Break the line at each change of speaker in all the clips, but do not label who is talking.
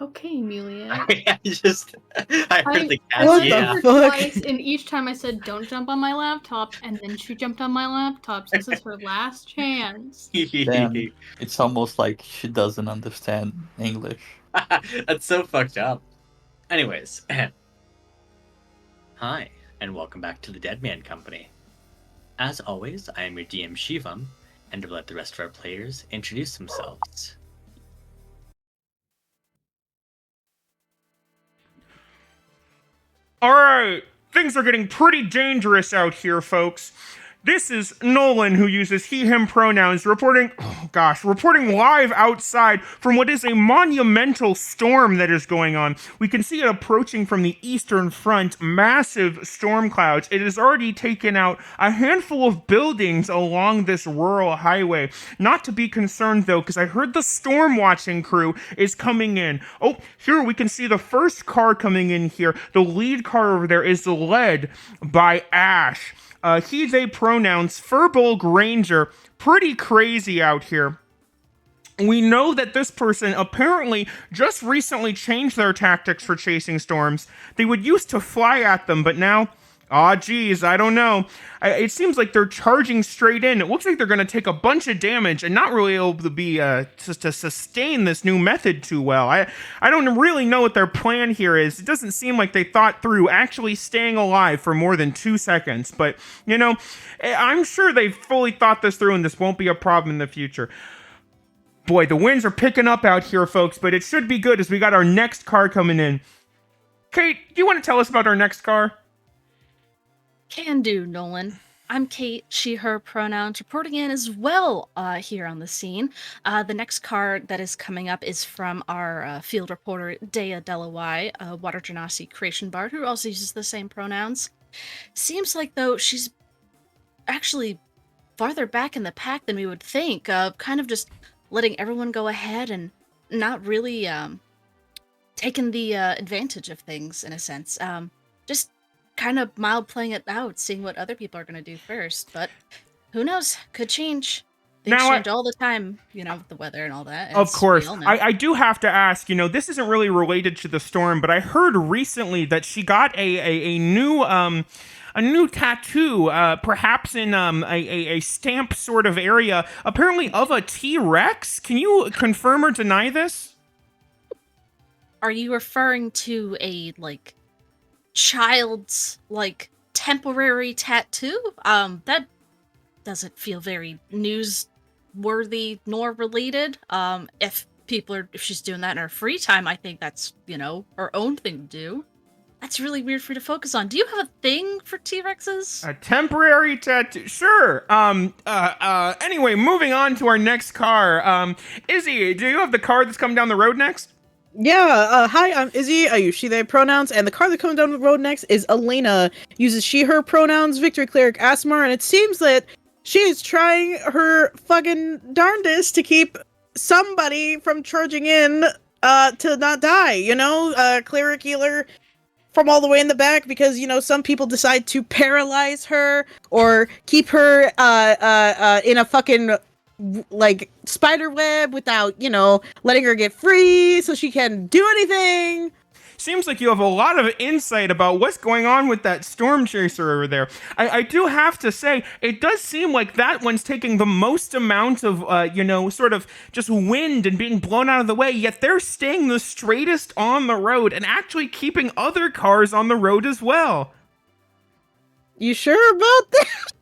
Okay, Amelia.
I heard the cat.
What
Yeah.
the fuck?
Twice, and each time I said, "Don't jump on my laptop," and then she jumped on my laptop. So this is her last chance.
Damn, it's almost like she doesn't understand English.
That's so fucked up. Anyways, hi, and welcome back to the Deadman Company. As always, I am your DM Shivam, and to let the rest of our players introduce themselves.
Alright, things are getting pretty dangerous out here, folks. This is Nolan, who uses he, him pronouns, reporting live outside from what is a monumental storm that is going on. We can see it approaching from the eastern front, massive storm clouds. It has already taken out a handful of buildings along this rural highway. Not to be concerned, though, because I heard the storm watching crew is coming in. Oh, here we can see the first car coming in here. The lead car over there is led by Ash. He, they pronouns, Furbolg Ranger, pretty crazy out here. We know that this person apparently just recently changed their tactics for chasing storms. They would used to fly at them, but now, geez, I don't know. It seems like they're charging straight in. It looks like they're going to take a bunch of damage and not really able to be to sustain this new method too well. I don't really know what their plan here is. It doesn't seem like they thought through actually staying alive for more than 2 seconds. But, you know, I'm sure they fully thought this through and this won't be a problem in the future. Boy, the winds are picking up out here, folks, but it should be good as we got our next car coming in. Kate, do you want to tell us about our next car?
Can do, Nolan. I'm Kate, she, her pronouns, reporting in as well here on the scene. The next card that is coming up is from our field reporter, Dea Delawai, a Water Genasi creation bard, who also uses the same pronouns. Seems like, though, she's actually farther back in the pack than we would think, kind of just letting everyone go ahead and not really taking the advantage of things, in a sense. Just kind of mild playing it out, seeing what other people are going to do first. But who knows? Could change. Things change all the time, you know, with the weather and all that.
Of course. I do have to ask, you know, this isn't really related to the storm, but I heard recently that she got a new tattoo, perhaps in a stamp sort of area, apparently of a T-Rex. Can you confirm or deny this?
Are you referring to a, child's, temporary tattoo? That doesn't feel very newsworthy nor related. If she's doing that in her free time, I think that's, her own thing to do. That's really weird for you to focus on. Do you have a thing for T-Rexes?
A temporary tattoo? Sure. Anyway, moving on to our next car. Izzy, do you have the car that's coming down the road next?
Yeah, hi, I'm Izzy. I use she, they pronouns, and the car that comes down the road next is Elena. Uses she, her pronouns, Victory Cleric Asmar, and it seems that she is trying her fucking darndest to keep somebody from charging in to not die, cleric healer from all the way in the back, because, some people decide to paralyze her or keep her in a fucking spider web without, letting her get free so she can do anything.
Seems like you have a lot of insight about what's going on with that storm chaser over there. I do have to say, it does seem like that one's taking the most amount of, sort of just wind and being blown out of the way, yet they're staying the straightest on the road and actually keeping other cars on the road as well.
You sure about that?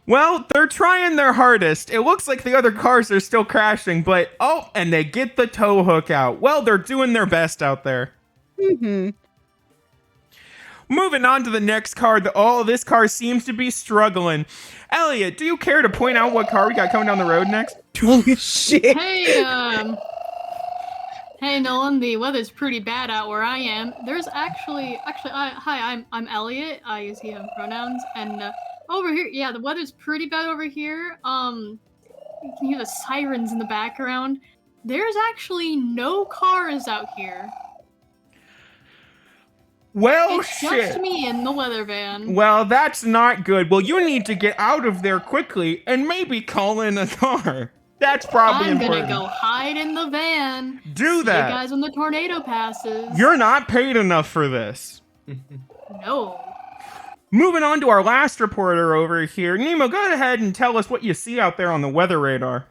Well, they're trying their hardest. It looks like the other cars are still crashing, but, and they get the tow hook out. Well, they're doing their best out there.
Mm-hmm.
Moving on to the next car, this car seems to be struggling. Elliot, do you care to point out what car we got coming down the road next?
Holy shit.
Hey, Nolan, the weather's pretty bad out where I am. There's hi, I'm Elliot. I use he, him pronouns, and, over here, yeah, the weather's pretty bad over here. You can hear the sirens in the background. There's actually no cars out here.
Well,
it's
shit.
Just me in the weather van.
Well, that's not good. Well, you need to get out of there quickly and maybe call in a car. That's probably
I'm
important.
gonna go hide in the van.
Do
See
that.
you guys when the tornado passes.
You're not paid enough for this.
No.
Moving on to our last reporter over here. Nemo, go ahead and tell us what you see out there on the weather radar.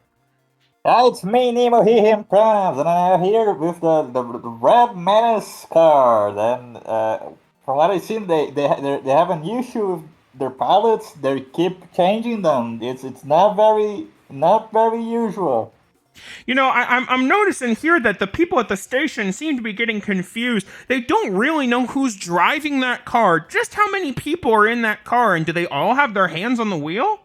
It's me, Nemo, he, him pronouns, and I'm here with the Red Menace card. And from what I've seen, they have an issue with their pilots. They keep changing them. It's not very usual.
You know, I'm noticing here that the people at the station seem to be getting confused. They don't really know who's driving that car. Just how many people are in that car, and do they all have their hands on the wheel?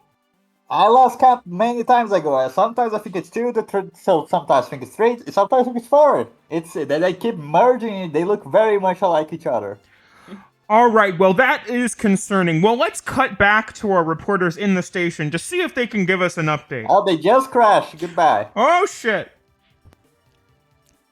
I lost count many times ago. Sometimes I think it's two, so sometimes I think it's three, sometimes I think it's four. It's they keep merging. They look very much alike each other.
All right, well, that is concerning. Well, let's cut back to our reporters in the station to see if they can give us an update.
Oh, they just crashed. Goodbye.
Oh, shit.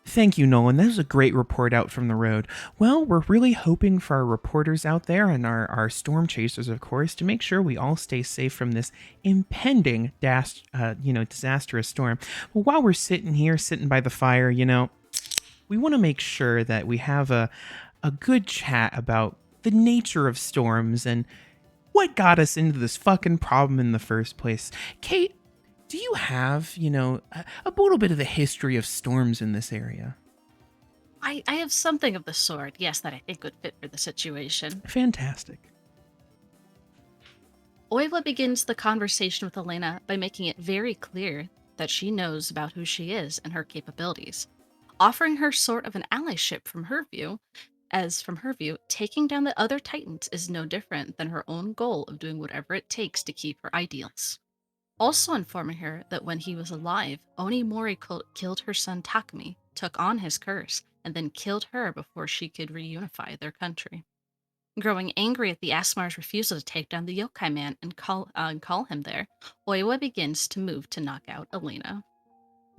Thank you, Nolan. That was a great report out from the road. Well, we're really hoping for our reporters out there and our storm chasers, of course, to make sure we all stay safe from this impending, disastrous storm. Well, while we're sitting by the fire, we want to make sure that we have a good chat about the nature of storms and what got us into this fucking problem in the first place. Kate, do you have, a little bit of the history of storms in this area?
I have something of the sort, yes, that I think would fit for the situation.
Fantastic.
Oiva begins the conversation with Elena by making it very clear that she knows about who she is and her capabilities, offering her sort of an allyship from her view, as from her view, taking down the other Titans is no different than her own goal of doing whatever it takes to keep her ideals. Also informing her that when he was alive, Onimori killed her son Takumi, took on his curse, and then killed her before she could reunify their country. Growing angry at the Asmar's refusal to take down the yokai man and call him there, Oiwa begins to move to knock out Elena.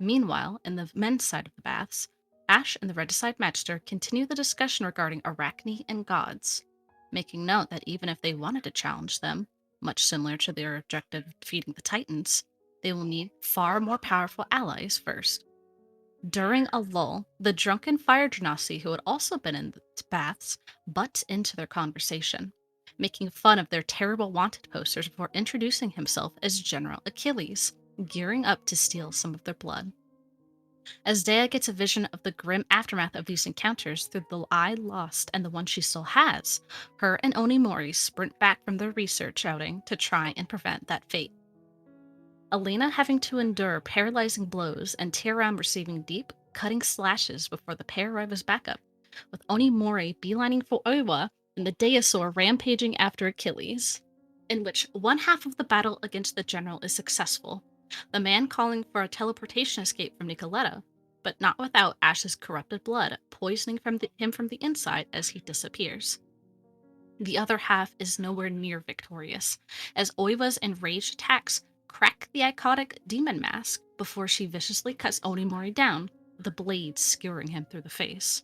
Meanwhile, in the men's side of the baths, Ash and the Regicide Magister continue the discussion regarding Arachne and gods, making note that even if they wanted to challenge them, much similar to their objective of defeating the Titans, they will need far more powerful allies first. During a lull, the drunken fire genasi who had also been in the baths butt into their conversation, making fun of their terrible wanted posters before introducing himself as General Achilles, gearing up to steal some of their blood. As Dea gets a vision of the grim aftermath of these encounters through the eye lost and the one she still has, her and Onimori sprint back from their research outing to try and prevent that fate. Elena having to endure paralyzing blows and Tiram receiving deep, cutting slashes before the pair arrive as backup, with Onimori beelining for Oiwa and the Deosaur rampaging after Achilles, in which one half of the battle against the general is successful, the man calling for a teleportation escape from Nicoletta, but not without Ash's corrupted blood poisoning him from the inside as he disappears. The other half is nowhere near victorious, as Oiva's enraged attacks crack the iconic demon mask before she viciously cuts Onimori down, the blade skewering him through the face.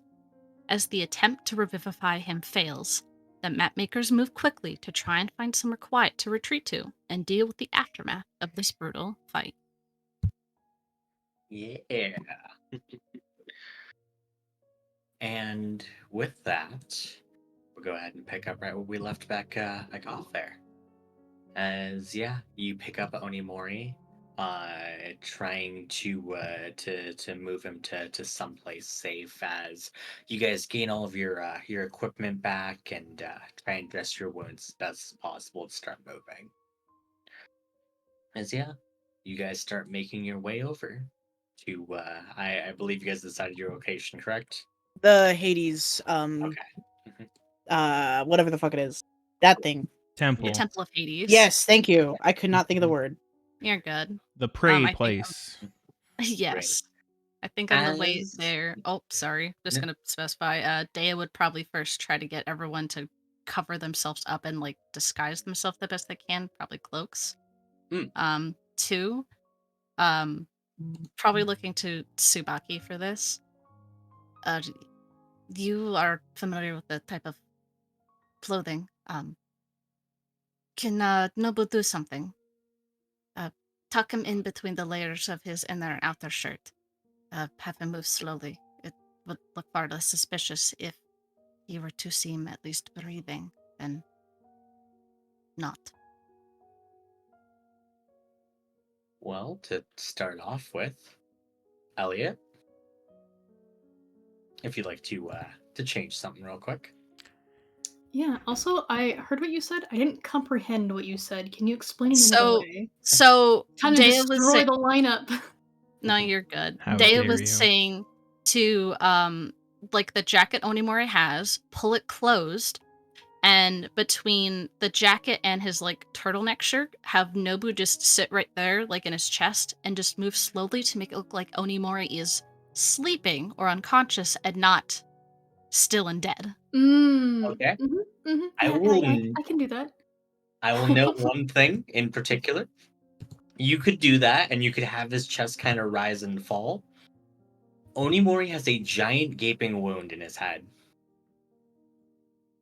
As the attempt to revivify him fails, the mapmakers move quickly to try and find somewhere quiet to retreat to and deal with the aftermath of this brutal fight.
Yeah. And with that, we'll go ahead and pick up right where we left back off there. As you pick up Onimori, trying to move him to someplace safe as you guys gain all of your equipment back and try and dress your wounds as best as possible to start moving. As you guys start making your way over to I believe you guys decided your location, correct?
The Hades,
Okay.
whatever the fuck it is. That thing.
Temple.
The Temple of Hades.
Yes, thank you. I could not think of the word.
You're good.
The prey
I think
place.
Yes. I think on the way there. Oh, sorry. Just gonna specify. Dea would probably first try to get everyone to cover themselves up and like disguise themselves the best they can. Probably cloaks. Two. Probably looking to Tsubaki for this. You are familiar with the type of clothing. Can Nobu do something? tuck him in between the layers of his inner and outer shirt. Have him move slowly. It would look far less suspicious if he were to seem at least breathing than not.
Well, to start off with, Elliot, if you'd like to change something real quick.
Yeah, also, I heard what you said. I didn't comprehend what you said. Can you explain it another way?
So
Kind of
Dea was
destroy
saying,
the lineup.
no, you're good.
How
Dea
dare
was
you.
saying to like the jacket Onimori has, pull it closed, and between the jacket and his like turtleneck shirt, have Nobu just sit right there, like in his chest, and just move slowly to make it look like Onimori is sleeping or unconscious and not still and dead.
Okay. I
Yeah,
will.
I can do that.
I will note one thing in particular. You could do that, and you could have his chest kind of rise and fall. Onimori has a giant gaping wound in his head.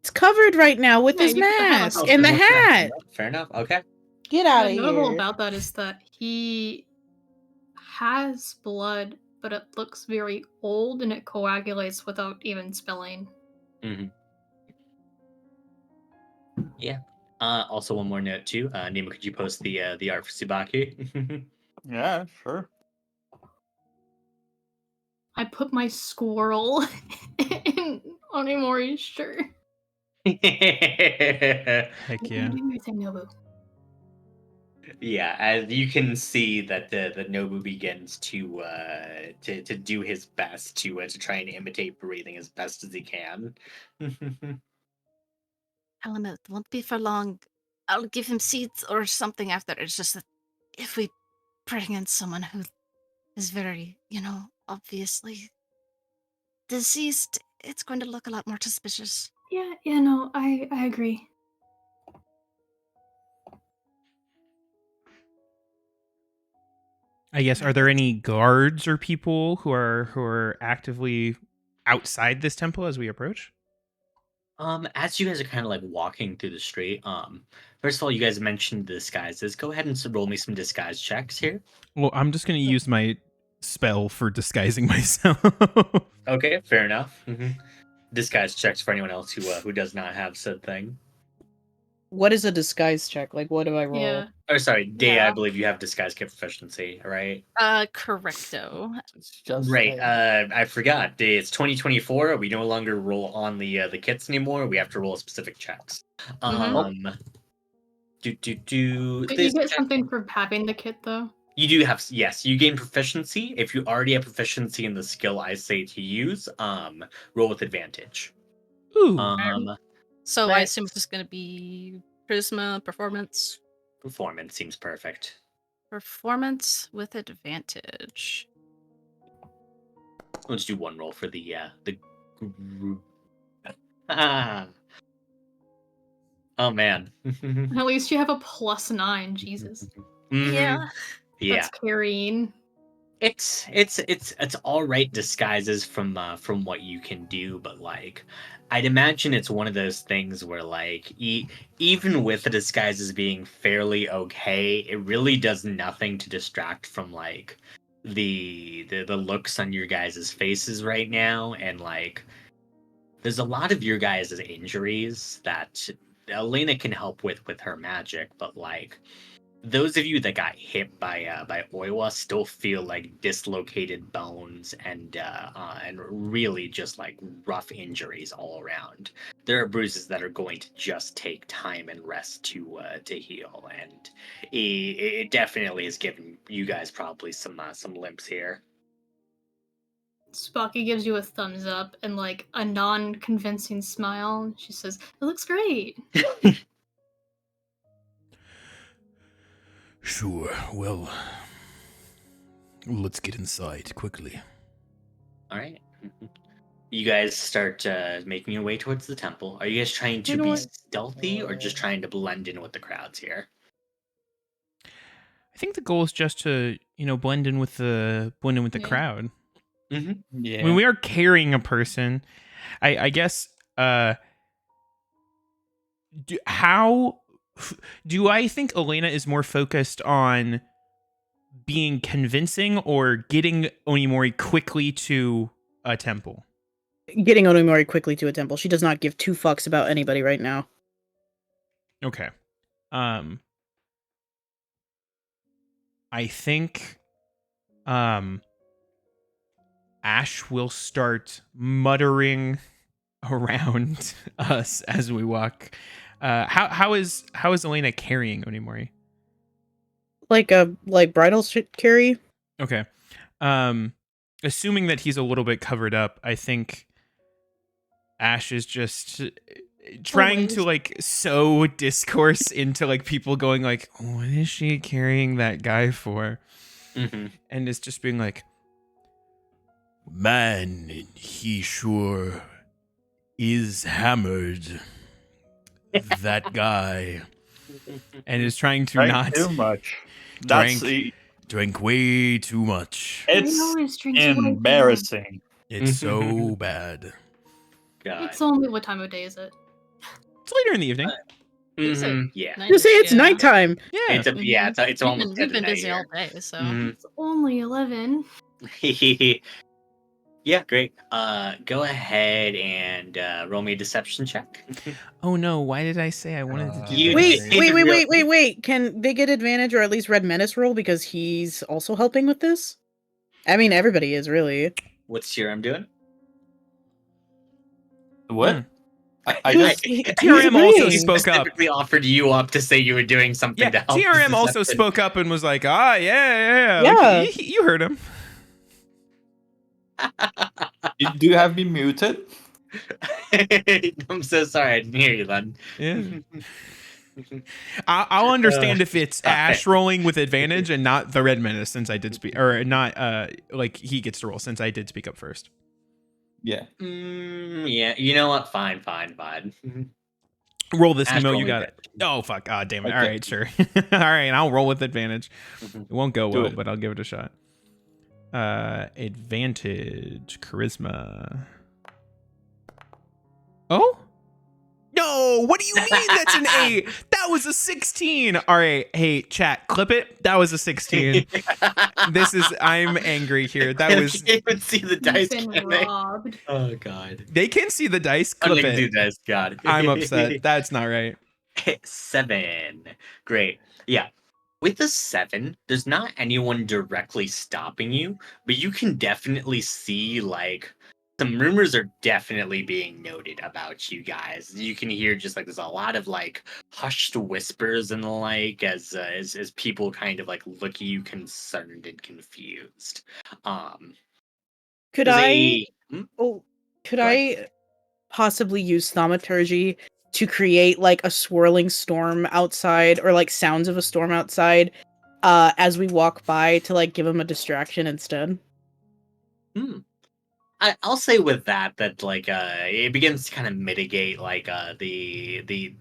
It's covered right now with
Yeah,
his
you could have
mask
a-
and the
Fair
hat.
enough, fair enough. Okay.
Get out of
Notable
here.
about that is that he has blood, but it looks very old and it coagulates without even spilling.
Yeah. Also, one more note too. Nima, could you post the art for Tsubaki?
Yeah, sure.
I put my squirrel in Onimori's shirt.
Heck
What
yeah.
are you doing with him, Nobu?
Yeah, as you can see that the Nobu begins to do his best to try and imitate breathing as best as he can.
Tell him it won't be for long. I'll give him seeds or something after. It's just that if we bring in someone who is very, obviously deceased, it's going to look a lot more suspicious.
Yeah, no, I agree.
I guess, are there any guards or people who are actively outside this temple as we approach?
As you guys are kind of like walking through the street, first of all, you guys mentioned disguises. Go ahead and roll me some disguise checks here.
Well, I'm just going to use my spell for disguising myself.
Okay, fair enough. Disguise checks for anyone else who does not have said thing.
What is a disguise check? Like, what do I roll?
Yeah.
Or sorry, Dea,
Yeah.
I believe you have disguise kit proficiency, right?
Correcto.
It's just
Right. I forgot. It's 2024. We no longer roll on the kits anymore. We have to roll specific checks. Do
But you
this
get
check-
something for having the kit, though.
You do have, yes. You gain proficiency. If you already have proficiency in the skill I say to use, roll with advantage.
Ooh.
So I
Right.
assume it's just going to be charisma, performance.
Performance seems perfect.
Performance with advantage.
Let's do one roll for the group. Oh man.
At least you have a +9. Jesus.
Yeah.
That's carrying.
It's all right disguises from what you can do, but like I'd imagine it's one of those things where like even with the disguises being fairly okay, it really does nothing to distract from like the looks on your guys' faces right now, and like there's a lot of your guys' injuries that Elena can help with her magic, but like those of you that got hit by Oiwa still feel like dislocated bones and really just like rough injuries all around. There are bruises that are going to just take time and rest to heal, and it definitely has given you guys probably some limps here.
Spocky gives you a thumbs up and like a non-convincing smile. She says, "It looks great."
Sure. Well, let's get inside quickly.
All right. You guys start making your way towards the temple. Are you guys trying to
You know
be
what?
stealthy or just trying to blend in with the crowds here?
I think the goal is just to, blend in with the
Yeah.
crowd.
Mm-hmm.
Yeah.
I mean, we are carrying a person. I guess. Do I think Elena is more focused on being convincing or getting Onimori quickly to a temple?
Getting Onimori quickly to a temple. She does not give two fucks about anybody right now.
Okay. I think Ash will start muttering around us as we walk. How is Elena carrying Onimori?
Like a bridal carry.
Okay. Assuming that he's a little bit covered up, I think Ash is just trying to like sow discourse into like people going like, what is she carrying that guy for? And it's just being like,
Man, he sure is hammered. That guy.
And is trying to
Drank
not
too much. That's
Drank way too much.
it's embarrassing.
It's so bad.
God.
It's only, what time of day is it?
It's later in the evening.
Yeah.
You say it's nighttime.
Yeah.
It's almost
We've been
midnight
busy
here.
all day, so
It's only 11.
Yeah, great. Go ahead and roll me a deception check.
Oh no, why did I say I wanted to do
You
that?
Wait. Can they get advantage or at least Red Menace roll because he's also helping with this? I mean, everybody is really.
What's your doing?
What? I
TRM also
agreeing.
spoke up.
Specifically offered you up to say you were doing something
Yeah,
to help.
TRM
this
also
deception.
spoke up and was like, yeah.
Yeah.
Like, you heard him.
Do you have me muted?
I'm so sorry, I didn't hear you, Len.
Yeah. I'll understand if it's Ash rolling with advantage and not the Red Menace, since I did speak, or not. Like he gets to roll since I did speak up first.
Yeah.
Yeah, you know what? Fine.
Roll this
Ash
emo, you
rolling
got it.
advantage.
Oh fuck! Ah, damn it!
Okay.
All right, sure. All right, I'll roll with advantage. It won't go
Do
well,
it.
but I'll give it a shot. Advantage, charisma. Oh no! What do you mean that's an 8? That was a 16. All right, hey chat, clip it. That was a 16. I'm angry here. That was.
Can't even see the
You've
dice.
been
Can they?
robbed.
Oh god.
They can see the dice.
Oh,
Clip
they can do
it.
dice. God.
I'm upset. That's not right.
7. Great. Yeah. With the 7, there's not anyone directly stopping you, but you can definitely see like some rumors are definitely being noted about you guys. You can hear just like there's a lot of like hushed whispers and the like as people kind of like look at you concerned and confused.
Could
there's
I?
Hmm?
Oh, could
Go ahead.
I possibly use thaumaturgy to create like a swirling storm outside, or like sounds of a storm outside, as we walk by to like give them a distraction instead?
I'll say with that like it begins to kind of mitigate like the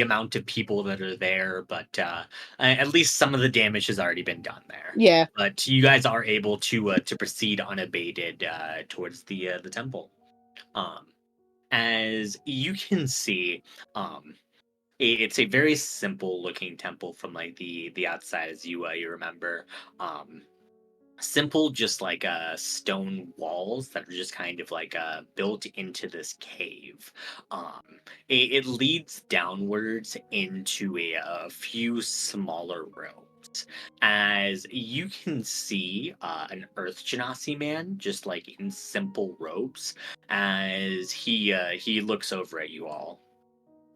amount of people that are there, but at least some of the damage has already been done there.
Yeah.
But you guys are able to proceed unabated towards the temple. As you can see, it's a very simple looking temple from like the outside, as you remember. Simple, just like stone walls that are just kind of like built into this cave. It leads downwards into a few smaller rooms. As you can see, an Earth Genasi man, just like in simple robes, as he looks over at you all,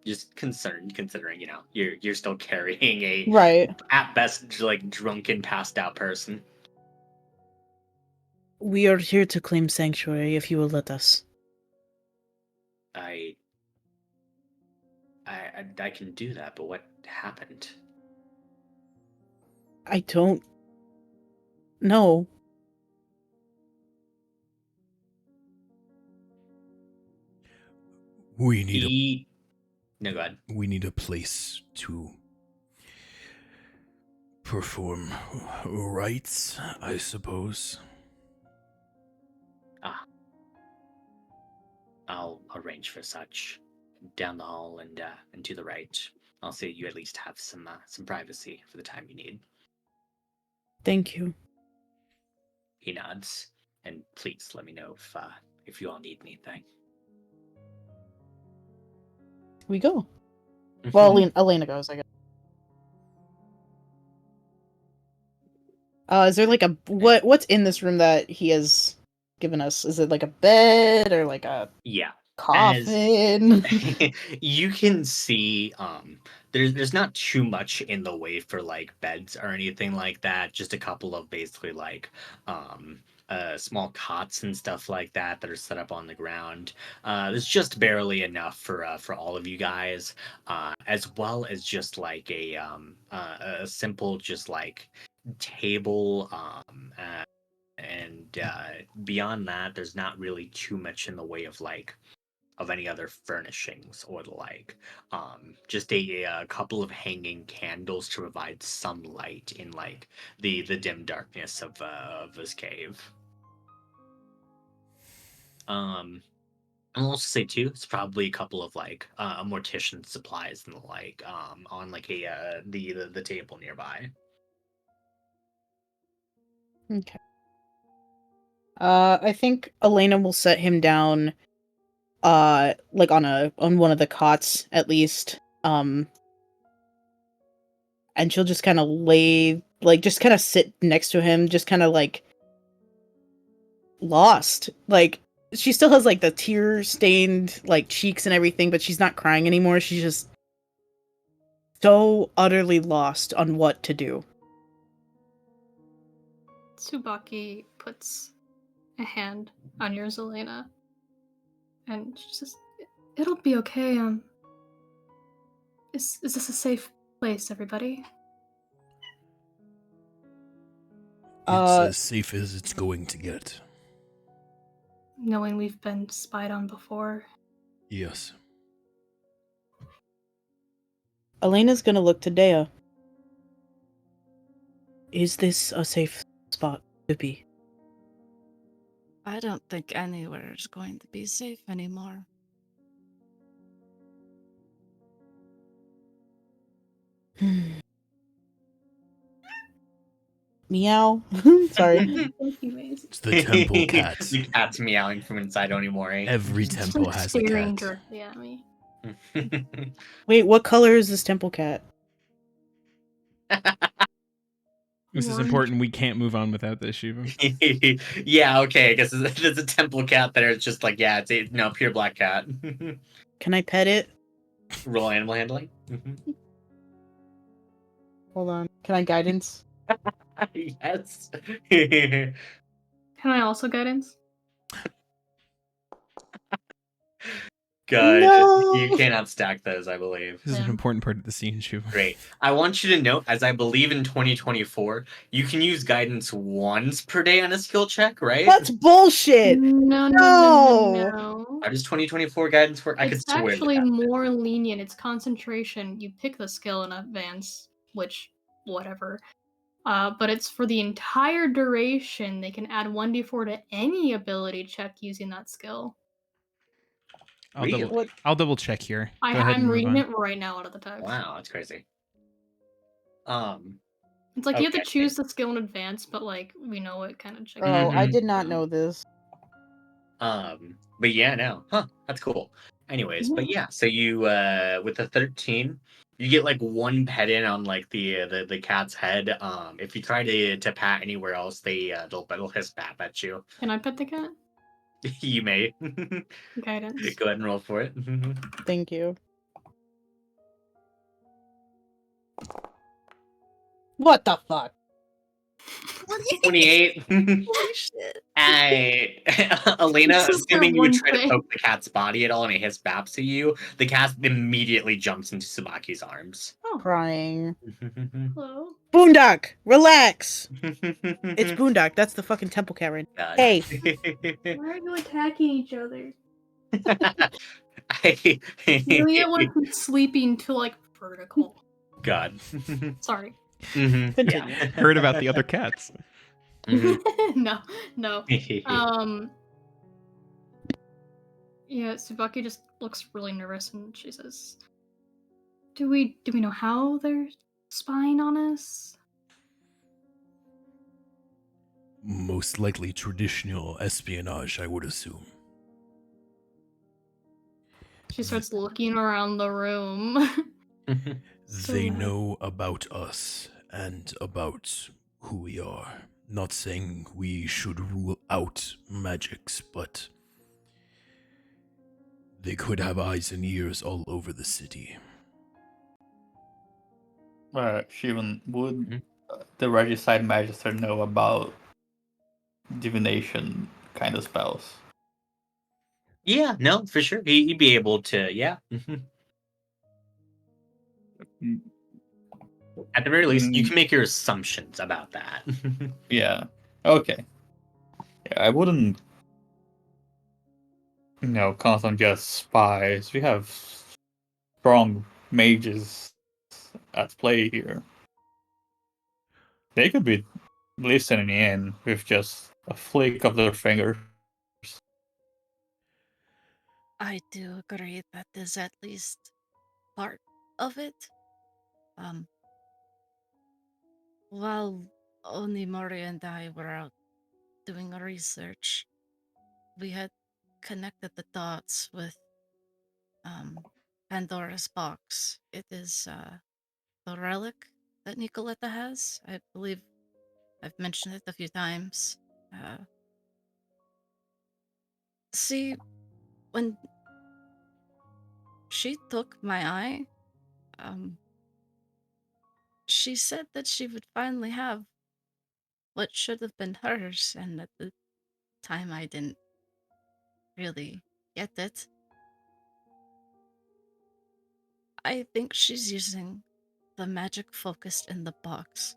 just concerned, considering you're still carrying a
Right.
at best like drunken, passed out person.
We are here to claim sanctuary if you will let us.
I can do that, but what happened?
I don't know.
We need
No, go ahead.
we need a place to perform rites, I suppose.
I'll arrange for such. Down the hall and to the right. I'll say you at least have some privacy for the time you need.
Thank you.
He nods. And please let me know if you all need anything.
We go. Well, Elena goes, I guess. Is there like a what's in this room that he has given us? Is it like a bed or like a
Yeah.
coffin?
You can see there's not too much in the way for like beds or anything like that, just a couple of basically like small cots and stuff like that that are set up on the ground. There's just barely enough for all of you guys, as well as just like a simple just like table, and beyond that there's not really too much in the way of like of any other furnishings or the like. Just a couple of hanging candles to provide some light in like the dim darkness of this cave. I'll also say too, it's probably a couple of like mortician supplies and the like on like the table nearby.
Okay. I think Elena will set him down like on one of the cots at least. And she'll just kind of just kind of sit next to him, just kind of like lost. Like she still has like the tear stained like cheeks and everything, but she's not crying anymore. She's just so utterly lost on what to do.
Tsubaki puts a hand on yours, Elena, and she says, "It'll be okay. Is this a safe place, everybody?"
It's as safe as it's going to get.
Knowing we've been spied on before.
Yes.
Elena's gonna look to Dea. Is this a safe spot to be?
I don't think anywhere is going to be safe anymore.
Meow. Sorry.
Thank you, Maze.
It's the temple cat.
The cat's meowing from inside Onimori.
Every
It's
temple
like
has a
staring
cat.
directly at me.
Wait, what color is this temple cat?
This is
Orange.
important. We can't move on without this, Shiva.
Yeah, okay. I guess there's a temple cat there. It's just like, yeah, it's no pure black cat.
Can I pet it?
Roll animal handling.
Hold on. Can I guidance?
Yes.
Can I also guidance?
Good.
No!
You cannot stack those, I believe.
This is an
Yeah.
important part of the scene, Shiva.
Great. I want you to note, as I believe in 2024, you can use guidance once per day on a skill check, right?
That's bullshit!
No.
How does 2024 guidance work? I could
It's
swear
actually
that.
more lenient. It's concentration. You pick the skill in advance, which, whatever. But it's for the entire duration. They can add 1d4 to any ability check using that skill.
Really?
I'll double check here. Go ahead and
I'm
move
reading
on.
it right now out of the text.
Wow, that's crazy.
It's like you have to
Okay.
choose the skill in advance, but like we know what kind of check.
Oh, I
Mhm.
did not know this.
But yeah, no. Huh, that's cool. Anyways, but yeah, so you with the 13, you get like one pet in on like the cat's head. If you try to pat anywhere else, they'll hiss back at you.
Can I pet the cat?
You may.
Guidance.
Go ahead and roll for it.
Thank you. What the fuck?
28.
Holy shit.
Elena,
This is their
assuming you would
one
try to
thing.
poke the cat's body at all and it hiss back to you, the cat immediately jumps into Tsubaki's arms.
Oh,
Crying.
hello.
Boondock! Relax! It's Boondock. That's the fucking temple cat right now.
God.
Hey!
Why are you attacking each other?
I-
Juliet went from sleeping to like vertical.
God.
Sorry.
Continue.
Heard about the other cats.
Mhm.
No. Yeah, Tsubaki just looks really nervous and she says, Do we know how they're spying on us?
Most likely traditional espionage, I would assume.
She starts looking around the room.
They know about us and about who we are. Not saying we should rule out magics, but they could have eyes and ears all over the city.
Shivan, would the Regicide Magister know about divination kind of spells?
Yeah, no, for sure. He'd be able to, yeah. At the very least, you can make your assumptions about that.
Yeah. Okay. Yeah, I wouldn't, count on just spies. We have strong mages at play here. They could be listening in with just a flick of their fingers.
I do agree that is at least part of it. While Onimori and I were out doing our research, we had connected the dots with Pandora's box. It is the relic that Nicoletta has. I believe I've mentioned it a few times. See, when she took my eye, she said that she would finally have what should have been hers, and at the time I didn't really get it. I think she's using the magic focused in the box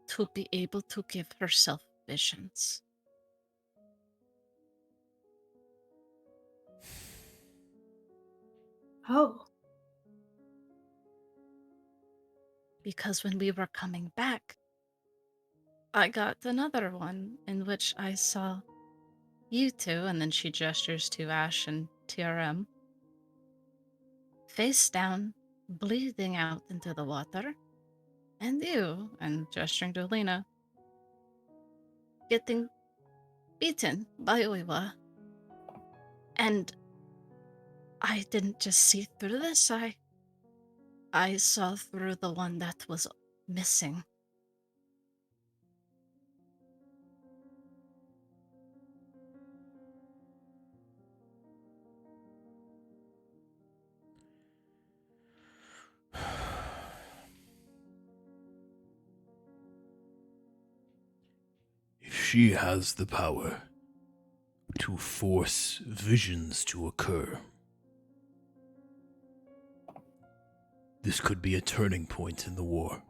to be able to give herself visions.
Oh.
Because when we were coming back, I got another one in which I saw you two, and then she gestures to Ash and TRM, face down, bleeding out into the water, and you, and gesturing to Lena, getting beaten by Oiwa. And I didn't just see through this, I saw through the one that was missing.
If she has the power to force visions to occur, this could be a turning point in the war.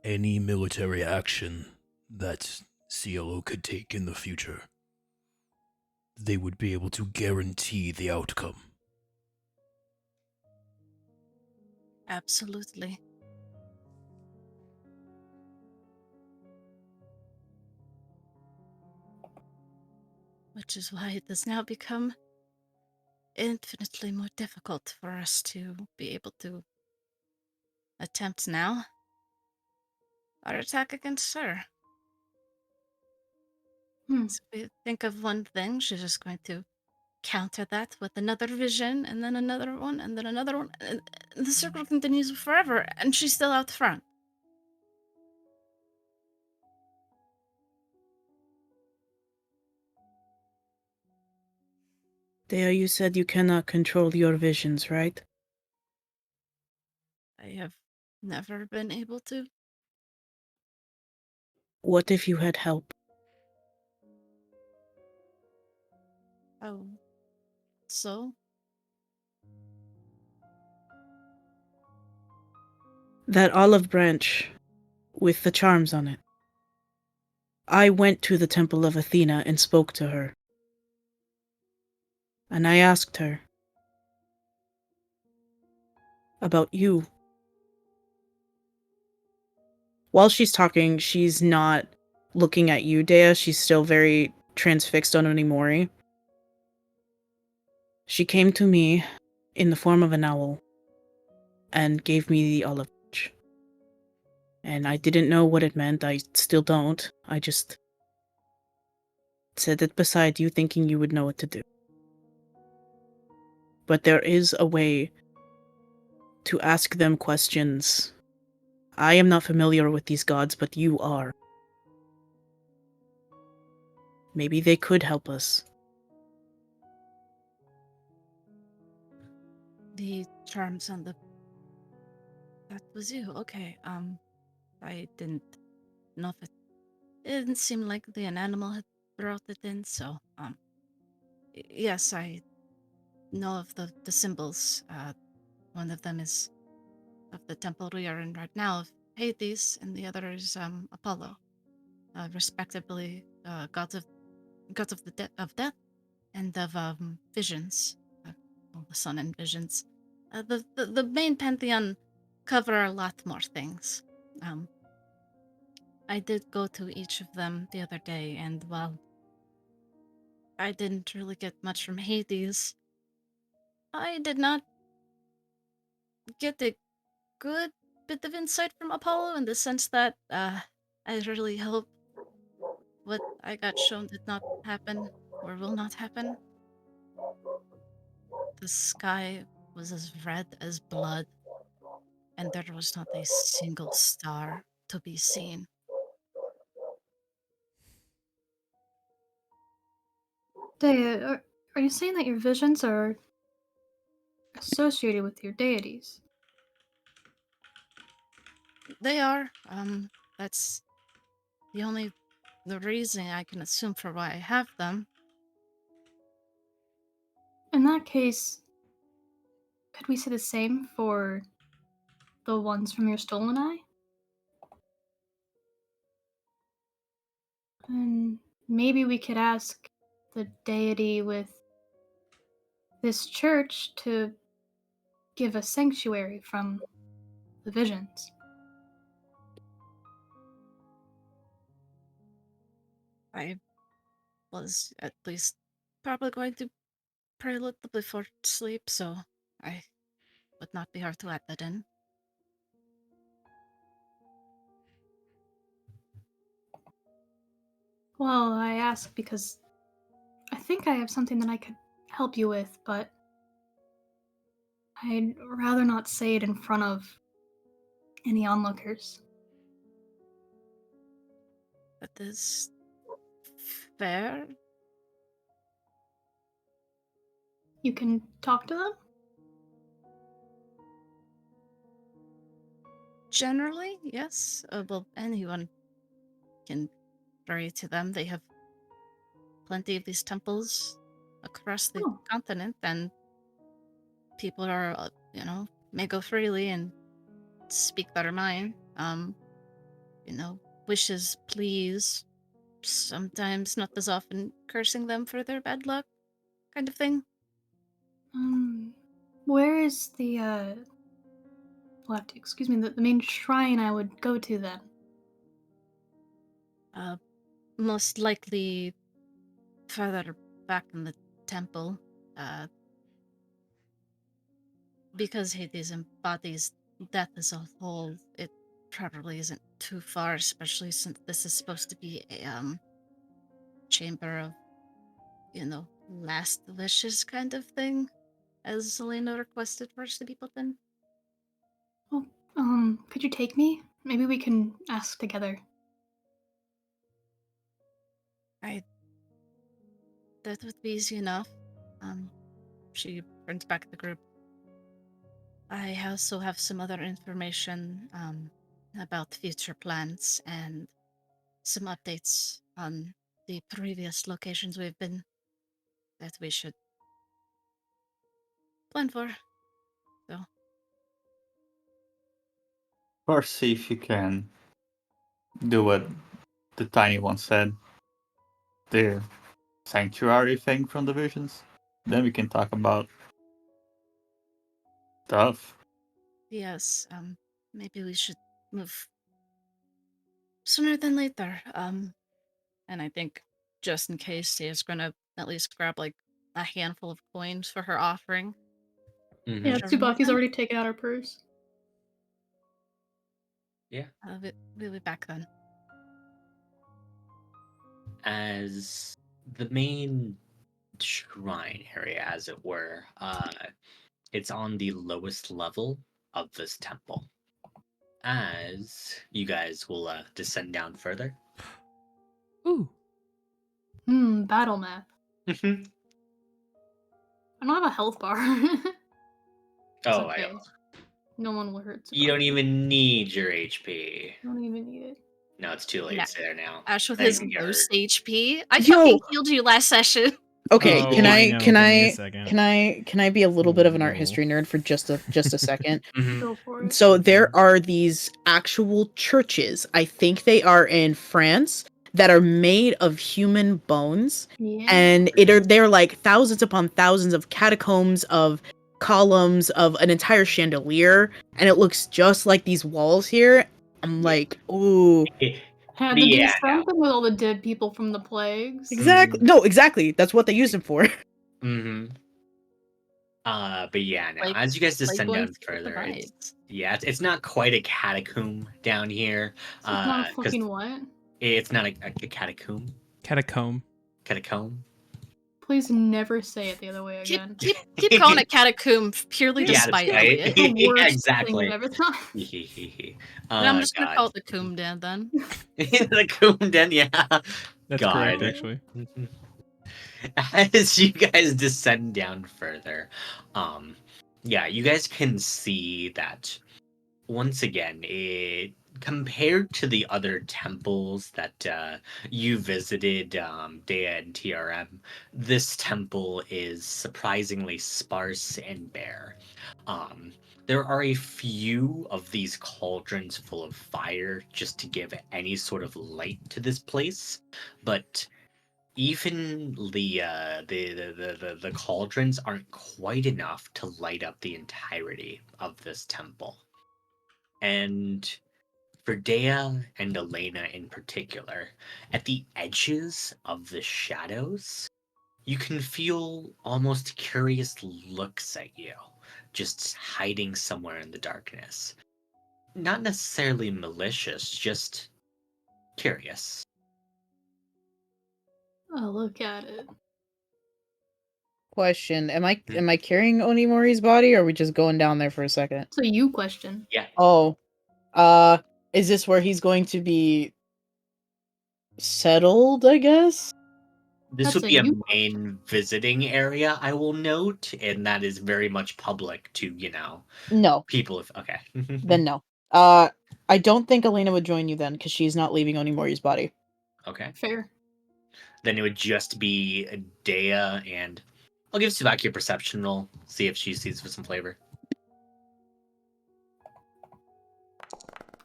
Any military action that CLO could take in the future, they would be able to guarantee the outcome.
Absolutely. Which is why it has now become infinitely more difficult for us to be able to attempt now our attack against her. So we think of one thing, she's just going to counter that with another vision, and then another one, and then another one. And the circle continues forever, and she's still out front.
Dea, you said you cannot control your visions, right?
I have never been able to.
What if you had help?
Oh. So?
That olive branch with the charms on it. I went to the Temple of Athena and spoke to her. And I asked her about you. While she's talking, she's not looking at you, Dea. She's still very transfixed on Onimori. She came to me in the form of an owl and gave me the olive branch. And I didn't know what it meant. I still don't. I just said it beside you, thinking you would know what to do. But there is a way to ask them questions. I am not familiar with these gods, but you are. Maybe they could help us.
The charms on the... That was you. Okay. I didn't know if it didn't seem like an animal had brought it in, so yes, I know of the symbols. One of them is of the temple we are in right now of Hades, and the other is Apollo, respectively gods of of death and of visions. Well, the sun and visions. The main pantheon cover a lot more things. I did go to each of them the other day, and while I didn't really get much from Hades, I did not get a good bit of insight from Apollo in the sense that I really hope what I got shown did not happen or will not happen. The sky was as red as blood, and there was not a single star to be seen.
Dea, are you saying that your visions are associated with your deities?
They are. That's the reason I can assume for why I have them.
In that case, could we say the same for the ones from your stolen eye? And maybe we could ask the deity with this church to give a sanctuary from the visions.
I was at least probably going to pray a little before sleep, so I would not be hard to add that in.
Well, I ask because I think I have something that I could help you with, but I'd rather not say it in front of any onlookers.
That is fair.
You can talk to them?
Generally, yes. Well, anyone can pray to them. They have plenty of these temples across the
Oh.
continent, and people are, may go freely and speak their mind. Wishes, please, sometimes not as often cursing them for their bad luck, kind of thing.
Where is excuse me, the main shrine I would go to then?
Most likely further back in the temple, because Hades embodies death as a whole, it probably isn't too far, especially since this is supposed to be a chamber of, last wishes kind of thing, as Selena requested for us to be put in.
Oh, could you take me? Maybe we can ask together.
That would be easy enough. She turns back to the group. I also have some other information about future plans and some updates on the previous locations we've been that we should plan for. So,
First, see if you can do what the tiny one said. The sanctuary thing from the visions. Then we can talk about stuff.
yes, maybe we should move sooner than later. And I think just in case, Tia's gonna at least grab like a handful of coins for her offering.
Mhm.
Yeah,
Sure.
Tsubaki's already taken out her purse.
Yeah.
We'll be back then.
As the main shrine area, as it were, it's on the lowest level of this temple. As you guys will descend down further.
Ooh.
Battle map.
Oh,
I don't have a health bar. It's okay.
I
No one will hurt.
You don't even need your HP.
Don't even need it.
No, it's too late.
Nah.
It's there now.
Ash with
Now you
his
can get
most
hurt.
HP. I
Yo!
fucking healed you last session.
Okay,
Oh,
can
I
I
know,
can
give me a
I
second.
can I be a little bit of an art
No.
history nerd for just a second?
Mhm.
Go for it.
So there are these actual churches. I think they are in France that are made of human bones,
Yeah.
and they're like thousands upon thousands of catacombs of columns of an entire chandelier, and it looks just like these walls here. I'm like, ooh,
Had to do
Yeah, no.
something with all the dead people from the plagues.
exactly. No, exactly. That's what they use them for.
Mm-hmm. But yeah, no.
Like-
As you guys
Like
descend
going
down
through the
further, it's
vibes.
it's not quite a catacomb down here.
So it's not a
'cause
fucking what?
it's not a catacomb.
Catacomb.
Catacomb.
Please never say it the other way
Keep
again.
keep calling it catacomb purely to
Yeah, that's
spite
right.
Elliot.
The
Yeah,
worst
exactly.
thing ever. It's not.
And I'm
Oh
just gonna
god.
call it the Coomb Den then.
The coom den, yeah.
That's
God.
correct, actually.
As you guys descend down further, yeah, you guys can see that once again, it compared to the other temples that you visited, Dea and TRM, this temple is surprisingly sparse and bare. There are a few of these cauldrons full of fire just to give any sort of light to this place, but even the cauldrons aren't quite enough to light up the entirety of this temple. And for Dea and Elena in particular, at the edges of the shadows, you can feel almost curious looks at you, just hiding somewhere in the darkness. Not necessarily malicious, just curious.
Oh, look at it.
Question: Am I carrying Onimori's body, or are we just going down there for a second?
So you question.
Yeah.
Oh, is this where he's going to be settled? I guess.
This
That's
would
a
be a
you
main visiting area, I will note, and that is very much public to,
No,
people. Okay.
then no. I don't think Elena would join you then, because she's not leaving Onimori's body.
Okay.
Fair.
Then it would just be Dea and I'll give Tsubaki a perception roll, see if she sees for some flavor.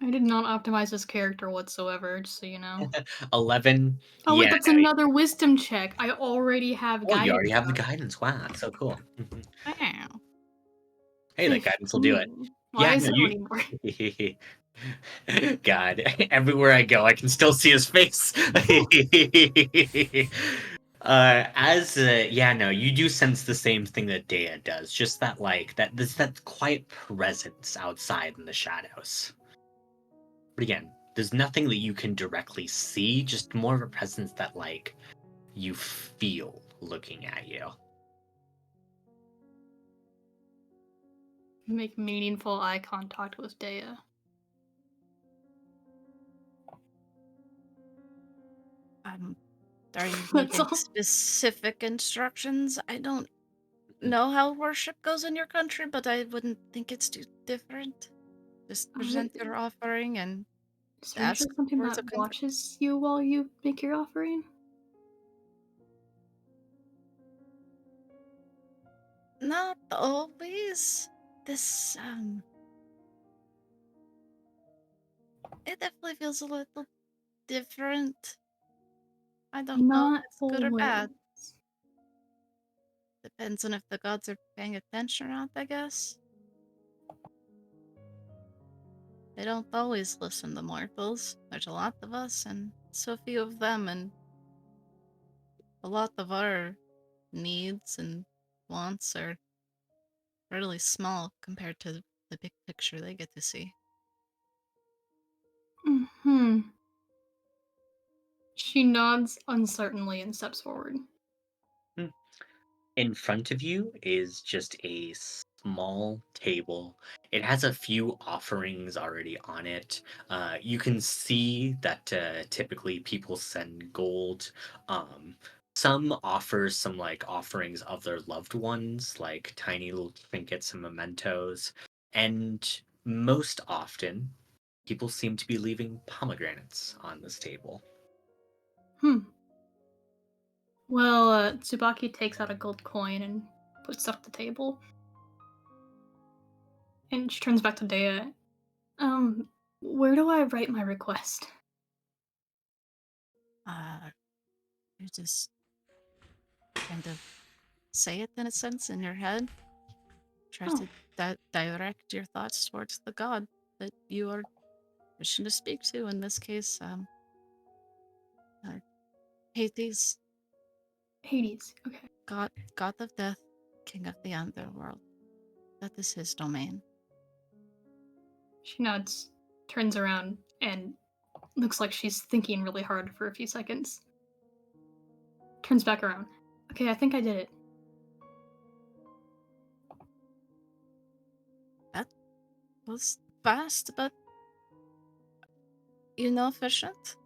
I did not optimize this character whatsoever, just so you know.
11.
Oh wait,
Yeah,
that's
no,
another wisdom check. I already have
Oh,
guidance.
you already have the
up.
guidance. Wow, that's so cool.
Wow.
Hey, that guidance will do it.
15. Why
Yeah,
is
no,
it anymore?
God, everywhere I go, I can still see his face. You do sense the same thing that Dea does. Just that, that quiet presence outside in the shadows. But again, there's nothing that you can directly see. Just more of a presence that, you feel looking at you.
Make meaningful eye contact with Dea.
Are you
That's
giving
all.
specific instructions? I don't know how worship goes in your country, but I wouldn't think it's too different. Just present your offering and
Is there
ask
usually something
words
that
of comfort.
watches you while you make your offering?
Not always. This it definitely feels a little different. I don't know if
Not
it's good or bad.
always.
Depends on if the gods are paying attention or not, I guess. They don't always listen to mortals. There's a lot of us and so few of them, and a lot of our needs and wants are really small compared to the big picture they get to see.
Hmm. She nods uncertainly and steps forward.
In front of you is just a small table. It has a few offerings already on it. You can see that typically people send gold. Some offer some like offerings of their loved ones, like tiny little trinkets and mementos. And most often, people seem to be leaving pomegranates on this table.
Hmm. Well, Tsubaki takes out a gold coin and puts it up the table. And she turns back to Dea. Where do I write my request?
You just kind of say it in a sense in your head. Try
Oh.
to direct your thoughts towards the god that you are wishing to speak to. In this case, Hades,
Hades. Okay.
god of death, king of the underworld. That is his domain.
She nods, turns around, and looks like she's thinking really hard for a few seconds. Turns back around. Okay, I think I did it.
That was fast, but efficient.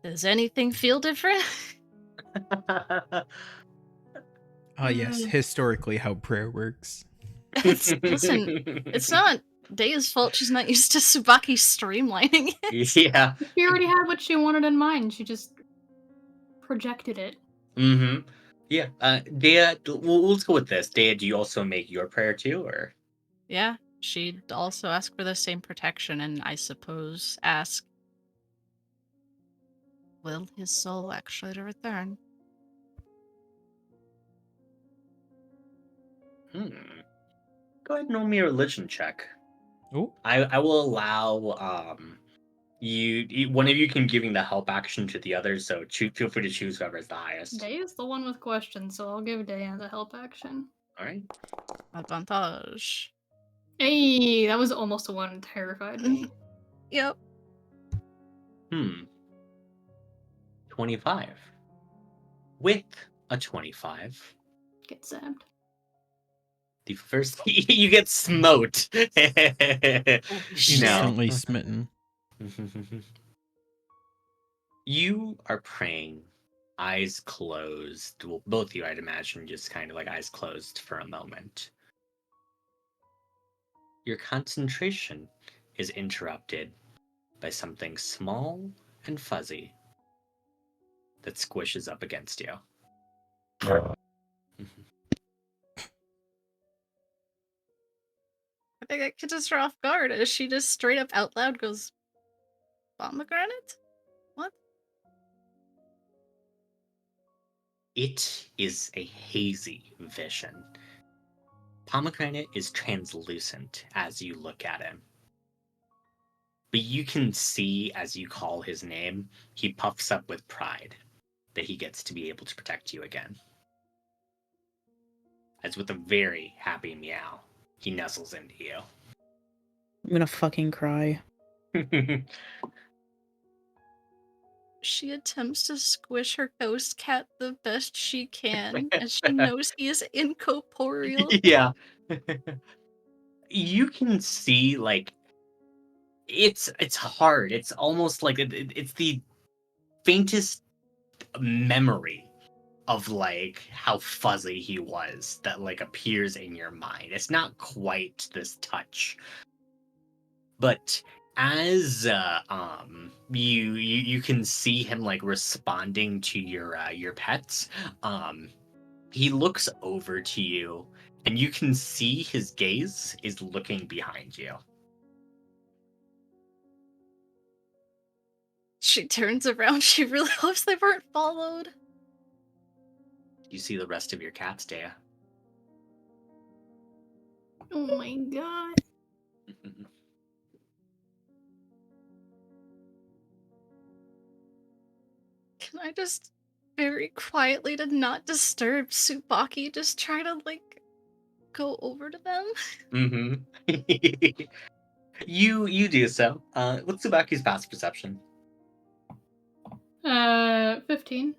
Does anything feel different?
Yes, historically how prayer works.
Listen, it's not Dea's fault she's not used to Tsubaki streamlining it.
Yeah.
She already had what she wanted in mind. She just projected it.
Mm-hmm. Yeah. Dea, let's go with this. Dea, do you also make your prayer too, or?
Yeah, she'd also ask for the same protection, and I suppose ask, will his soul actually return?
Go ahead and roll me a religion check.
Oh,
I will allow one of you can giving the help action to the others, so feel free to choose whoever's the highest.
Dea is the one with questions, so I'll give Dea the help action.
All right.
Advantage.
Hey, that was almost a one. Terrified me.
Yep.
25. With a 25,
Get zapped.
the first you get smote.
Shit.
instantly smitten.
You are praying, eyes closed. Well, both of you, I'd imagine, just kind of like eyes closed for a moment. Your concentration is interrupted by something small and fuzzy that squishes up against you.
I think I catches her off guard as she just straight up out loud goes, pomegranate? What?
It is a hazy vision. Pomegranate is translucent as you look at him. But you can see as you call his name, he puffs up with pride that he gets to be able to protect you again. As with a very happy meow, he nuzzles into you.
I'm gonna fucking cry.
She attempts to squish her ghost cat the best she can, as she knows he is incorporeal.
Yeah. You can see, like, it's hard. It's almost like it's the faintest memory of like how fuzzy he was that like appears in your mind. It's not quite this touch, but as you can see him like responding to your pets. He looks over to you, and you can see his gaze is looking behind you.
She turns around. She really hopes they weren't followed.
You see the rest of your cats, Dea.
Oh my god.
Can I just very quietly, to not disturb Tsubaki, just try to like go over to them?
Mm-hmm. You do so. What's Tsubaki's past perception?
15.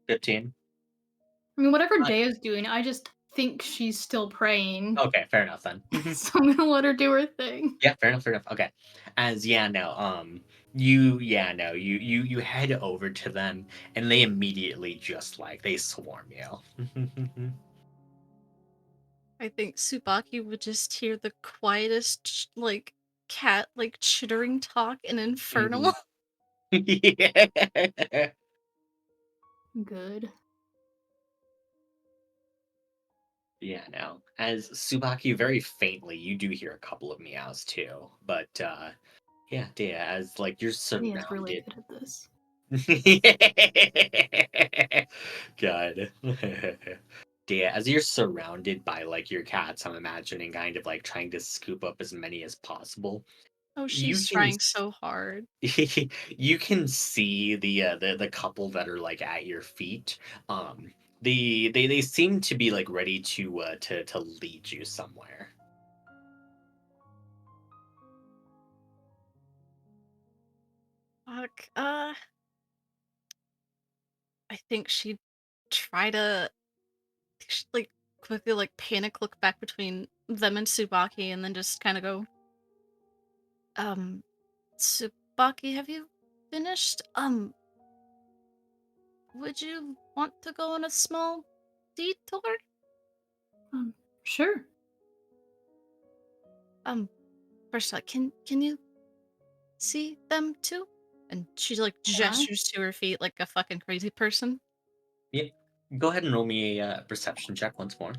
15.
I mean, whatever
Uh,
Dea's doing, I just think she's still praying.
Okay, fair enough then.
So I'm gonna let her do her thing.
Yeah, fair enough, fair enough. Okay. As yeah, no, no, you head over to them and they immediately just like they swarm you.
I think Tsubaki would just hear the quietest, like, cat, like, chittering talk in Infernal.
Yeah.
Good.
Yeah, no. As Tsubaki, very faintly, you do hear a couple of meows too. But yeah, yeah, as like you're
Dea's really
surrounded.
good at this.
God. Yeah, as you're surrounded by like your cats, I'm imagining kind of like trying to scoop up as many as possible.
Oh,
You
she's
can
trying so hard.
you can see the couple that are like at your feet. Um they seem to be like ready to lead you somewhere.
Fuck. I think she'd try to, like, quickly, like, panic look back between them and Tsubaki and then just kind of go, Tsubaki, have you finished? Would you want to go on a small detour?
Sure.
First, like, can you see them too? And she, like,
Can I?
gestures to her feet like a fucking crazy person.
Yeah. Go ahead and roll me a perception check once more.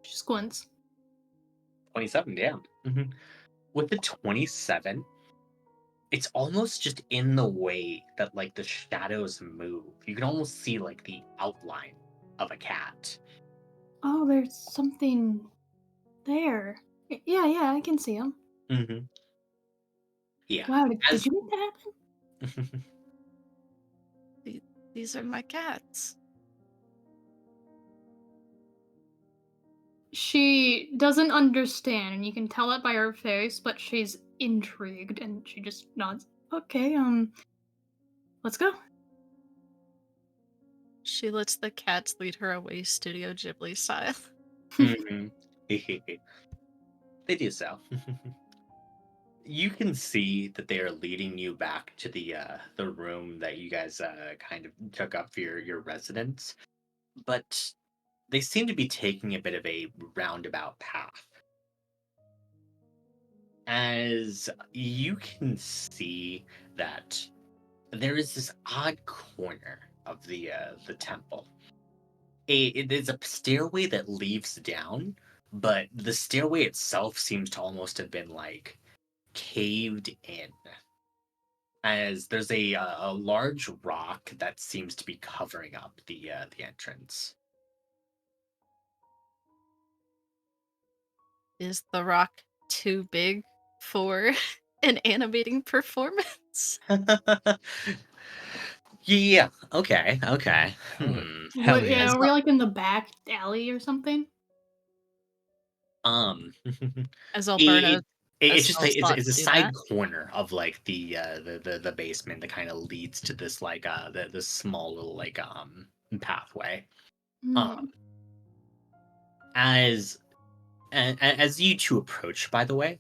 She squints.
27, yeah. With the 27, it's almost just in the way that like the shadows move. You can almost see like the outline of a cat.
Oh, there's something there. Yeah, I can see him.
hmm Yeah.
Wow, did
As
you make that happen?
These are my cats.
She doesn't understand, and you can tell it by her face, but she's intrigued, and she just nods. Okay, let's go.
She lets the cats lead her away, Studio Ghibli style.
Mhm. They do so. You can see that they are leading you back to the room that you guys kind of took up for your residence, but they seem to be taking a bit of a roundabout path. As you can see that there is this odd corner of the temple. It is a stairway that leads down, but the stairway itself seems to almost have been like caved in. As there's a large rock that seems to be covering up the entrance.
Is the rock too big for an animating performance?
Yeah. Okay. Okay.
Oh, hell
What?
yeah.
Yeah,
As
are we
well,
like in the back alley or something?
Um.
as
it,
Alberta a
it's just
spell
like
slot
it's
to
a
do
side
that.
corner of like the basement that kind of leads to this like the small little like pathway. Um.
Hmm.
As as you two approach, by the way,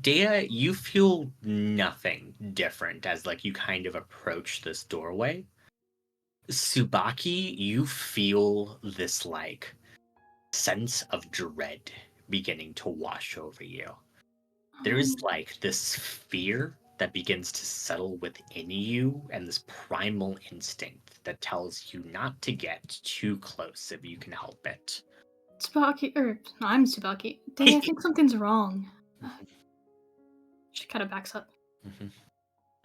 Dea, you feel nothing different as like you kind of approach this doorway. Subaki, you feel this like sense of dread beginning to wash over you. There is like this fear that begins to settle within you and this primal instinct that tells you not to get too close if you can help it.
Tsubaki, or I'm Tsubaki. Day, I think something's wrong. She kind of backs up.
Mhm.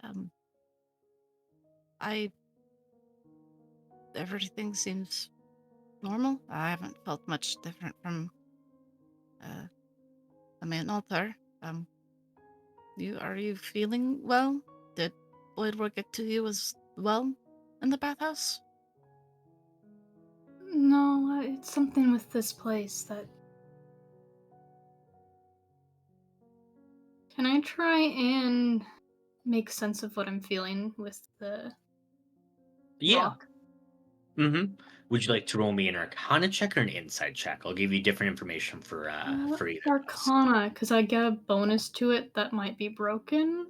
Um, I Everything seems normal. I haven't felt much different from uh, the main altar. Are you feeling well? Did Voidward get to you as well in the bathhouse?
No, it's something with this place that. Can I try and make sense of what I'm feeling with the
Yeah.
rock?
Mm-hmm. Would you like to roll me an Arcana check or an Insight check? I'll give you different information for either of those.
Arcana, because I get a bonus to it that might be broken.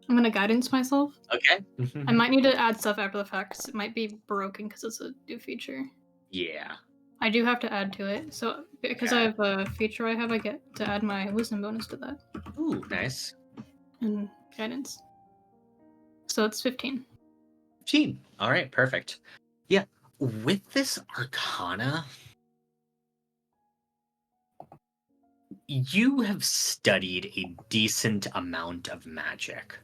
I'm gonna guidance myself.
Okay.
I might need to add stuff after the fact, 'cause it might be broken because it's a new feature.
Yeah.
I do have to add to it, so because I
Okay.
have a feature I get to add my wisdom bonus to that
Ooh, nice.
and guidance. So it's 15.
15. All right, perfect. Yeah. With this Arcana, you have studied a decent amount of magic.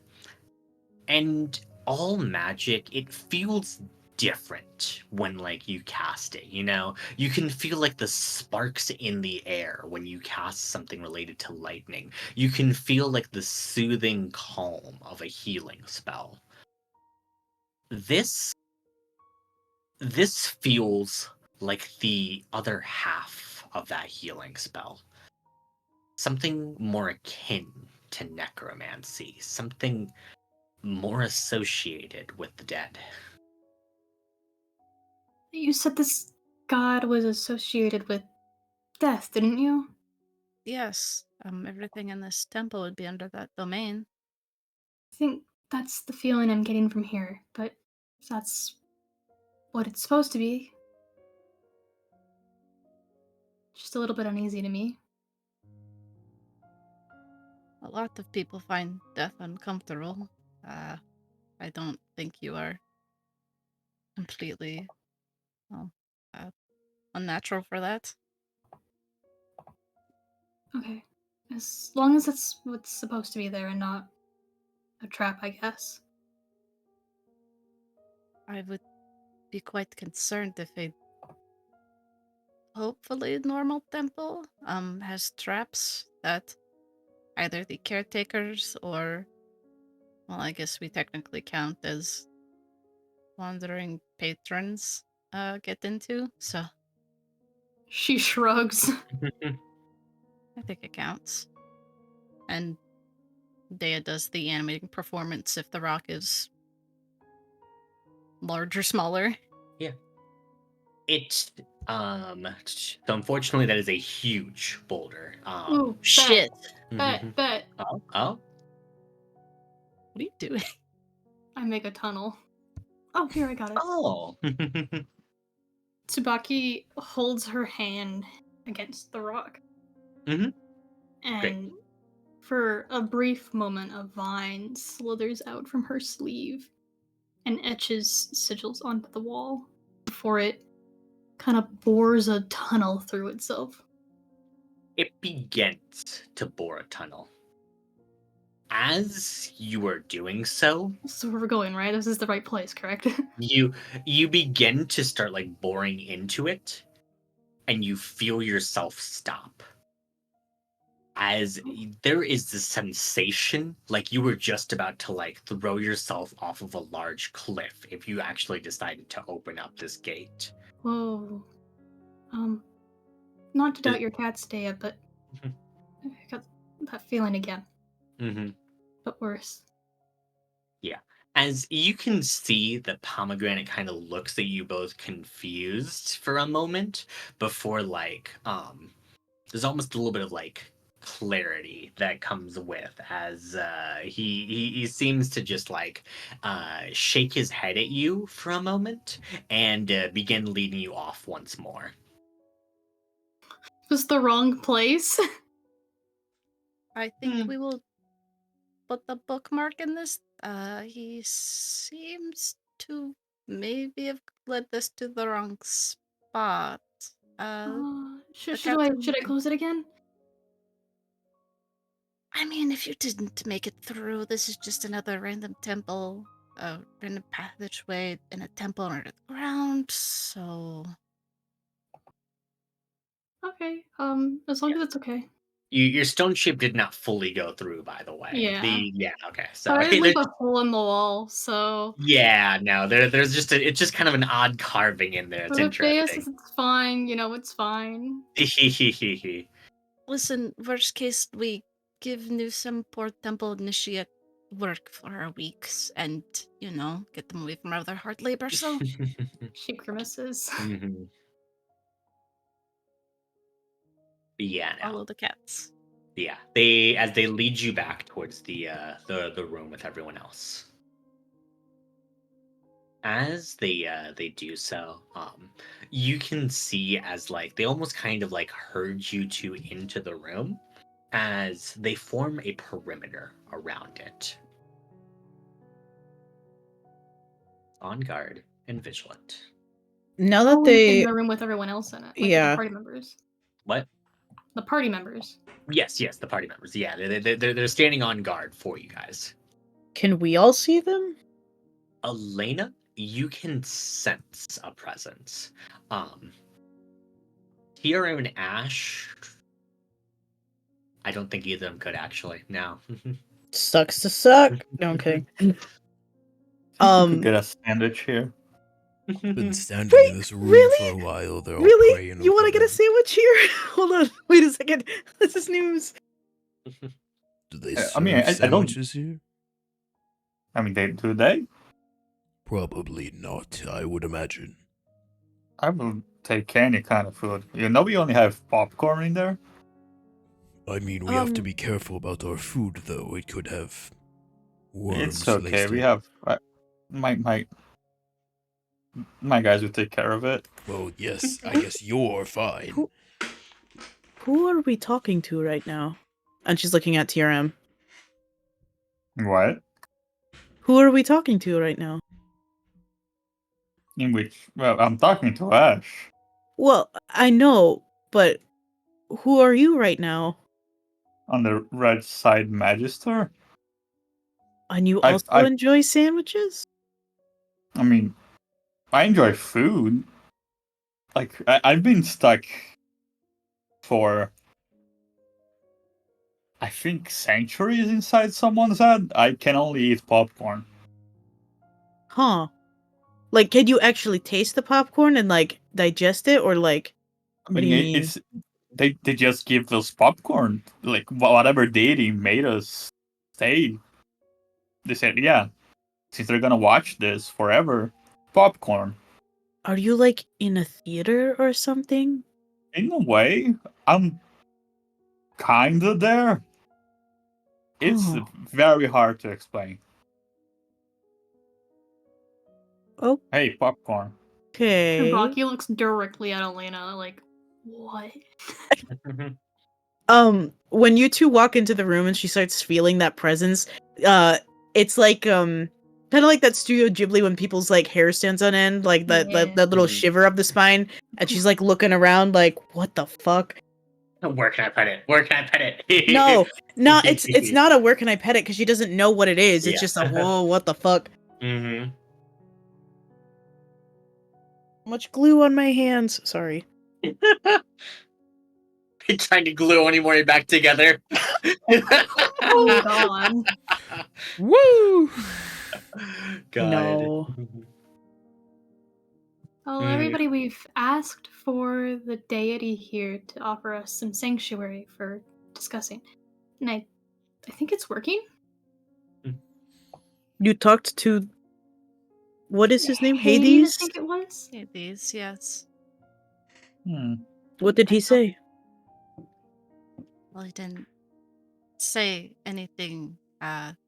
And all magic, it feels different when like you cast it, you know? You can feel like the sparks in the air when you cast something related to lightning. You can feel like the soothing calm of a healing spell. This feels like the other half of that healing spell. Something more akin to necromancy, something more associated with the dead.
You said this god was associated with death, didn't you?
Yes, everything in this temple would be under that domain.
I think that's the feeling I'm getting from here, but if that's what it's supposed to be. Just a little bit uneasy to me.
A lot of people find death uncomfortable. I don't think you are completely, well, unnatural for that.
Okay. As long as that's what's supposed to be there and not a trap, I guess.
I would be quite concerned if a hopefully normal temple has traps that either the caretakers or, well, I guess we technically count as wandering patrons get into, so
She shrugs.
I think it counts. And Dea does the animating performance if the rock is large or smaller.
Yeah. It's so unfortunately that is a huge boulder.
Ooh,
Shit.
Bet.
Oh.
What are you doing?
I make a tunnel. Oh, here, I got it.
Oh.
Tsubaki holds her hand against the rock.
Mhm.
And for a brief moment, a vine slithers out from her sleeve and etches sigils onto the wall before it kind of bores a tunnel through itself.
It begins to bore a tunnel. As you are doing so,
This is where we're going, right? This is the right place, correct?
you begin to start like boring into it, and you feel yourself stop. As there is this sensation like you were just about to like throw yourself off of a large cliff if you actually decided to open up this gate.
Whoa. Not to doubt your cat's Dea, but I got that feeling again.
Mm-hmm.
But worse.
Yeah. As you can see, the pomegranate kind of looks at you both confused for a moment before like there's almost a little bit of like clarity that comes with as he seems to just like shake his head at you for a moment and begin leading you off once more.
Was the wrong place?
I think we will put the bookmark in this. He seems to maybe have led this to the wrong spot.
Should I close it again?
I mean, if you didn't make it through, this is just another random temple, random passageway in a temple under the ground, so...
Okay. As long as it's okay.
Your stone shape did not fully go through, by the way.
Yeah.
Okay.
So I did leave a hole in the wall, so
No, there's just it's just kind of an odd carving in there. It's
for the face,
interesting.
it's fine. It's fine.
Listen, worst case, we give Newsom poor Temple Initiate work for a weeks and, get them away from other hard labor, so...
She grimaces.
Mhm. Yeah, no.
Follow the cats.
Yeah, as they lead you back towards the room with everyone else. As they do so, you can see as like they almost kind of like herd you two into the room as they form a perimeter around it. On guard and vigilant.
Now that
In
they
the room with everyone else in it. Like
Yeah.
the party members.
What?
The party members.
Yes, the party members. Yeah, they're standing on guard for you guys.
Can we all see them?
Elena, you can sense a presence. Tiara and Ash, I don't think either of them could actually. No.
Sucks to suck. No, I'm kidding.
Could get a sandwich here.
Been standing
Wait,
in this room
really?
for a while. They're all
Really?
praying.
You want to
over
get a
there.
sandwich here? Hold on. Wait a second. This is news.
Do they
I
serve
mean, I don't-
sandwiches here?
I mean, do they?
Probably not, I would imagine.
I will take any kind of food. You know, we only have popcorn in there.
I mean, we have to be careful about our food, though. It could have worms.
It's okay.
laced
We
in.
have my guys will take care of it.
Well, yes, I guess you're fine.
Who are we talking to right now? And she's looking at TRM.
What?
Who are we talking to right now?
In which? Well, I'm talking to Ash.
Well, I know, but who are you right now?
On the red side magister.
And you
I've-
also
I've-
enjoy sandwiches?
I mean, I enjoy food. Like, I've been stuck for, I think, centuries inside someone's head. I can only eat popcorn.
Huh. Like, can you actually taste the popcorn and, like, digest it? Or, like,
I
what do
mean,
you mean?
it's they just give us popcorn. Like, whatever deity made us stay. They said, yeah, since they're gonna watch this forever, popcorn.
Are you, like, in a theater or something?
In a way, I'm kinda there. It's
Oh.
very hard to explain.
Oh.
Hey, popcorn.
Okay.
Rocky looks directly at Elena, like, what?
When you two walk into the room and she starts feeling that presence, it's like, kind of like that Studio Ghibli when people's, like, hair stands on end, like, that little shiver up the spine, and she's, like, looking around, like, what the fuck?
Where can I pet it? Where can I pet it?
No, it's not a where can I pet it, because she doesn't know what it is. It's
Yeah.
just a, whoa, what the fuck?
Mm-hmm.
Much glue on my hands. Sorry.
Trying to glue Onimori back together.
Oh god.
Woo!
God.
No.
Well, everybody, we've asked for the deity here to offer us some sanctuary for discussing. And I think it's working.
You talked to... What is his name?
Hades,
Hades?
I think it was.
Hades, yes.
What did he say?
Well, he didn't say anything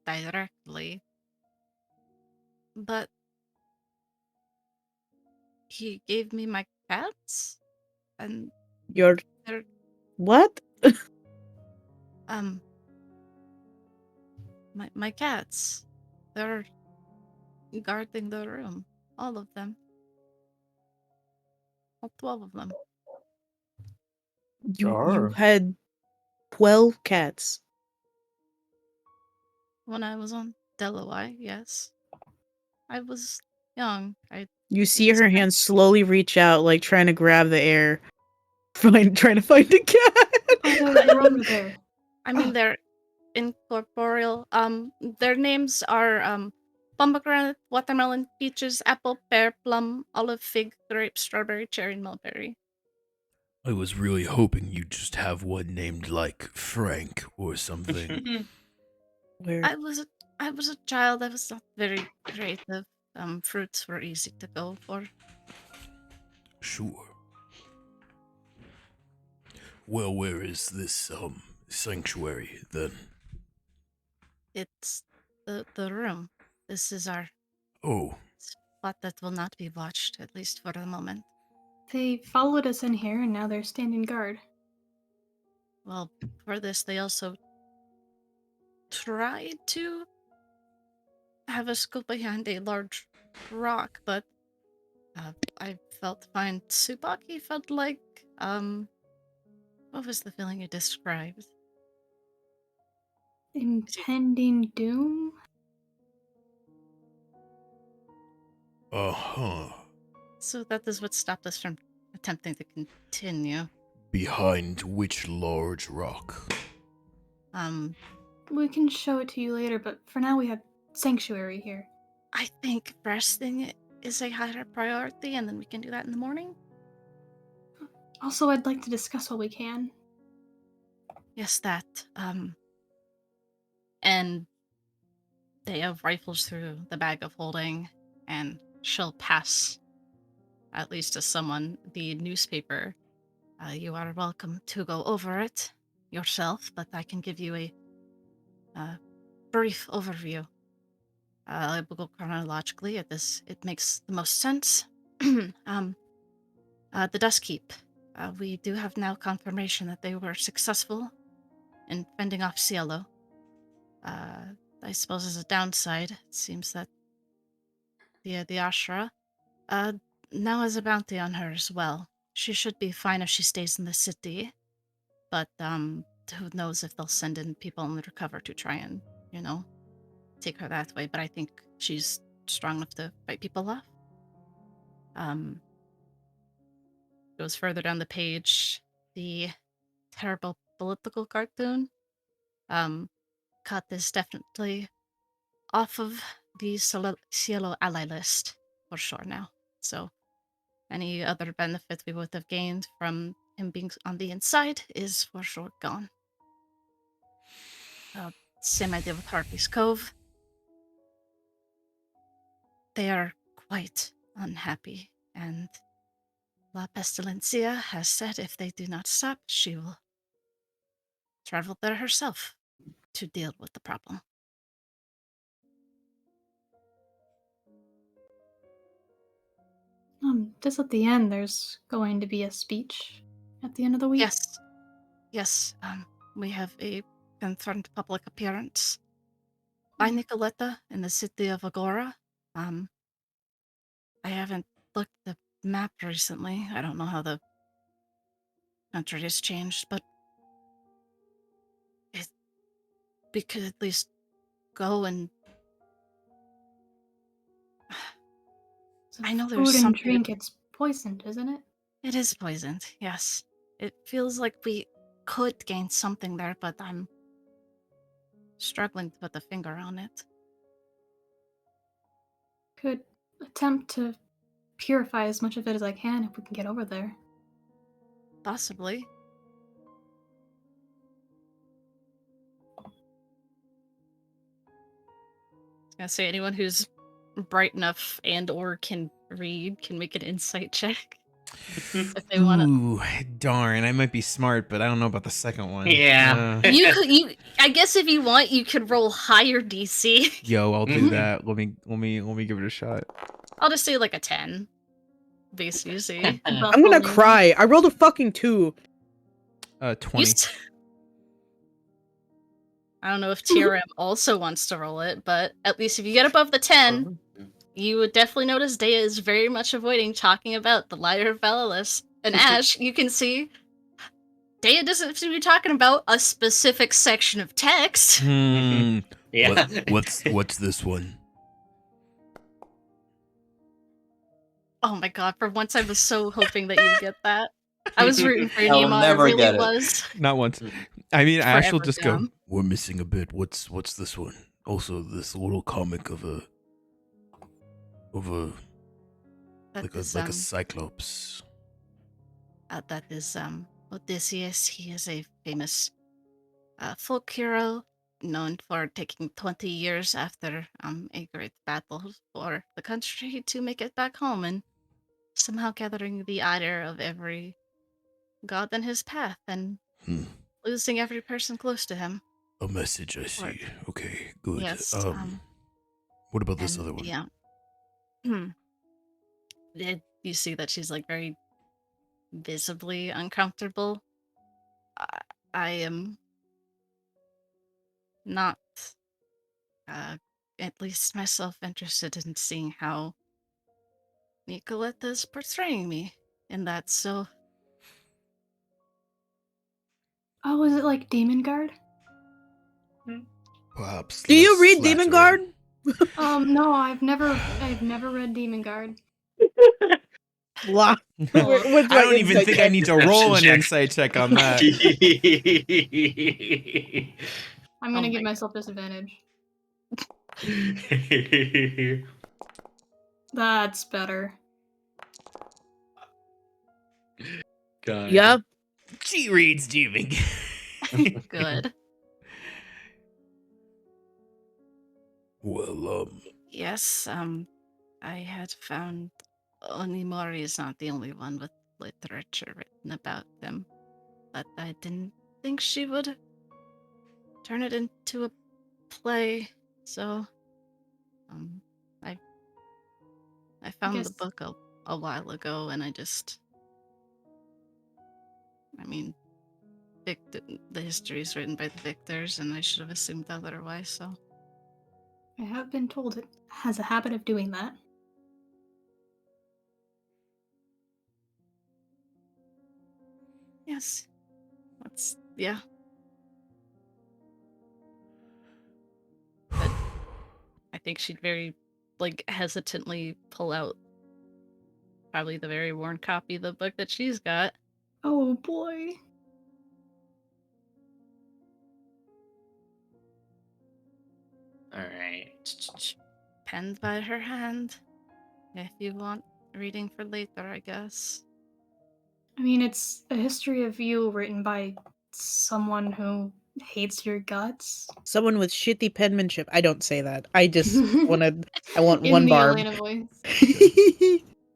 directly, but he gave me my cats, and
Your...
they're
What?
my cats. They're guarding the room, all of them, all 12 of them.
You
Sure.
had 12 cats.
When I was on Delaware, yes. I was young.
You see her hand slowly reach out, like trying to grab the air, trying to find a cat.
they're over there.
I mean, they're incorporeal. Their names are pomegranate, watermelon, peaches, apple, pear, plum, olive, fig, grape, strawberry, cherry, and mulberry.
I was really hoping you'd just have one named like Frank or something.
Weird.
I was a child. I was not very creative. Fruits were easy to go for.
Sure. Well, where is this sanctuary then?
It's the room. This is our
Oh,
spot that will not be watched, at least for the moment.
They followed us in here, and now they're standing guard.
Well, for this, they also tried to have us go behind a large rock, but I felt fine. Tsubaki felt like, what was the feeling you described?
Impending doom?
uh-huh.
So that is what stopped us from attempting to continue.
Behind which large rock?
We can show it to you later, but for now we have sanctuary here.
I think resting is a higher priority, and then we can do that in the morning.
Also, I'd like to discuss what we can.
Yes, that. And Dea rifles through the bag of holding, and she'll pass, at least to someone, the newspaper. You are welcome to go over it yourself, but I can give you a brief overview. I will go chronologically at this. It makes the most sense. The Dust Keep. We do have now confirmation that they were successful in fending off Cielo. I suppose as a downside, it seems that the Ashra now has a bounty on her as well. She should be fine if she stays in the city, but who knows if they'll send in people undercover to try and, take her that way. But I think she's strong enough to fight people off. Goes further down the page, the terrible political cartoon. Cut is definitely off of the Cielo ally list for sure now. So any other benefit we would have gained from him being on the inside is for sure gone. Same idea with Harpy's Cove. They are quite unhappy, and La Pestilencia has said if they do not stop, she will travel there herself to deal with the problem.
Just at the end, there's going to be a speech at the end of the week.
Yes. We have a confirmed public appearance by Nicoletta in the city of Agora. I haven't looked at the map recently. I don't know how the country has changed, but we could at least go and...
So
I know
food
there's
and
something...
drink, it's poisoned, isn't it?
It is poisoned, yes. It feels like we could gain something there, but I'm struggling to put the finger on it.
Could attempt to purify as much of it as I can if we can get over there.
Possibly. I was gonna say, anyone who's bright enough and or can read can make an insight check. If they want to.
Ooh, darn! I might be smart, but I don't know about the second one.
Yeah.
You I guess if you want, you could roll higher DC.
Yo, I'll do
Mhm.
that. Let me give it a shot.
I'll just say like a 10. Base DC.
I'm gonna cry. I rolled a fucking 2.
20.
I don't know if TRM also wants to roll it, but at least if you get above the 10, you would definitely notice Dea is very much avoiding talking about the Lyre of Valilus. And Ash, you can see Dea doesn't seem to be talking about a specific section of text.
Hmm.
Yeah.
What's this one?
Oh my god, for once I was so hoping that you'd get that. I was rooting for you,
I'll
Nemo. I
never
really
get it.
was.
Not once. I mean, I
Forever
shall just go.
dumb.
We're missing a bit. What's this one? Also, this little comic of a
That is
like a cyclops.
that is Odysseus. He is a famous folk hero known for taking 20 years after a great battle for the country to make it back home and somehow gathering the ire of every god in his path and
Hmm.
losing every person close to him.
A message, I see. Okay, good.
Yes.
What about this
And
other one?
yeah. You see that she's like very visibly uncomfortable. I am not, at least myself, interested in seeing how Nicoletta is portraying me in that. So
Oh, is it like Demon Guard?
Perhaps.
Do you
less
read Demon Guard?
flattering.
No, I've never read Demon Guard.
Blah.
Well,
With
I
my
don't even
insight
think
check.
I need to roll an
check.
insight check on that.
I'm gonna
Oh
give
my
myself disadvantage. That's better.
God.
Yeah.
She reads Demon.
good.
Well,
Yes, I had found Onimori is not the only one with literature written about them, but I didn't think she would turn it into a play. So, I found the
guess-
book a while ago, and I mean, the history is written by the victors, and I should have assumed otherwise. So,
I have been told it has a habit of doing that.
yes, yeah. I think she'd very, hesitantly pull out probably the very worn copy of the book that she's got.
Oh boy.
All right.
Penned by her hand. If you want reading for later, I guess.
I mean, it's a history of you written by someone who hates your guts.
Someone with shitty penmanship. I don't say that. I just I want
In
one
the
barb.
Elena voice.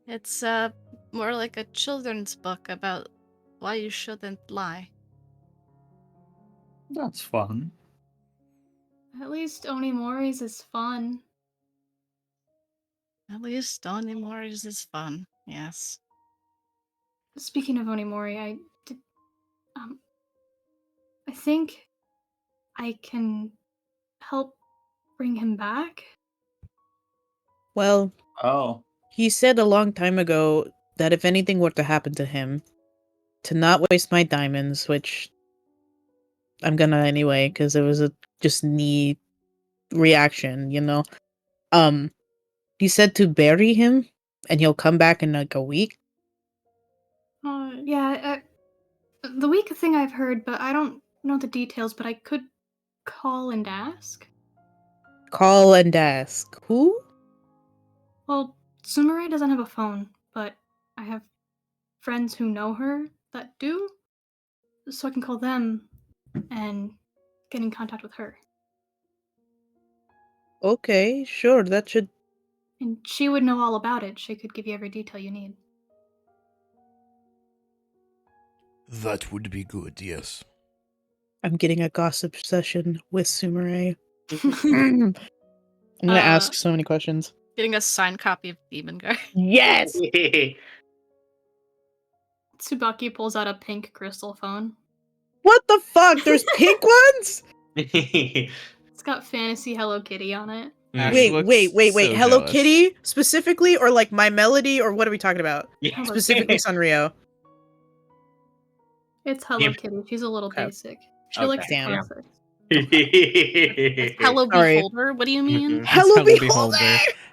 It's more like a children's book about why you shouldn't lie.
That's fun.
At least Onimori's is fun.
At least Onimori's is fun. Yes.
Speaking of Onimori, I think I can help bring him back.
Well,
Oh.
he said a long time ago that if anything were to happen to him, to not waste my diamonds, which I'm gonna anyway, because it was a just knee reaction, you know. He said to bury him, and he'll come back in like a week.
Yeah, the weak thing I've heard, but I don't know the details, but I could call and ask.
Call and ask. Who?
Well, Sumire doesn't have a phone, but I have friends who know her that do, so I can call them and get in contact with her.
Okay, sure, that should...
And she would know all about it. She could give you every detail you need.
that would be good. Yes.
I'm getting a gossip session with Sumire. I'm gonna ask so many questions.
Getting a signed copy of Demon Guard.
Yes!
Tsubaki pulls out a pink crystal phone.
What the fuck? There's pink ones?
It's got fantasy Hello Kitty on it.
Ash
Wait,
looks
wait.
so
Hello
jealous.
Kitty specifically, or like My Melody, or what are we talking about?
Yeah.
Specifically Sanrio.
It's Hello Kitty. She's a little
Okay.
basic. She
Okay.
likes
Damn.
classics.
Hello
Sorry.
Beholder? What do you mean?
Hello,
Hello
Beholder!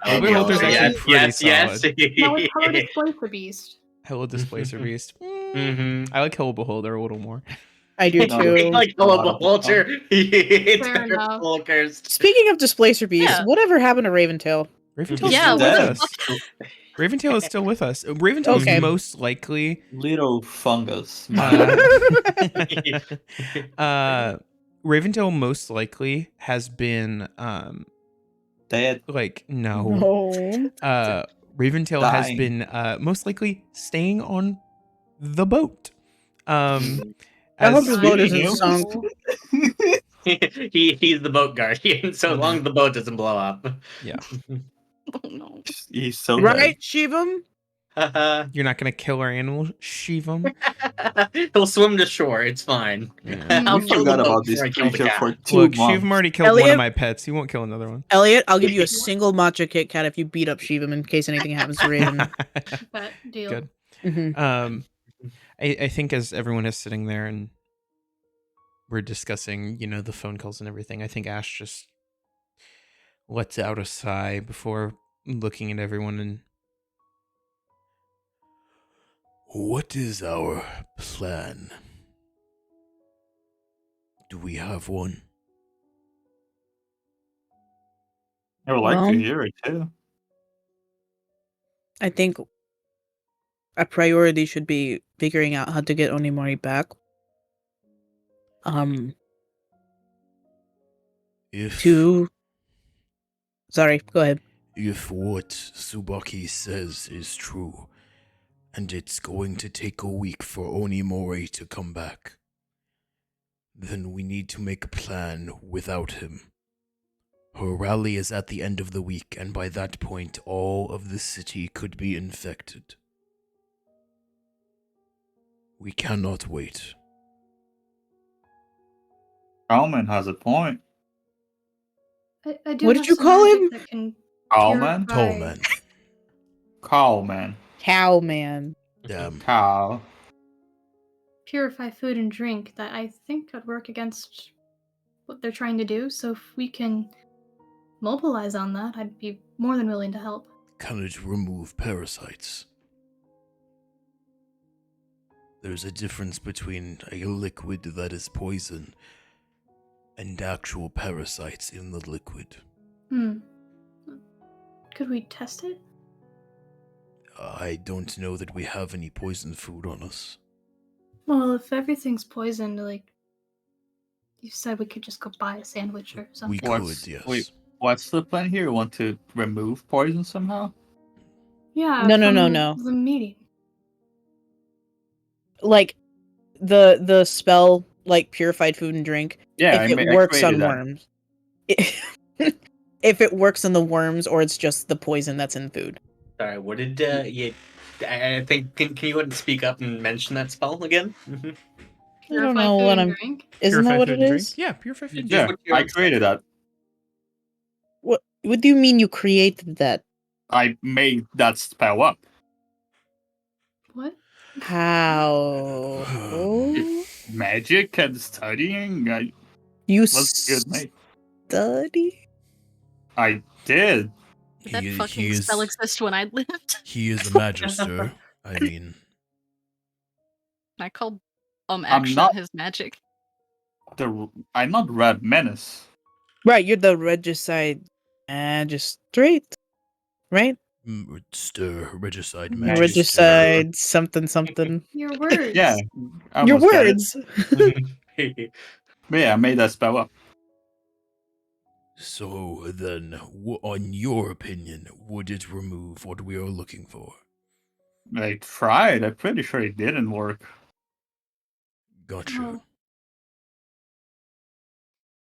Hello Beholder's
yes,
actually pretty
yes,
solid.
No, it's Hello Displays the Beast.
Hello, Displacer Beast.
Mm-hmm.
I like Hello Beholder a little more.
I do
No,
too.
Like
A lot
Hello
of
Vulture. It's
Fair enough.
full cursed.
Speaking of Displacer Beasts,
Yeah.
whatever happened to Raventail?
Raventail's
Yeah,
still
where
with
the
us. Raventail is still with us. Raventail
Okay.
is most likely.
little fungus.
Raventail most likely has been
Dead.
like no.
No.
Raventail has
Dying.
been most likely staying on the boat.
I
As
hope his boat
Speaking
isn't
of-
sunk.
He's the boat guardian, so long as the boat doesn't blow up.
yeah,
Oh, no.
He's so
Right, Shivam?
you're not gonna kill our animal, Shivam.
He'll swim to shore. It's fine.
Yeah.
I'll
We
kill the
forgot
boat
about this
before I kill the
creature
cat.
for 2
Look,
months.
Shivam already killed one
Elliot?
of my pets. He won't kill another one.
Elliot, I'll give you a single matcha Kit Kat if you beat up Shivam in case anything happens to Raven.
That deal.
Good.
hmm
I think as everyone is sitting there and we're discussing, the phone calls and everything, I think Ash just lets out a sigh before looking at everyone and
What is our plan? Do we have one?
I would like
Well-
to hear it too.
I think a priority should be figuring out how to get Onimori back.
If
Sorry, go ahead.
if what Tsubaki says is true, and it's going to take a week for Onimori to come back, then we need to make a plan without him. Her rally is at the end of the week, and by that point, all of the city could be infected. We cannot wait.
Alman has a point.
I do
What
have
did you
some
call
magic
him?
that can
Alman?
purify-
Tallman.
Cowman.
Cow man.
Damn.
Cow.
purify food and drink that I think could work against what they're trying to do. So if we can mobilize on that, I'd be more than willing to help.
Can it remove parasites? There's a difference between a liquid that is poison and actual parasites in the liquid.
Could we test it?
I don't know that we have any poison food on us.
Well, if everything's poisoned, like you said, we could just go buy a sandwich or something.
We
What's-
could, yes.
wait. What's the plan here? You want to remove poison somehow?
Yeah.
No,
from
no.
The meeting.
Like the spell, like purified food and drink.
Yeah,
if
I
it works
created
on
that.
worms. If it works on the worms or it's just the poison that's in food.
Sorry, what did you? I think can you go ahead and speak up and mention that spell again?
I don't
Purify
know
food
what
and
I'm.
drink.
Isn't that
Purify
what
food
it
and drink?
is?
Yeah, purify food and
Yeah.
drink.
Yeah, I created that.
What do you mean you created that?
I made that spell up.
What?
How?
Magic and studying.
You
Was good, mate.
study?
I did.
Did that
He-
fucking
he
spell
is-
exist when I lived?
He is a magister. I mean,
I called
I'm
action
not-
his magic.
I'm not Red Menace.
Right, you're the regicide magistrate, right?
regicide,
Magister.
magister.
Regicide something.
Your words.
Yeah. I
Your
almost got it.
words.
But yeah, I made that spell up.
So then, on your opinion, would it remove what we are looking for?
I tried. I'm pretty sure it didn't work.
Gotcha.
Oh.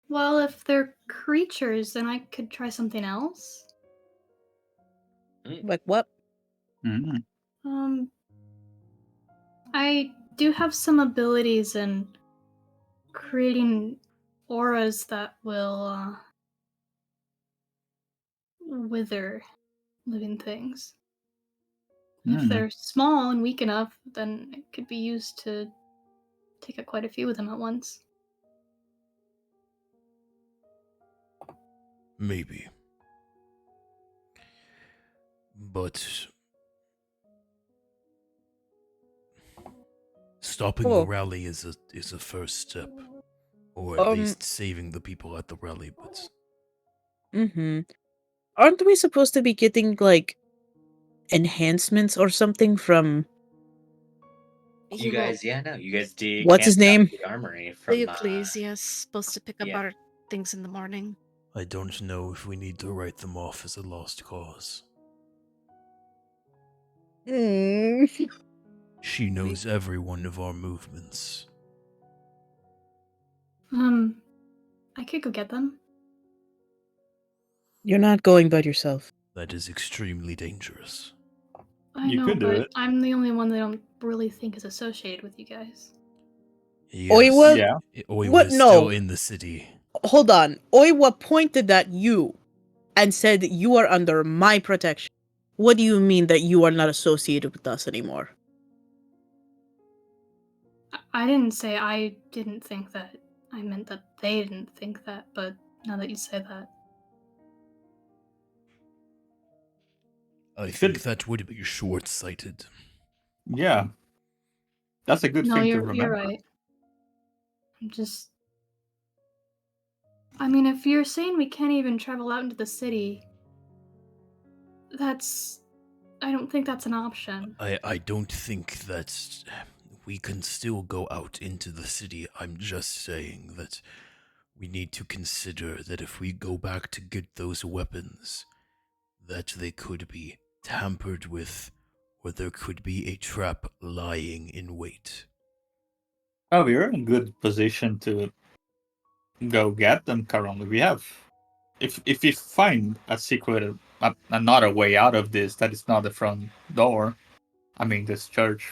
Well, if they're creatures, then I could try something else.
Like what?
Mm.
I do have some abilities in creating auras that will wither living things. If
Mm.
they're small and weak enough, then it could be used to take out quite a few of them at once.
Maybe. But Stopping
Oh.
the rally is a first step, or at least saving the people at the rally. But
Aren't we supposed to be getting, like, enhancements or something from...
You guys, you guys
What's his name?
the armory
Will you
from.
please? Yes, supposed to pick up
yeah.
our things in the morning.
I don't know if we need to write them off as a lost cause. She knows every one of our movements.
I could go get them.
You're not going by yourself.
That is extremely dangerous.
I
You
know,
could do
but
it.
I'm the only one that I don't really think is associated with you guys.
Yes,
Oiwa?
Yeah.
Oiwa
What?
is still
No.
in the city.
Hold on. Oiwa pointed at you and said that you are under my protection. What do you mean that you are not associated with us anymore?
I didn't say I didn't think that. I meant that they didn't think that, but now that you say that.
I think that would be short-sighted.
Yeah. That's a good
No,
thing to
you're
remember.
right. I'm just... I mean, if you're saying we can't even travel out into the city, that's... I don't think that's an option.
I don't think that we can still go out into the city. I'm just saying that we need to consider that if we go back to get those weapons, that they could be tampered with, or there could be a trap lying in wait.
Oh, we're in a good position to go get them currently. We have... If we find a secret, another way out of this, that is not the front door, I mean this church,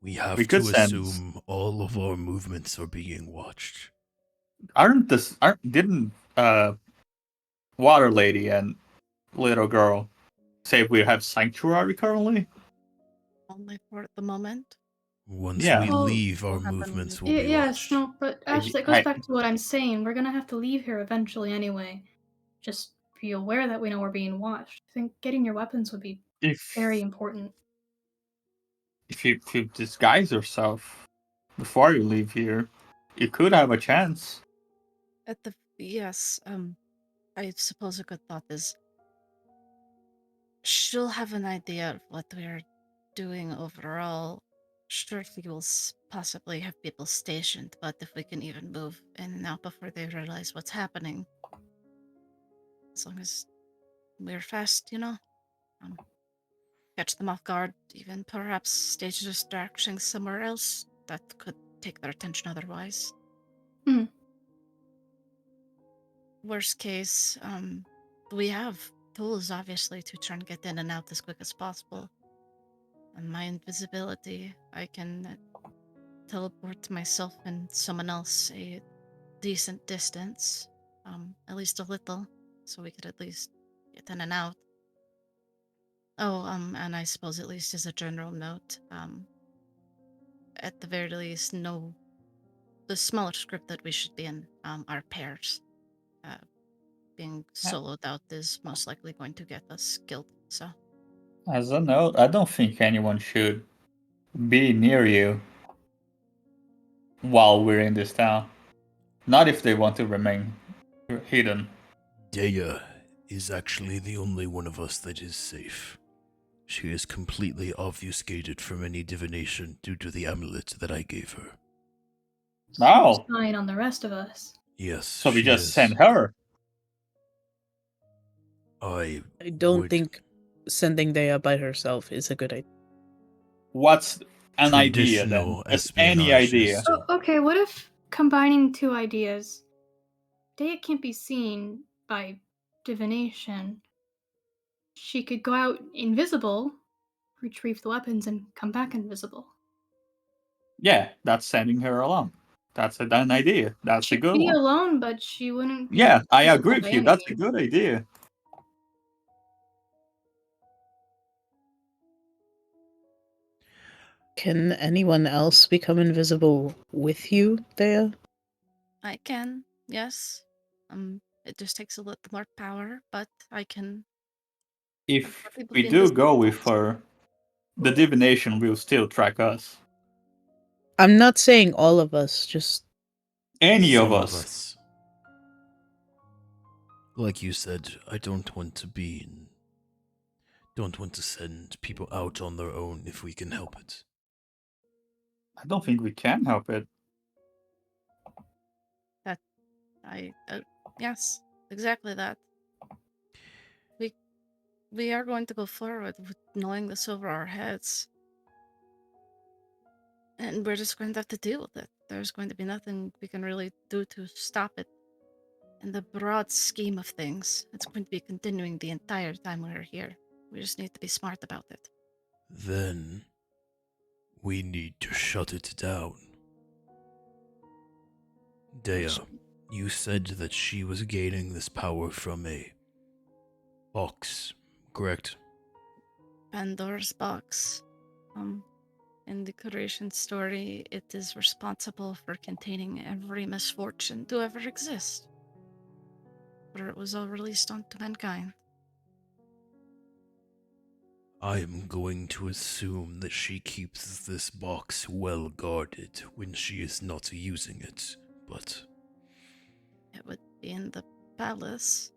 We have
we
to
could send...
assume all of our movements are being watched.
Didn't Water Lady and Little Girl say we have Sanctuary currently?
Only for the moment.
Once
Yeah.
we
Well,
leave, our
we'll have them-
movements will be
Yes,
watched.
no, but Ashley, that goes back to what I'm saying. We're gonna have to leave here eventually anyway. Just be aware that we know we're being watched. I think getting your weapons would be very important.
If you disguise yourself before you leave here, you could have a chance.
Yes, I suppose a good thought is she'll have an idea of what we're doing overall. Sure, we will possibly have people stationed, but if we can even move in and out before they realize what's happening, as long as we're fast, catch them off guard, even perhaps stage distraction somewhere else that could take their attention otherwise. Worst case, we have tools, obviously, to try and get in and out as quick as possible. And my invisibility, I can teleport myself and someone else a decent distance, at least a little, so we could at least get in and out. Oh, and I suppose at least as a general note, at the very least, know the smallest group that we should be in are pairs. Being soloed out is most likely going to get us killed, so.
As a note, I don't think anyone should be near you while we're in this town. Not if they want to remain hidden.
Dea is actually the only one of us that is safe. She is completely obfuscated from any divination due to the amulet that I gave her.
No.
Spying on the rest of us.
Yes,
So we
she
just
is.
send her.
I
don't think sending Dea by herself is a good idea.
What's an idea then?
Traditional
Just any
espionage
idea.
is-
Oh, okay, what if combining two ideas? Dea can't be seen by divination. She could go out invisible, retrieve the weapons, and come back invisible.
Yeah, that's sending her along. That's an idea. That's a
She'd
good
be
one.
alone, but she wouldn't be
Yeah, I agree
visible
with
by
you. That's a
any
good idea.
Can anyone else become invisible with you, Dea?
I can, yes. It just takes a little more power, but I can.
If
People
we
be
do
invisible
go with
also.
her, the divination will still track us.
I'm not saying all of us, just
Any
Some
of us.
Like you said, I don't want to send people out on their own if we can help it.
I don't think we can help it.
Yes, exactly that. We are going to go forward with knowing this over our heads. And we're just going to have to deal with it. There's going to be nothing we can really do to stop it. In the broad scheme of things, it's going to be continuing the entire time we're here. We just need to be smart about it.
Then we need to shut it down. Dea, you said that she was gaining this power from a box, correct?
Pandora's box. In the creation story, it is responsible for containing every misfortune to ever exist. But it was all released onto mankind.
I am going to assume that she keeps this box well guarded when she is not using it, but
It would be in the palace.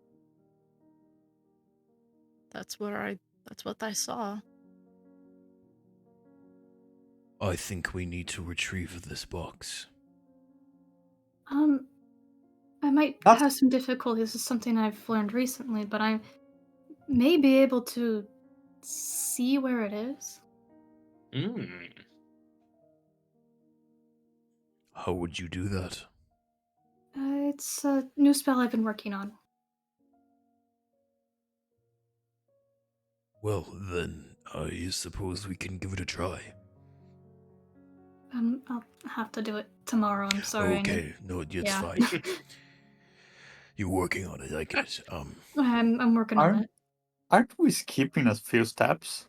That's what I saw.
I think we need to retrieve this box.
I might have some difficulties. This is something I've learned recently, but I may be able to see where it is.
How would you do that?
It's a new spell I've been working on.
Well, then, I suppose we can give it a try.
I'll have to do it tomorrow. I'm sorry.
Okay, no, it's
Yeah.
fine. You're working on it, I get.
I'm working on it.
Aren't we skipping a few steps?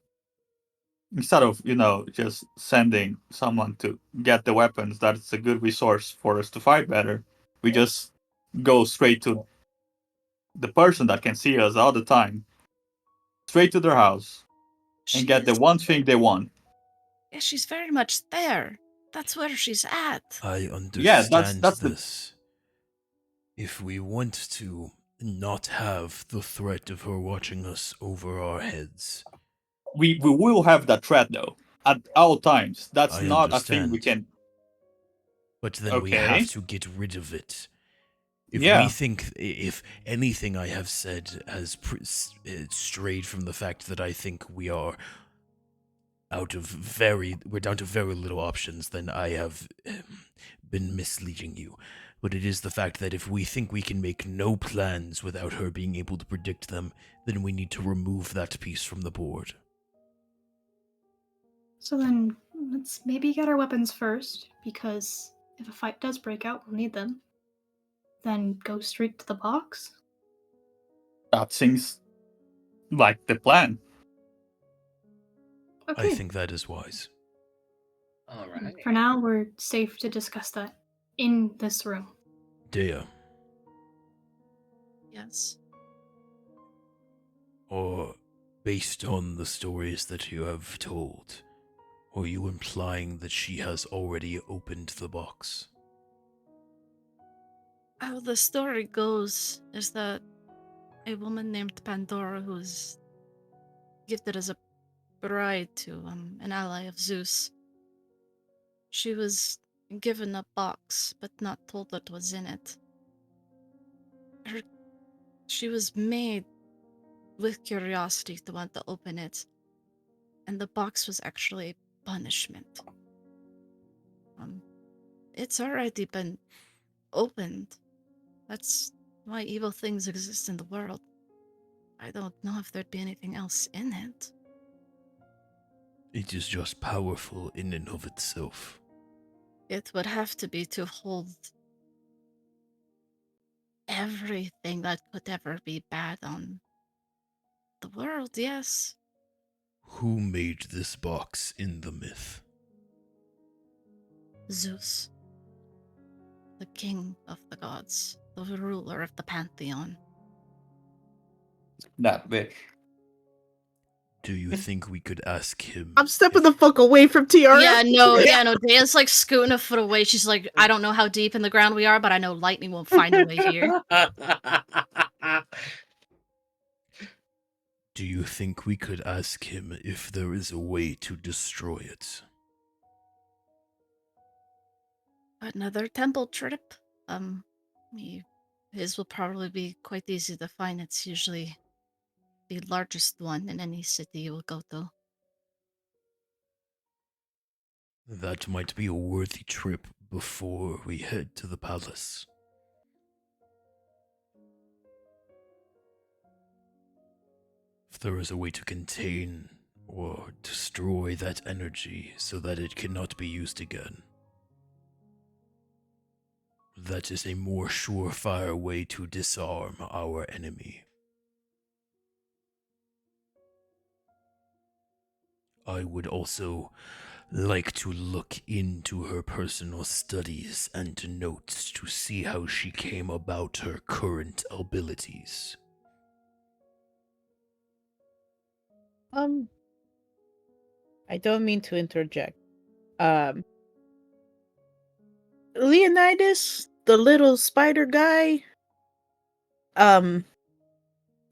Instead of, just sending someone to get the weapons, that's a good resource for us to fight better. We just go straight to the person that can see us all the time, straight to their house, and get the one thing they want.
Yeah, she's very much there. That's where she's at.
I understand
Yeah, that's
this. If we want to not have the threat of her watching us over our heads.
We will have that threat, though, at all times. That's
I
not a thing we
understand.
can...
But then we have to get rid of it. If we think, if anything I have said has strayed from the fact that I think we are we're down to very little options, then I have been misleading you. But it is the fact that if we think we can make no plans without her being able to predict them, then we need to remove that piece from the board.
So then, let's maybe get our weapons first, because if a fight does break out, we'll need them. Then go straight to the box?
That seems like the plan.
Okay.
I think that is wise.
All right.
For now, we're safe to discuss that in this room.
Dea.
Yes.
Or, based on the stories that you have told, are you implying that she has already opened the box?
How the story goes is that a woman named Pandora, who's gifted as a bride to an ally of Zeus, she was given a box but not told what was in it. She was made with curiosity to want to open it, and the box was actually punishment. It's already been opened. That's why evil things exist in the world. I don't know if there'd be anything else in it.
It is just powerful in and of itself.
It would have to be to hold everything that could ever be bad on the world, yes.
Who made this box in the myth?
Zeus. The king of the gods. The ruler of the pantheon.
That bitch.
Do you think we could ask him?
I'm stepping the fuck away from TRS.
Yeah, no, Daya's like scooting a foot away. She's like, I don't know how deep in the ground we are, but I know lightning will find a way here.
Do you think we could ask him if there is a way to destroy it?
Another temple trip. His will probably be quite easy to find. It's usually the largest one in any city you will go to.
That might be a worthy trip before we head to the palace. If there is a way to contain or destroy that energy so that it cannot be used again, that is a more surefire way to disarm our enemy. I would also like to look into her personal studies and notes to see how she came about her current abilities.
I don't mean to interject. Leonidas, the little spider guy,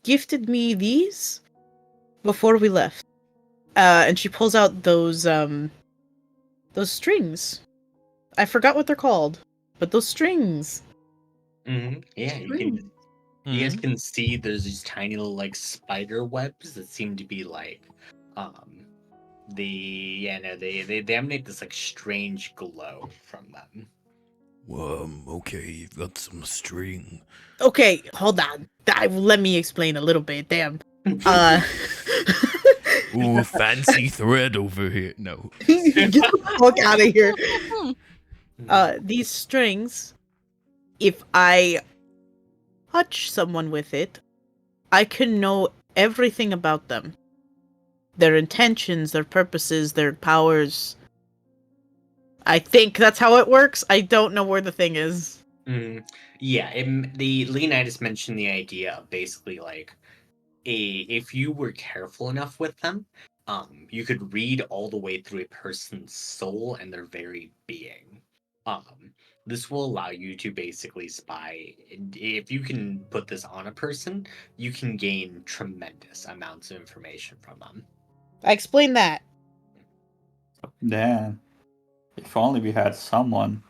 gifted me these before we left. And she pulls out those strings. I forgot what they're called, but those strings.
Yeah, you guys can see there's these tiny little like spider webs that seem to be like they emanate this like strange glow from them.
Okay, you've got some string.
Okay, hold on. Let me explain a little bit. Damn.
Ooh, fancy thread over here. No.
Get the fuck out of here. These strings, if I touch someone with it, I can know everything about them. Their intentions, their purposes, their powers. I think that's how it works. I don't know where the thing is.
Yeah, the Leonidas mentioned the idea of basically like if you were careful enough with them, you could read all the way through a person's soul and their very being. This will allow you to basically spy. If you can put this on a person, you can gain tremendous amounts of information from them.
I explained that.
Damn. If only we had someone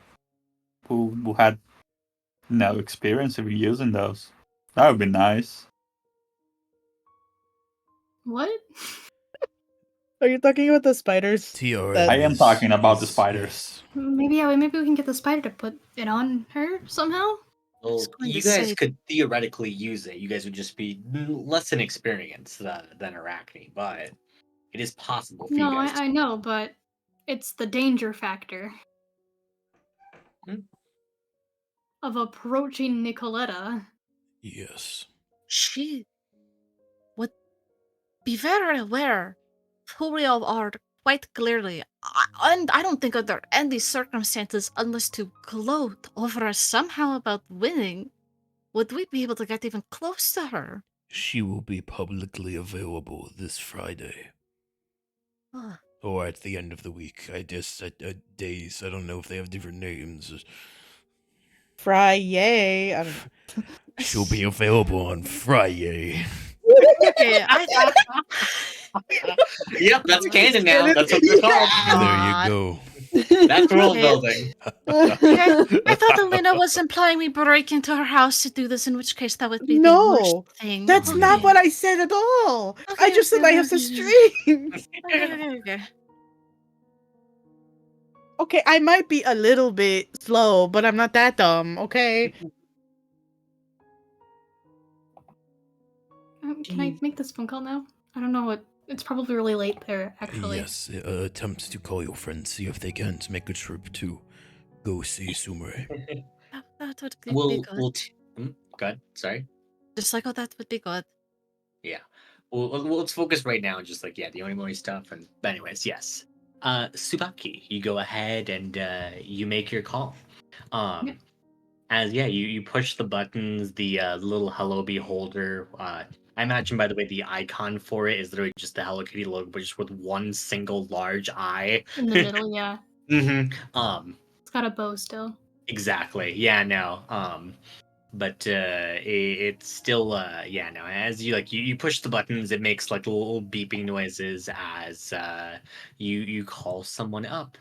who had no experience of using those. That would be nice.
What?
Are you talking about the spiders?
TRS.
I am talking about the spiders.
Maybe we can get the spider to put it on her somehow.
Well, you guys could theoretically use it. You guys would just be less inexperienced than Arachne, but it is possible for you guys.
I know, but it's the danger factor of approaching Nicoletta.
Yes.
She would be very aware who we all are quite clearly. And I don't think under any circumstances, unless to gloat over us somehow about winning, would we be able to get even close to her.
She will be publicly available this Friday. Or at the end of the week. I guess at days. I don't know if they have different names.
Friday. I don't know.
She'll be available on Friday.
Okay,
Yep, that's canon now. That's what they're called.
There you go.
That's world building.
I thought Elena was implying we break into her house to do this, in which case that would be the worst thing.
That's not what I said at all. I just said I have some strings. Okay, I might be a little bit slow, but I'm not that dumb, okay?
Can I make this phone call now? I don't know what. It's probably really late there, actually.
Yes, attempt to call your friends, see if they can't make a trip to go see Sumere.
That would be good.
Go ahead. Sorry.
Just like, that would be good.
Yeah. Well, let's focus right now on just like, the Onimori stuff. But anyways, yes. Tsubaki, you go ahead and you make your call. As you push the buttons, the little hello beholder I imagine, by the way, the icon for it is literally just the Hello Kitty logo, but just with one single large eye.
In the middle, yeah.
It's
got a bow still.
Exactly. Yeah, no. But it's still yeah, no. As you push the buttons, it makes like little beeping noises as you call someone up.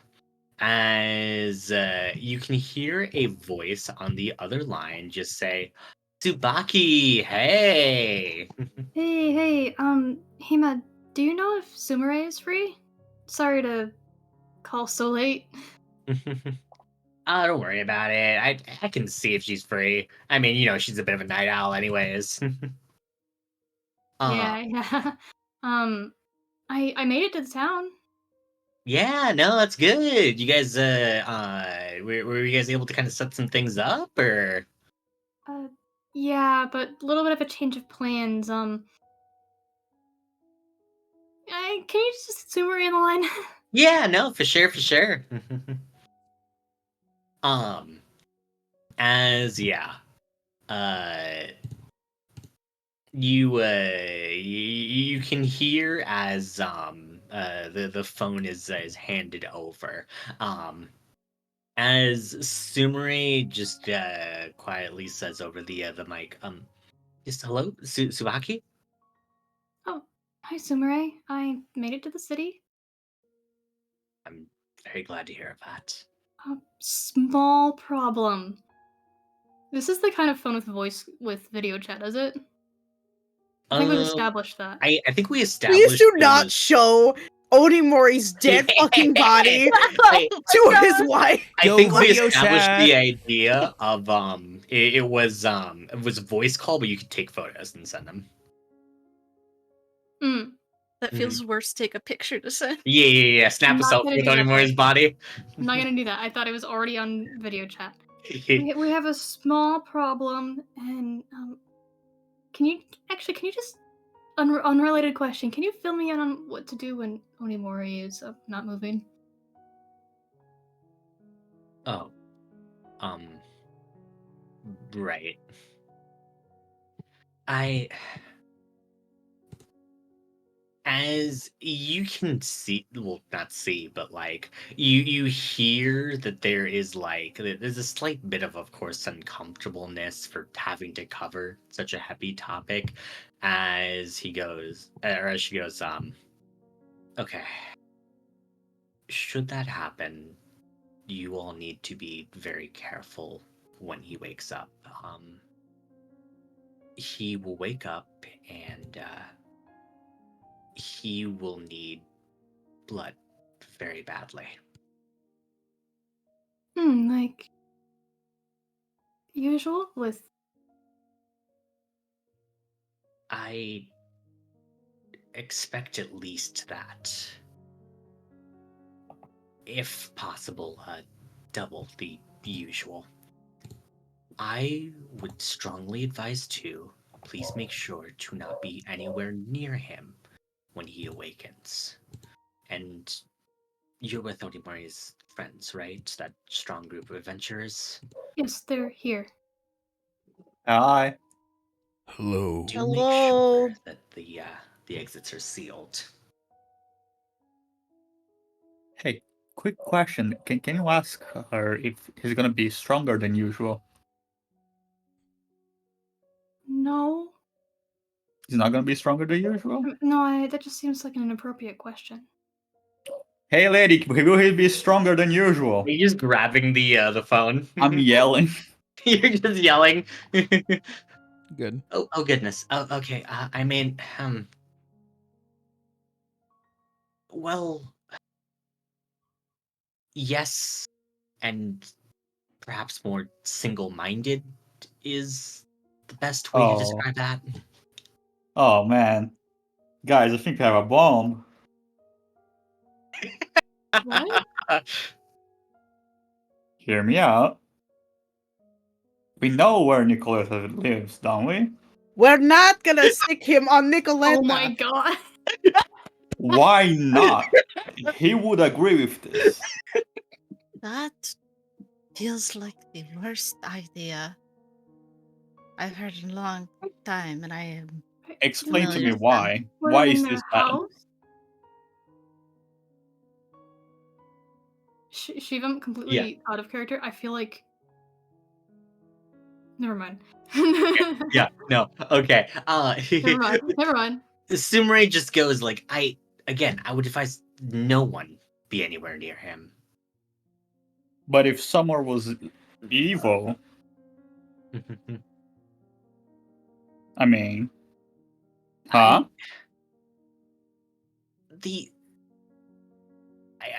As you can hear a voice on the other line just say, "Tsubaki, hey."
Hey, Hima, do you know if Sumire is free? Sorry to call so late.
Oh, don't worry about it. I can see if she's free. I mean, she's a bit of a night owl, anyways.
Yeah. I made it to the town.
Yeah, no, that's good. You guys, were you guys able to kind of set some things up, or?
Yeah, but a little bit of a change of plans. Can you just Sumire in the line?
Yeah, no, for sure. As yeah, you can hear as the phone is handed over, as Sumire just quietly says over the mic, just hello, Subaki.
Oh, hi Sumire. I made it to the city.
I'm very glad to hear of that.
Small problem. This is the kind of phone with video chat, is it? I think we've established that.
I think we
Please
established.
do not show Onimori's dead fucking body to his wife.
I
Yo,
think we
video
established
chat.
the idea of it was a voice call, but you could take photos and send them.
That feels worse. Take a picture to send.
Yeah. Snap
I'm
a
not
selfie
gonna
with
do that,
Onimori's body.
I'm not gonna do that. I thought it was already on video chat. We have a small problem, and can you just unrelated question? Can you fill me in on what to do when Onimori is not moving?
Oh, right. As you can see, well, not see, but like you hear that there's a slight bit of course, uncomfortableness for having to cover such a heavy topic, as he goes, or as she goes, okay. Should that happen, you all need to be very careful when he wakes up. He will wake up and he will need blood very badly.
Like usual with.
I expect at least that. If possible, double the usual. I would strongly advise too, please make sure to not be anywhere near him when he awakens. And you're with Onimori's friends, right? That strong group of adventurers?
Yes, they're here.
Hi.
Hello.
Do make
Hello.
sure that the exits are sealed.
Hey, quick question. Can you ask her if he's gonna be stronger than usual?
No.
He's not gonna be stronger than usual?
No, that just seems like an inappropriate question.
Hey lady, will he be stronger than usual?
Are you just grabbing the phone?
I'm yelling.
You're just yelling.
Good.
Oh goodness. Oh, okay. I mean, well, yes, and perhaps more single-minded is the best way to
Oh.
describe that.
Oh man. Guys, I think I have a bomb.
What?
Hear me out. We know where Nicoletta lives, don't we?
We're not gonna stick him on Nicoletta.
Oh my god.
Why not? He would agree with this.
That feels like the worst idea I've heard in a long time, and I am
Explain to me
Familiar
why.
Put
Why
him in
is
their
this bad?
house? Shivam, completely out of character. I feel like. Never mind.
Yeah, no, okay.
Never mind. Never mind.
Sumire just goes like, I would advise no one be anywhere near him.
But if Summer was evil, I mean, huh?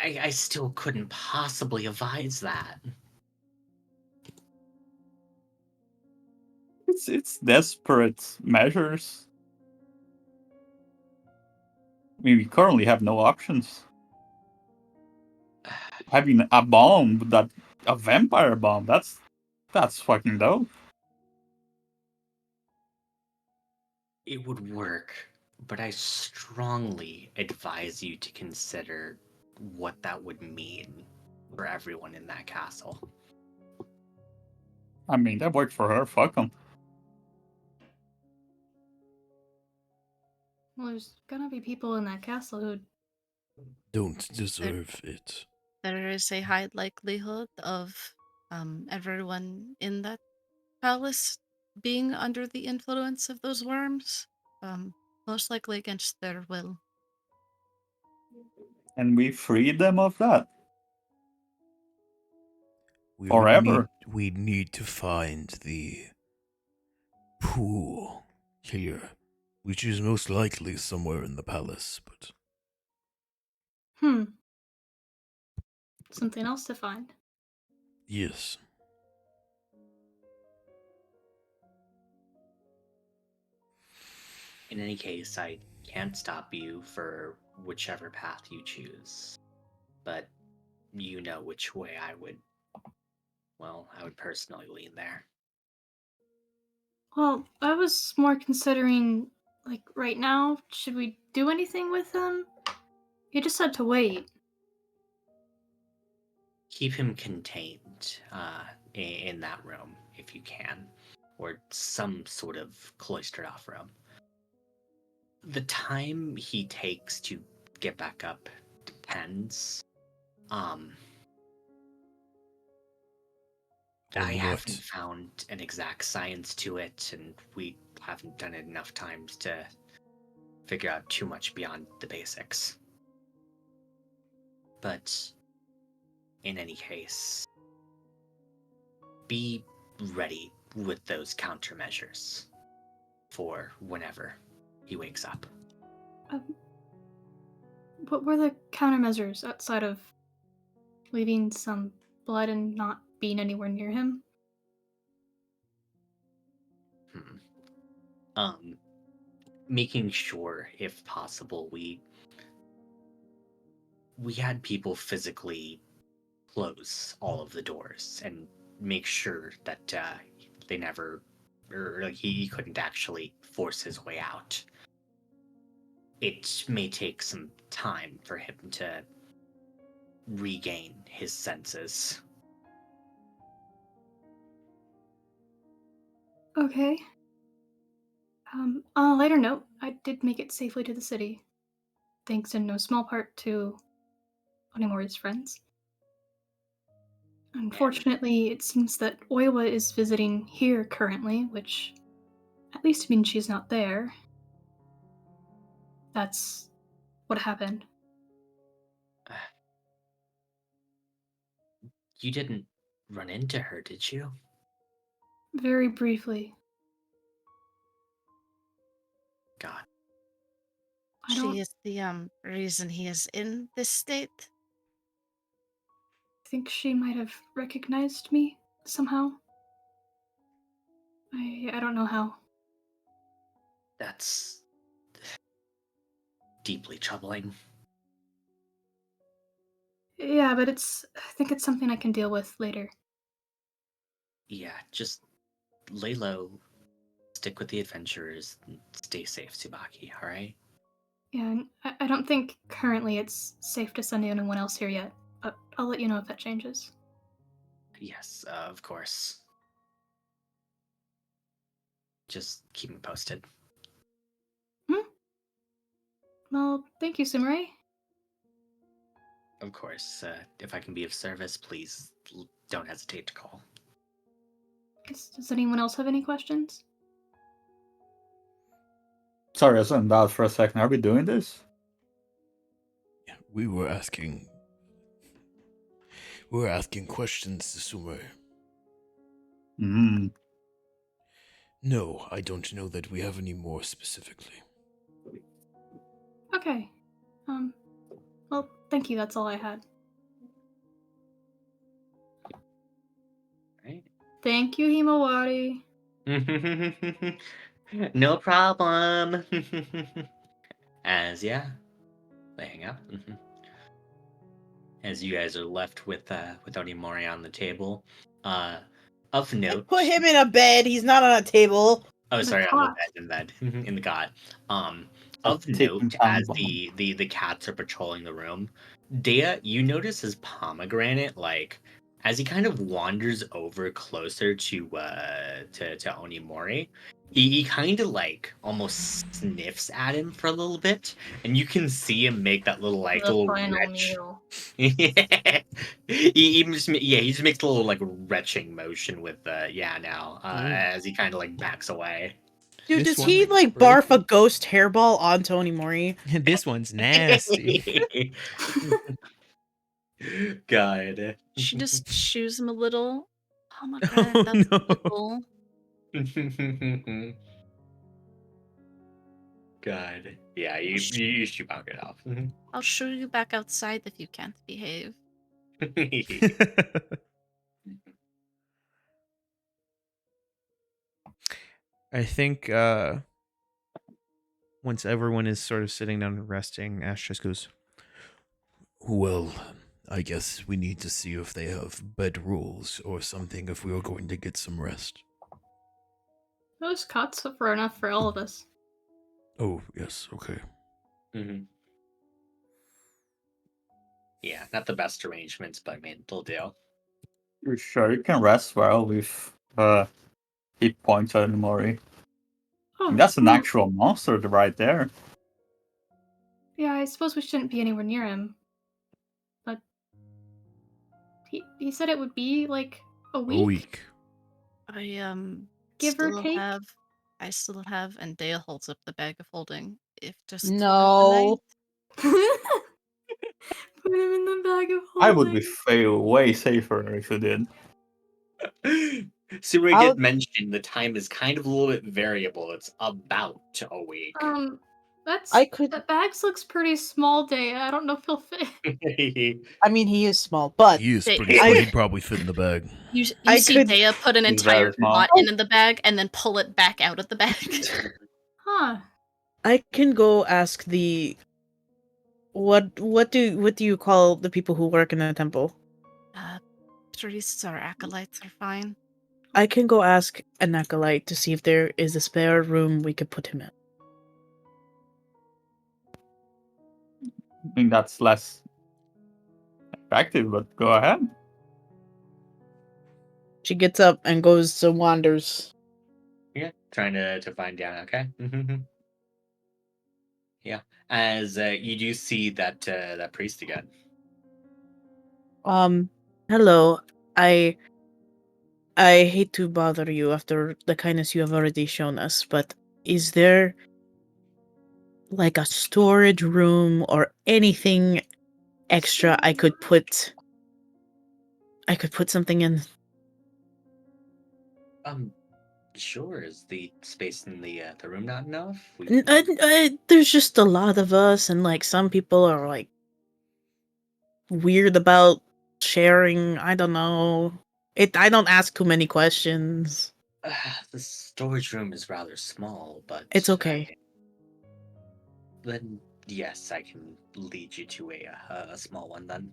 I still couldn't possibly advise that.
It's desperate measures. I mean, we currently have no options. Having a bomb, a vampire bomb, that's fucking dope.
It would work, but I strongly advise you to consider what that would mean for everyone in that castle.
I mean, that worked for her. Fuck them.
Well, there's gonna be people in that castle who.
Don't deserve it.
There is a high likelihood of everyone in that palace being under the influence of those worms, most likely against their will.
And we freed them of that.
We
Forever.
we need to find the pool here, which is most likely somewhere in the palace, but
Something else to find.
yes.
In any case, I can't stop you for whichever path you choose. But you know which way I would personally lean there.
Well, I was more considering, like, right now, should we do anything with him? He just had to wait.
Keep him contained in that room if you can, or some sort of cloistered off room. The time he takes to get back up depends. I haven't found an exact science to it, and we haven't done it enough times to figure out too much beyond the basics. But in any case, be ready with those countermeasures for whenever he wakes up.
What were the countermeasures outside of leaving some blood and not being anywhere near him?
Making sure, if possible, we had people physically close all of the doors and make sure that they never, or he couldn't actually force his way out. It may take some time for him to regain his senses.
Okay. On a lighter note, I did make it safely to the city, thanks in no small part to Onimori's friends. Unfortunately, it seems that Oiwa is visiting here currently, which at least means she's not there. That's what happened.
You didn't run into her, did you?
Very briefly.
God.
She is the reason he is in this state.
I think she might have recognized me somehow. I don't know how.
That's deeply troubling.
Yeah, but I think it's something I can deal with later.
Yeah, just lay low, stick with the adventurers, and stay safe, Tsubaki, alright?
Yeah, and I don't think currently it's safe to send anyone else here yet, but I'll let you know if that changes.
Yes, of course. Just keep me posted.
Well, thank you, Sumire.
Of course, if I can be of service, please don't hesitate to call.
Does anyone else have any questions?
Sorry, I zoned out for a second. Are we doing this?
We were asking questions to Sumer.
Hmm.
No, I don't know that we have any more specifically.
Okay. Well, thank you. That's all I had.
Right?
Thank you, Himawari.
No problem. As they hang up. As you guys are left with Onimori on the table. Of note.
Put him in a bed. He's not on a table.
Oh,
The
sorry, on the
cot.
bed, in the cot. Of
Ticking
note,
time
as
bomb.
the cats are patrolling the room, Dea, you notice his pomegranate, like, as he kind of wanders over closer to Onimori, he kind of like almost sniffs at him for a little bit, and you can see him make that little like
The
little
final
retch.
meal.
Yeah. he just makes a little like retching motion with as he kind of like backs away.
Dude,
This
does he
one-
like barf a ghost hairball on Tony Mori?
This one's nasty.
God.
She just chews him a little. Oh my
Oh,
god, that's
no.
beautiful.
God. Yeah, you should knock it off.
I'll show you back outside if you can't behave.
I think once everyone is sort of sitting down and resting, Ash just goes,
Well, I guess we need to see if they have bed rules or something if we are going to get some rest.
Those cots are enough for all of us.
Oh, yes, okay.
Mhm. Yeah, not the best arrangements, but I mean, it'll do.
You're sure you can rest well with hit points on Mori?
Oh,
That's an actual monster right there.
Yeah, I suppose we shouldn't be anywhere near him. But he said it would be like a week.
A week.
I
Give or
still
take?
have, and Dea holds up the bag of holding. If just
No.
Put him in the bag of holding.
I would be way safer if you did.
See, we
I'll-
get mentioned, the time is kind of a little bit variable. It's about a week.
That bags looks pretty small, Day. I don't know if he'll fit.
I mean, he is small, but
He is
Hey,
pretty small. He'd probably fit in the bag.
You
I
see
could-
Dea put an
He's
entire
very small.
pot in the bag and then pull it back out of the bag.
Huh.
I can go ask the what do you call the people who work in the temple?
Priests or acolytes are fine.
I can go ask an acolyte to see if there is a spare room we could put him in.
I think that's less effective, but go ahead.
She gets up and goes to wanders.
Yeah, trying to find down. Okay. Yeah, as you do see that that priest again.
Hello. I hate to bother you after the kindness you have already shown us, but is there like a storage room or anything extra I could put something in?
Sure. Is the space in the room not enough?
There's just a lot of us, and like some people are like weird about sharing. I don't know. I don't ask too many questions.
The storage room is rather small, but
It's okay.
Then yes, I can lead you to a small one. Then,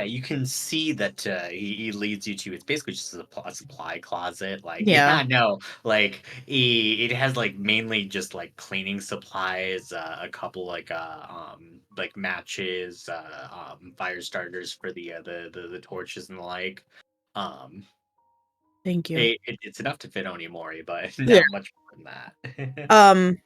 you can see that he leads you to. It's basically just a supply closet. Like
Yeah.
no, like it has like mainly just like cleaning supplies, a couple like matches, fire starters for the torches and the like.
Thank you.
It's enough to fit Onimori, but not
Yeah.
much more than that.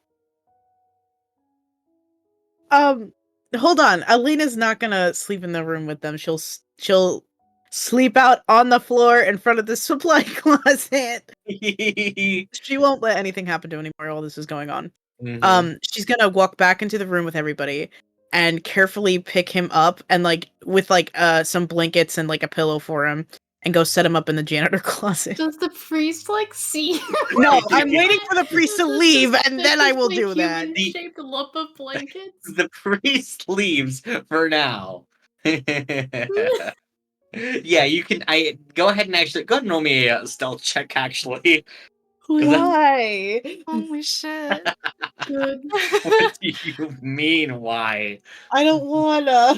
Hold on. Alina's not gonna sleep in the room with them. She'll sleep out on the floor in front of the supply closet. She won't let anything happen to anymore while this is going on. She's gonna walk back into the room with everybody and carefully pick him up and with some blankets and a pillow for him and go set him up in the janitor closet.
Does the priest see?
No, I'm waiting for the priest to leave and then I will do that.
Human-shaped lump of blankets.
The priest leaves for now. Yeah, you can. Go ahead and roll me a stealth check. Actually,
why?
Holy shit!
Good.
What do you mean? Why?
I don't wanna.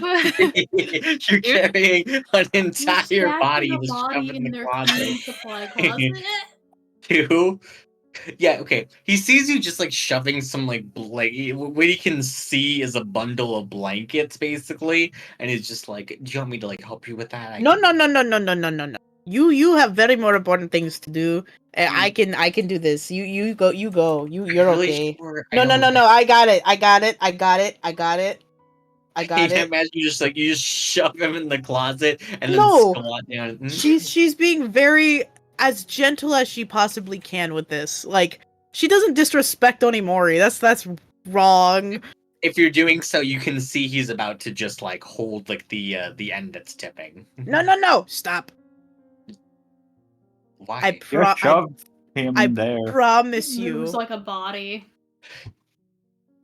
You're carrying an entire body
a
to shove
body
in the
their
closet.
clean supply closet.
Two. Yeah, okay. He sees you just shoving some blanket. What he can see is a bundle of blankets, basically, and he's just like, "Do you want me to help you with that?"
No. You have very more important things to do. I can do this. You go. You're
really
okay.
sure?
No. I got it. I got it.
I imagine you just shove him in the closet and then
No.
squat down.
She's being very as gentle as she possibly can with this. She doesn't disrespect Onimori. That's wrong.
If you're doing so, you can see he's about to just hold the end that's tipping.
No. Stop.
Why?
Just shove him there.
I promise you.
Moves like a body.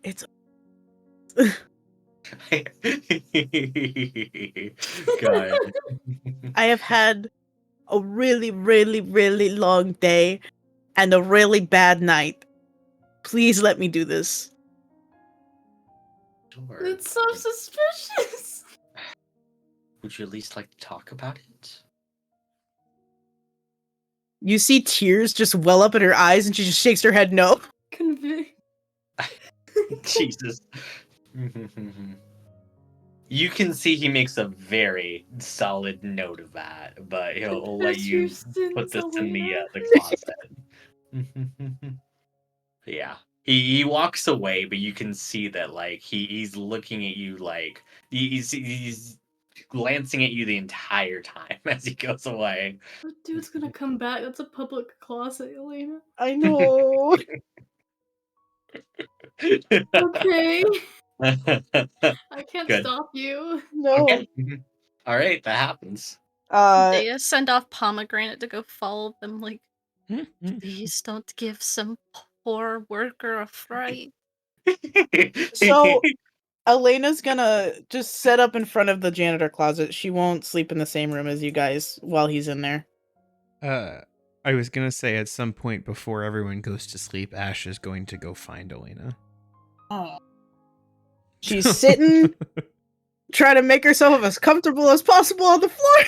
It's
God.
I have had a really, really, really long day and a really bad night. Please let me do this.
Sure.
It's so suspicious.
Would you at least like to talk about it?
You see tears just well up in her eyes and she just shakes her head no.
Jesus. You can see he makes a very solid note of that, but he'll let you put this in the closet. Yeah. He walks away, but you can see that he's looking at you he's glancing at you the entire time as he goes away.
The dude's gonna come back. That's a public closet, Elena.
I know.
Okay. I can't
Good.
stop you.
No.
Okay. All right, that happens.
They send off Pomegranate to go follow them. Please don't give some poor worker a fright.
So Elena's gonna just set up in front of the janitor closet. She won't sleep in the same room as you guys while he's in there.
I was gonna say at some point before everyone goes to sleep, Ash is going to go find Elena.
Oh. She's sitting, trying to make herself as comfortable as possible on the floor.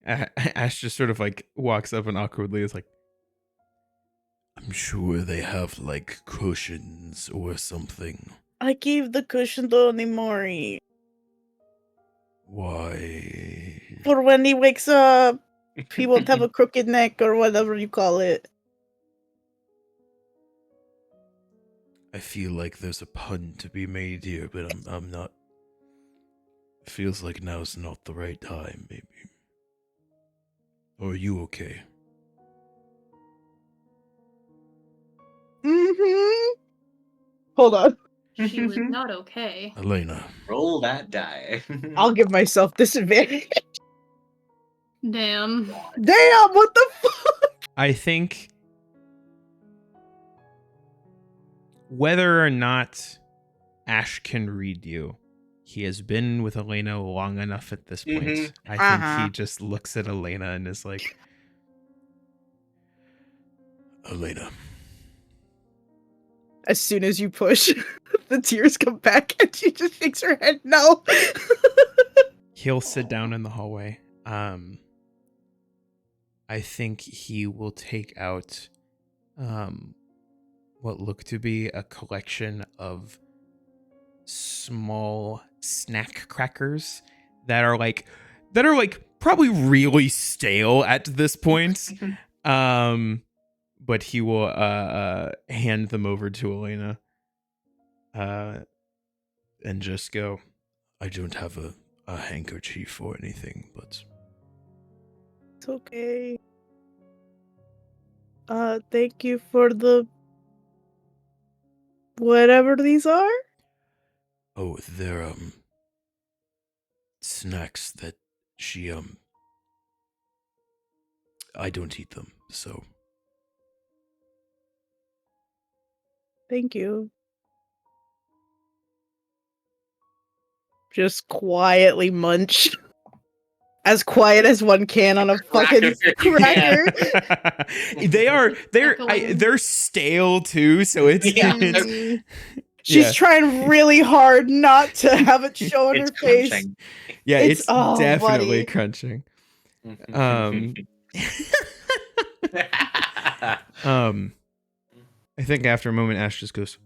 Ash just sort of walks up and awkwardly is like,
I'm sure they have cushions or something.
I gave the cushion to Onimori.
Why?
For when he wakes up, he won't have a crooked neck or whatever you call it.
I feel like there's a pun to be made here, but I'm not. It feels like now's not the right time, maybe. Or are you okay?
Mm-hmm. Hold on.
She was not okay.
Elena.
Roll that die.
I'll give myself disadvantage.
Damn.
Damn, what the fuck?
I think whether or not Ash can read you, he has been with Elena long enough at this point.
Mhm.
I think he just looks at Elena and is like,
Elena.
As soon as you push, the tears come back and she just shakes her head no.
he'll sit down in the hallway. I think he will take out what look to be a collection of small snack crackers that are probably really stale at this point. But he will hand them over to Elena.
and just go, I don't have a handkerchief or anything, but
It's okay. Thank you for the whatever these are.
oh, they're snacks that she I don't eat them, so
Thank you. Just quietly munch. As quiet as one can on a fucking cracker.
they're
Heckling.
they're stale too, so it's
Yeah.
She's
Yeah.
trying really hard not to have it show on
It's
her face.
crunching.
yeah,
It's-
it's
oh,
definitely
buddy.
crunching. Um, I think after a moment, Ash just goes,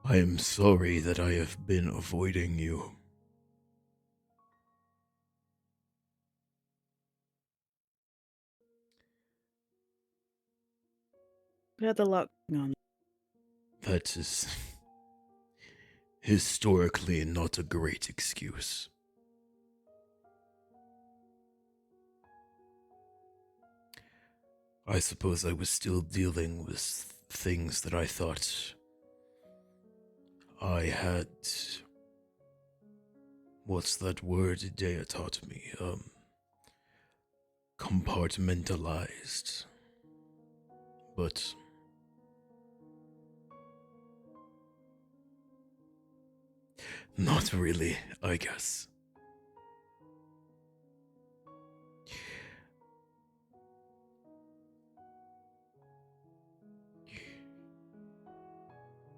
I am sorry that I have been avoiding you.
We had a lot going on.
That is historically not a great excuse. I suppose I was still dealing with things that I thought I had. What's that word Dea taught me? Compartmentalized. But not really, I guess.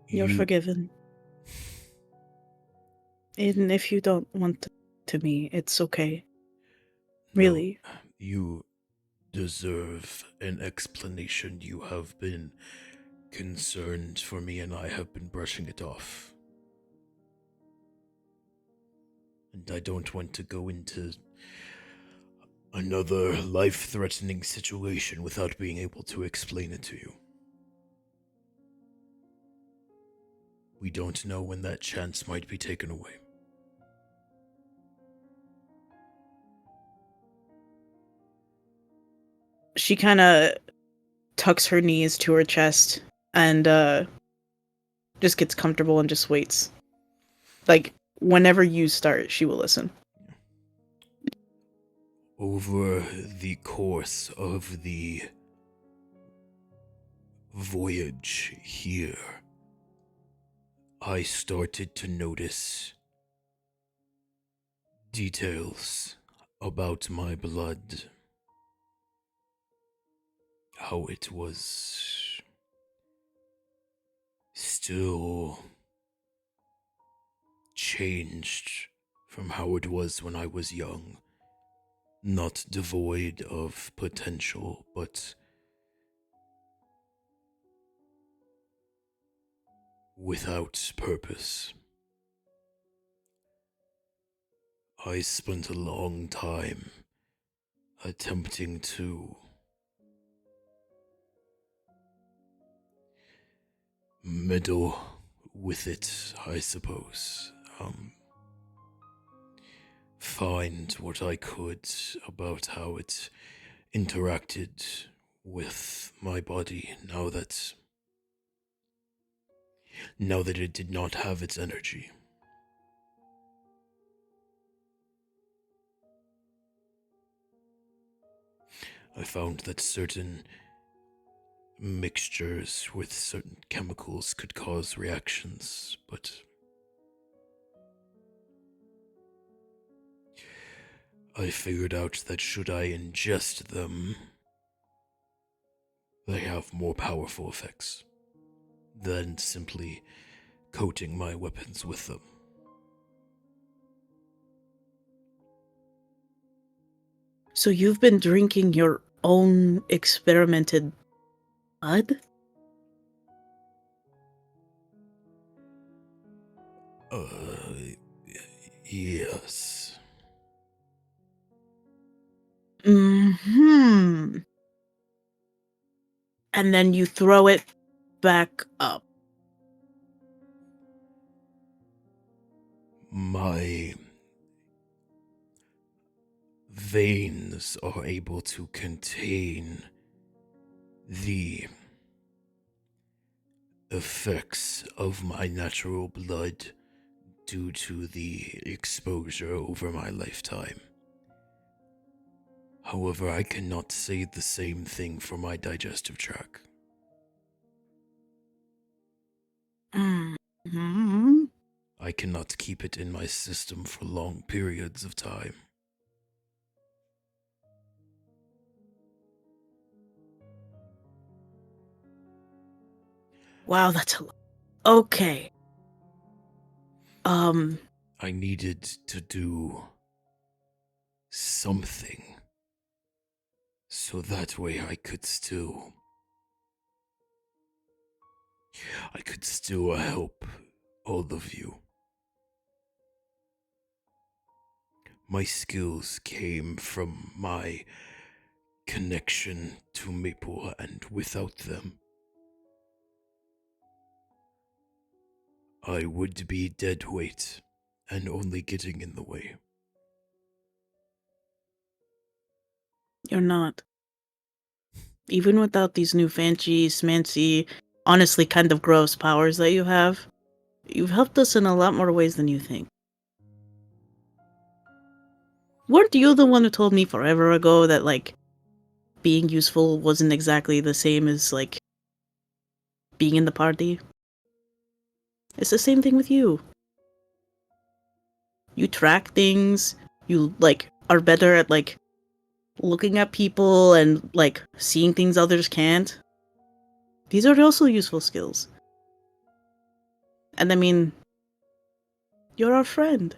You're
You-
forgiven. Even if you don't want to me, it's okay.
No,
Really.
you deserve an explanation. You have been concerned for me, and I have been brushing it off. And I don't want to go into another life-threatening situation without being able to explain it to you. We don't know when that chance might be taken away.
She kind of tucks her knees to her chest and just gets comfortable and just waits. Like, whenever you start, she will listen.
Over the course of the voyage here, I started to notice details about my blood. How it was still changed from how it was when I was young. Not devoid of potential, but without purpose. I spent a long time attempting to meddle with it, I suppose. Find what I could about how it interacted with my body now that it did not have its energy. I found that certain mixtures with certain chemicals could cause reactions, but I figured out that should I ingest them, they have more powerful effects than simply coating my weapons with them.
So you've been drinking your own experimented blood?
Yes.
Hmm. And then you throw it back up.
My veins are able to contain the effects of my natural blood due to the exposure over my lifetime. However, I cannot say the same thing for my digestive tract.
Mm-hmm.
I cannot keep it in my system for long periods of time.
Wow, that's a lot. Okay.
I needed to do something so that way I could still help all of you. My skills came from my connection to Maple, and without them, I would be dead weight and only getting in the way.
You're not. Even without these new fancy, smancy, honestly kind of gross powers that you have, you've helped us in a lot more ways than you think. Weren't you the one who told me forever ago that, like, being useful wasn't exactly the same as, like, being in the party? It's the same thing with you. You track things, you, like, are better at, like, looking at people and, like, seeing things others can't. These are also useful skills. And I mean, you're our friend.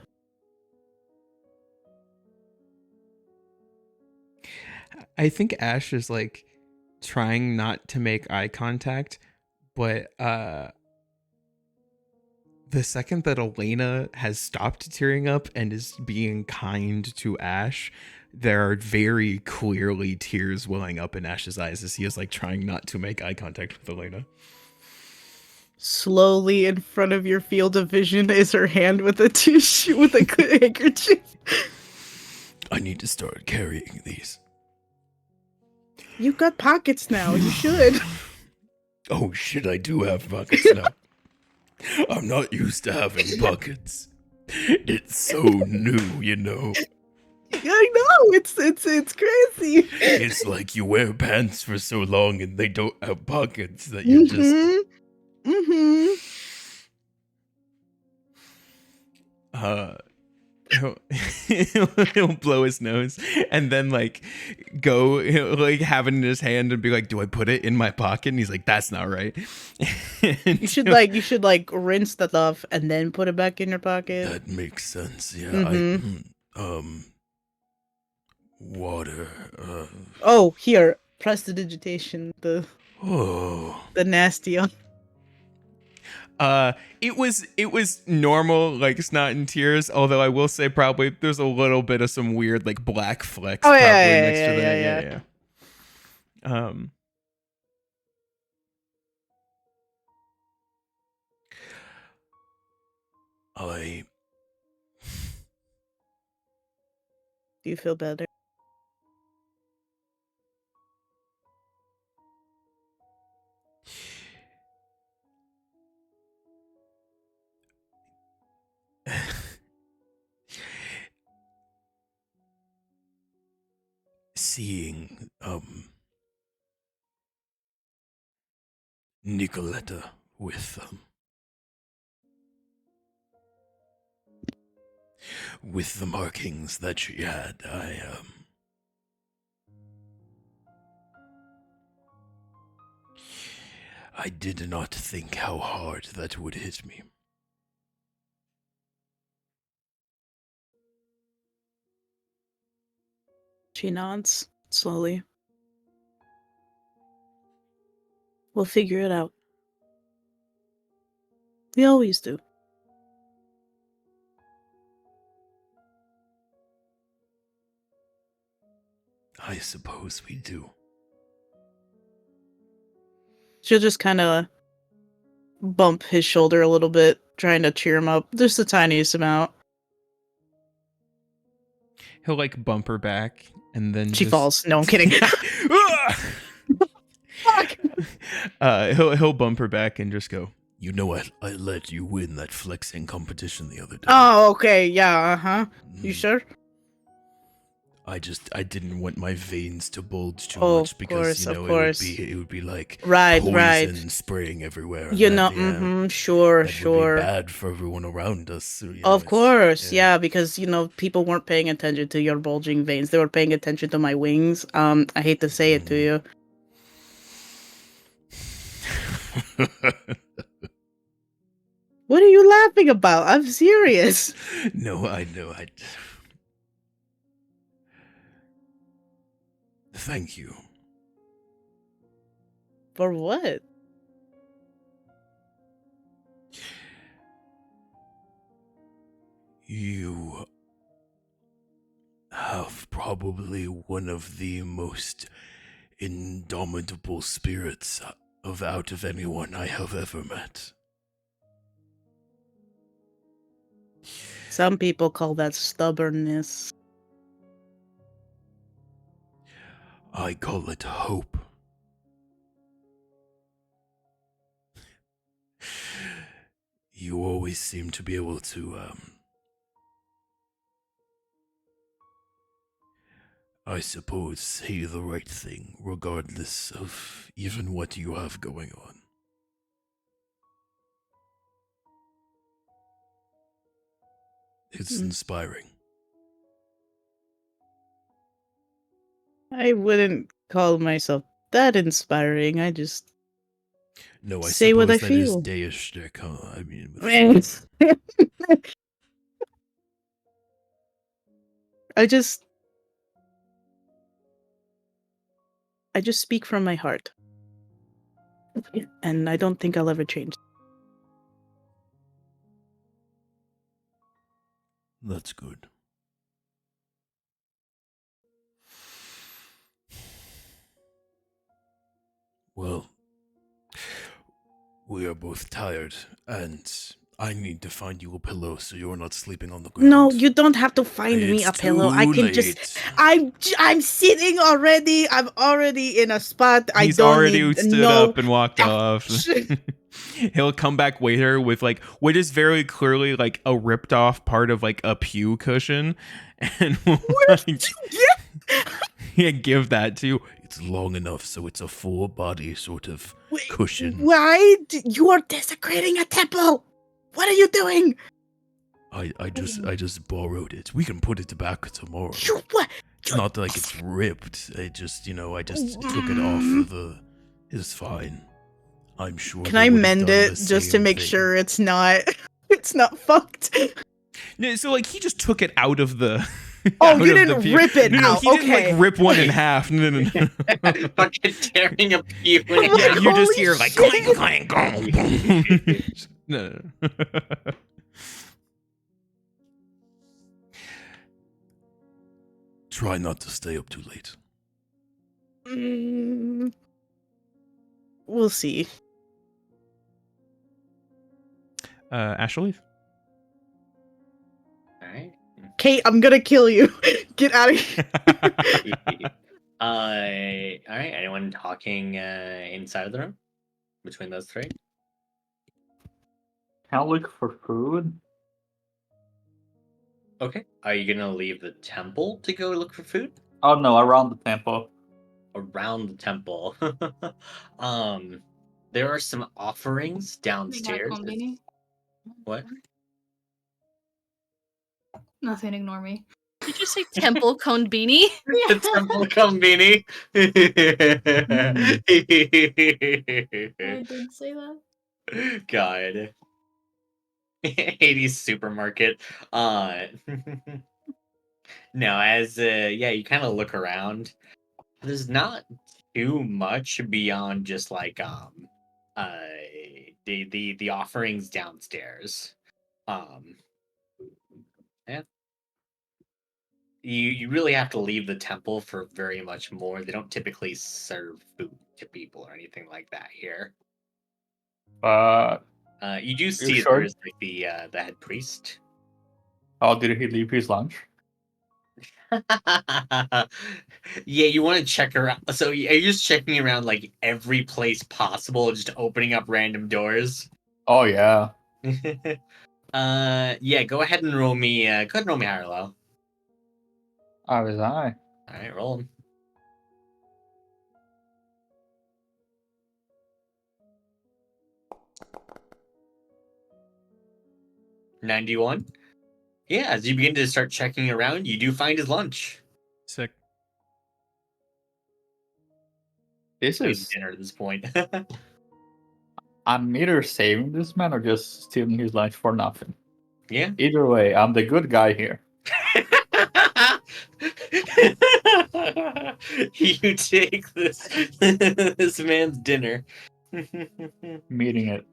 I think Ash is like trying not to make eye contact, but the second that Elena has stopped tearing up and is being kind to Ash, there are very clearly tears welling up in Ash's eyes as he is like trying not to make eye contact with Elena.
Slowly in front of your field of vision is her hand with a tissue with a handkerchief.
I need to start carrying these.
You've got pockets now, you should.
Oh shit, I do have pockets now. I'm not used to having pockets. It's so new, you know.
I know, it's crazy.
It's like you wear pants for so long and they don't have pockets that you just...
He'll blow his nose and then like he'll like have it in his hand and be like, do I put it in my pocket? And he's like, that's not right.
You should rinse the stuff and then put it back in your pocket.
That makes sense, yeah.
Mm-hmm.
Water.
Oh, here, prestidigitation. The nasty one.
It was normal, like snot and tears. Although I will say, probably there's a little bit of some weird, like black flecks.
Oh
probably
yeah,
next to
yeah. Do you feel better?
Seeing Nicoletta with the markings that she had, I did not think how hard that would hit me.
She nods slowly. We'll figure it out. We always do.
I suppose we do.
She'll just kind of bump his shoulder a little bit, trying to cheer him up, just the tiniest amount.
He'll like bump her back and then
She
just...
falls. No, I'm kidding. Fuck.
He'll bump her back and just go,
You know, I let you win that flexing competition the other day.
Oh, okay. Yeah. You sure?
I didn't want my veins to bulge too
Oh,
much
of
because
course,
you know
of course.
it would be like
Right,
poison
right.
spraying everywhere. and
You
that,
know.
yeah,
Sure,
that would
sure.
be bad for everyone around us. So, you know,
Of
it's-
course, yeah, because people weren't paying attention to your bulging veins. They were paying attention to my wings. I hate to say it to you. What are you laughing about? I'm serious.
No, I know. Thank you.
For what?
You have probably one of the most indomitable spirits out of anyone I have ever met.
Some people call that stubbornness.
I call it hope. You always seem to be able to, I suppose, say the right thing, regardless of even what you have going on. It's inspiring.
I wouldn't call myself that inspiring. I just
No, I
say what I
suppose that is
feel.
deishtic, huh? I mean,
I just speak from my heart. And I don't think I'll ever change.
That's good. Well, we are both tired, and I need to find you a pillow so you're not sleeping on the ground.
No, you don't have to find me
It's
a pillow. I
too
can
late.
just I'm sitting already. I'm already in a spot. I
he's
don't
already
need
stood
no
up and walked off. He'll come back later with like what is very clearly like a ripped off part of like a pew cushion, and
Where did you get?
give that to you.
It's long enough so it's a full body sort of
Wait,
cushion.
Why you are desecrating a temple? What are you doing?
I just borrowed it. We can put it back tomorrow.
You what?
It's not like it's ripped. I just took it off of the. It's fine. I'm sure.
Can
they
I
would've
mend
done
it
the
just to
same
make
thing.
sure it's not it's not fucked?
No, so like he just took it out of the.
Oh,
out
you
of the
didn't
pew.
rip it
No,
out.
he didn't
Okay.
like rip one in half. No.
Fucking tearing a pew.
I'm
Yeah,
like,
you just
holy
hear like
shit.
clank, clank. No.
Try not to stay up too late.
We'll see.
Ash will leave.
All right.
Kate, I'm gonna kill you. Get out of here.
All right. Anyone talking inside of the room between those three?
Can I look for food?
Okay. Are you gonna leave the temple to go look for food?
Oh no, around the temple.
Around the temple. There are some offerings downstairs.
Combini?
What?
Nothing, ignore me.
Did you say temple cone beanie?
The temple combini.
I did say that.
God. 80s supermarket. No, as you kind of look around. There's not too much beyond just like the offerings downstairs. Yeah. You really have to leave the temple for very much more. They don't typically serve food to people or anything like that here. You do see
sure?
there's like the head priest.
Oh, did he leave his lunch?
Yeah, you want to check around. So are you just checking around like every place possible, just opening up random doors?
Oh yeah.
Yeah. Go ahead and roll me. Go ahead and roll me high or low.
I was I.
All right, roll 'em. $91. Yeah, as you begin to start checking around, you do find his lunch.
Sick.
This
Maybe
is.
dinner at this point.
I'm either saving this man or just stealing his lunch for nothing.
Yeah.
Either way, I'm the good guy here.
You take this man's dinner.
Meeting it.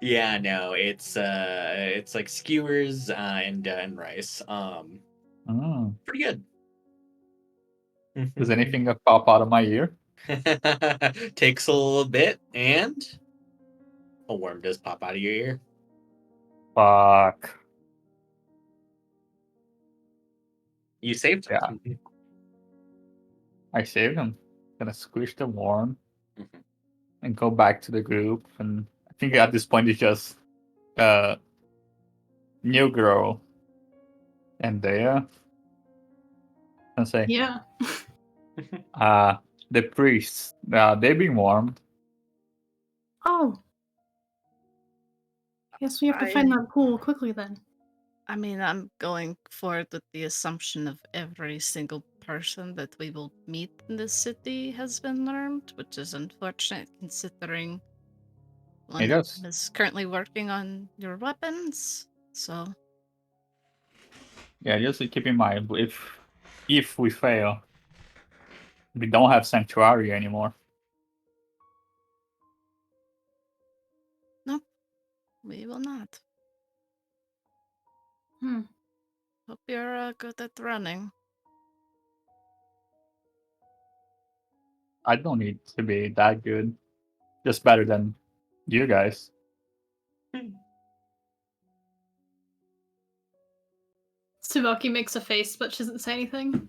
Yeah, no, it's like skewers and rice. Pretty good.
Does anything pop out of my ear?
Takes a little bit, and a worm does pop out of your ear.
Fuck.
You saved
Yeah.
him.
I saved him. Gonna squish the worm
Mhm.
and go back to the group. And I think at this point it's just new girl and Dea. And say,
Yeah.
the priests, they've been warned.
Oh. Guess we have to find that pool quickly then.
I mean, I'm going forward with the assumption of every single person that we will meet in this city has been armed, which is unfortunate considering one
It
of
is.
them is currently working on your weapons. So,
Yeah, just keep in mind if we fail, we don't have sanctuary anymore.
nope, we will not.
Hmm.
Hope you're good at running.
I don't need to be that good. Just better than you guys.
Tsubaki makes a face, but she doesn't say anything.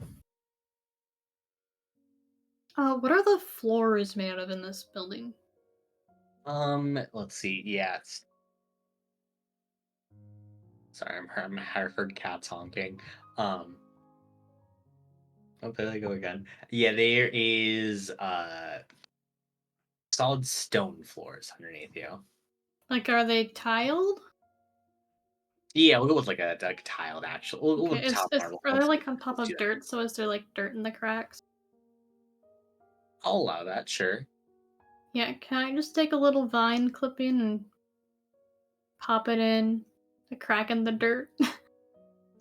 What are the floors made out of in this building?
Let's see. Yeah, sorry, I heard cats honking. Oh, there they go again. Yeah, there is solid stone floors underneath you.
Like, are they tiled?
Yeah, we'll go with like a tiled actual. We'll
Okay,
top marble.
are they like on top
Let's do
of
that.
dirt? So is there like dirt in the cracks?
I'll allow that, sure.
Yeah, can I just take a little vine clipping and pop it in the crack in the dirt?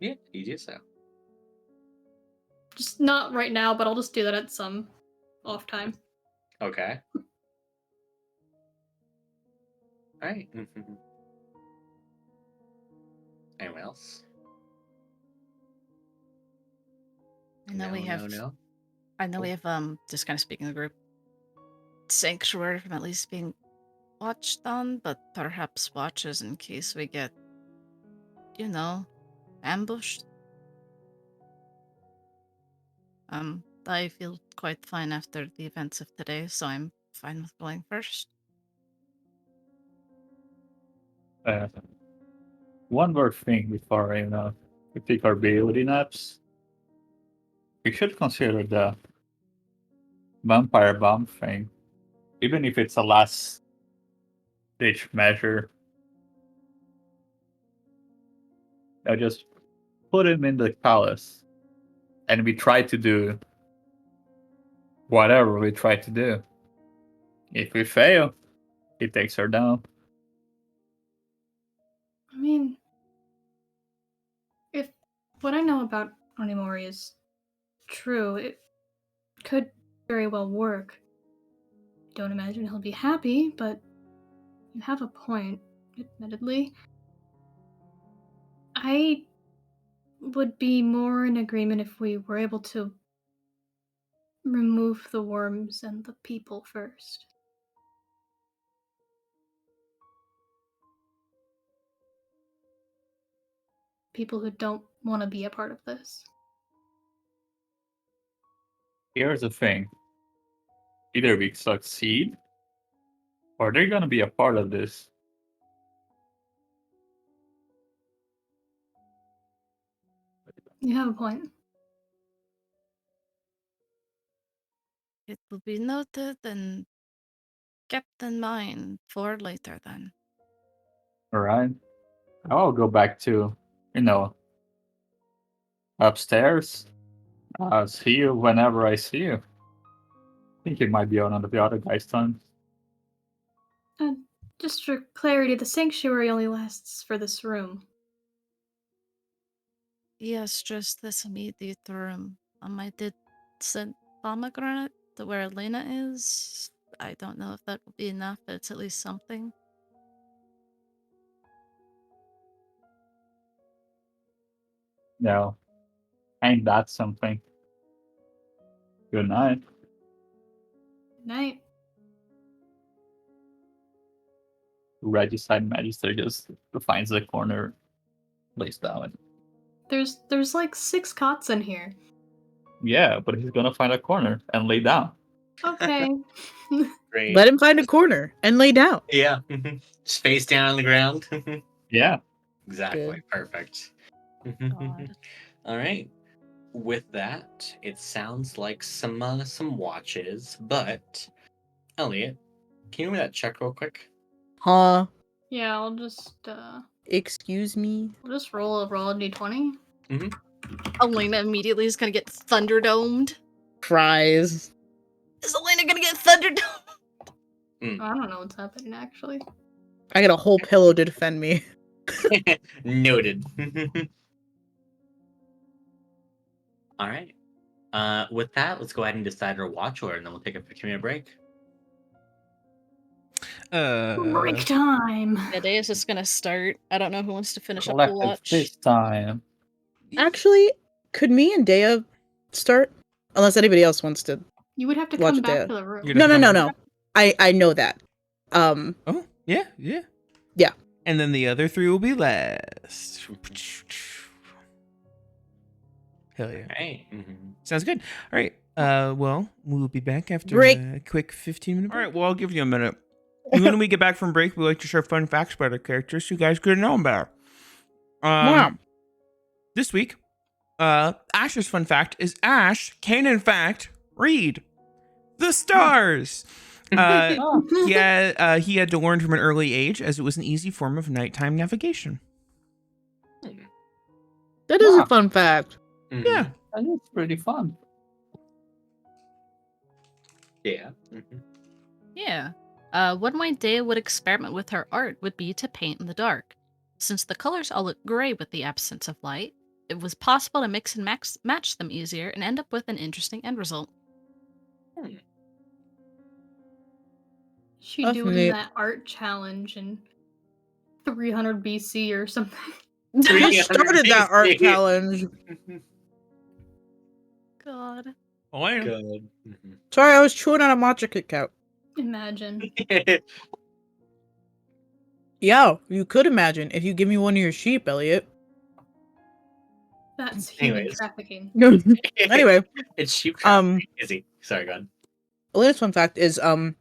Yeah, you do so.
Just not right now, but I'll just do that at some off time.
Okay. All right. Anyone else?
I know we have.
No.
I know we have. Just kind of speaking of the group, sanctuary from at least being watched on, but perhaps watches in case we get, ambushed. I feel quite fine after the events of today, so I'm fine with going first.
One more thing before we take our ability naps. We should consider the vampire bomb thing, even if it's a last ditch measure. I'll just put him in the palace, and we try to do whatever we try to do. If we fail, he takes her down.
I mean, if what I know about Onimori is true, it could very well work. Don't imagine he'll be happy, but you have a point, admittedly. I would be more in agreement if we were able to remove the worms and the people first. People who don't want to be a part of this.
Here's the thing. Either we succeed, or they're gonna be a part of this.
You have a point.
It will be noted and kept in mind for later then.
Alright. I'll go back to, upstairs. See you whenever I see you. I think it might be one of the other guys' turn.
Just for clarity, the sanctuary only lasts for this room.
Yes, just this immediate room. I did send pomegranate to where Elena is. I don't know if that will be enough, but it's at least something.
No. Ain't that something? Good night.
Night.
Regicide Magister just finds the corner, lays down.
There's like 6 cots in here.
Yeah, but he's gonna find a corner and lay down.
Okay.
Great.
Let him find a corner and lay down.
Yeah. Just face down on the ground.
Yeah.
Exactly.
Good.
Perfect.
God.
All right. With that, it sounds like some watches, but Elliot, can you give me that check real quick?
Huh?
Yeah, I'll just
Excuse me?
roll a d20.
Elena immediately is gonna get thunderdomed.
Cries.
Is Elena gonna get thunderdomed?
I don't know what's happening actually.
I got a whole pillow to defend me.
Noted. All right. With that, let's go ahead and decide our watch order, and then we'll take a 15-minute break.
Break time.
The day is just gonna start. I don't know who wants to finish up the
Collective
watch.
this time.
Actually, could me and Dea start? Unless anybody else wants to.
You would have to
Watch
come
it,
back
Dea.
to the room.
You're
No,
gonna
no,
come
no,
over?
no. I know that.
Oh, yeah.
Yeah.
And then the other 3 will be last. Hell yeah.
Right.
Sounds good. All right. Well, we'll be back after
Break.
a quick 15-minute break. All right. Well, I'll give you a minute. And when we get back from break, we like to share fun facts about our characters so you guys could know them better.
Wow.
This week, Ash's fun fact is Ash can, in fact, read the stars. He had to learn from an early age as it was an easy form of nighttime navigation.
That is a fun fact.
Yeah.
And it's pretty fun.
Yeah.
Yeah. One way Dea would experiment with her art would be to paint in the dark. Since the colors all look gray with the absence of light, it was possible to mix and match them easier and end up with an interesting end result.
She
That's
doing
neat.
that art challenge in 300 BC or something.
Who started that art challenge?
God.
Oh, I know.
Good.
Sorry, I was chewing on a matcha Kit Kat.
Imagine.
Yeah, you could imagine if you give me one of your sheep, Elliot.
That's human
Anyways.
trafficking.
Anyway,
It's sheep trafficking. Izzy. Sorry, go ahead.
Elena's fun fact is one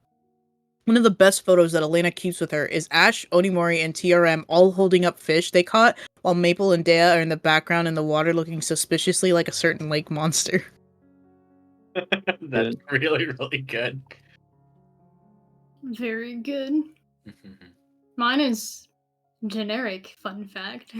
of the best photos that Elena keeps with her is Ash, Onimori, and TRM all holding up fish they caught, while Maple and Dea are in the background in the water looking suspiciously like a certain lake monster.
That's really, really good.
Very good. Mine is generic fun fact.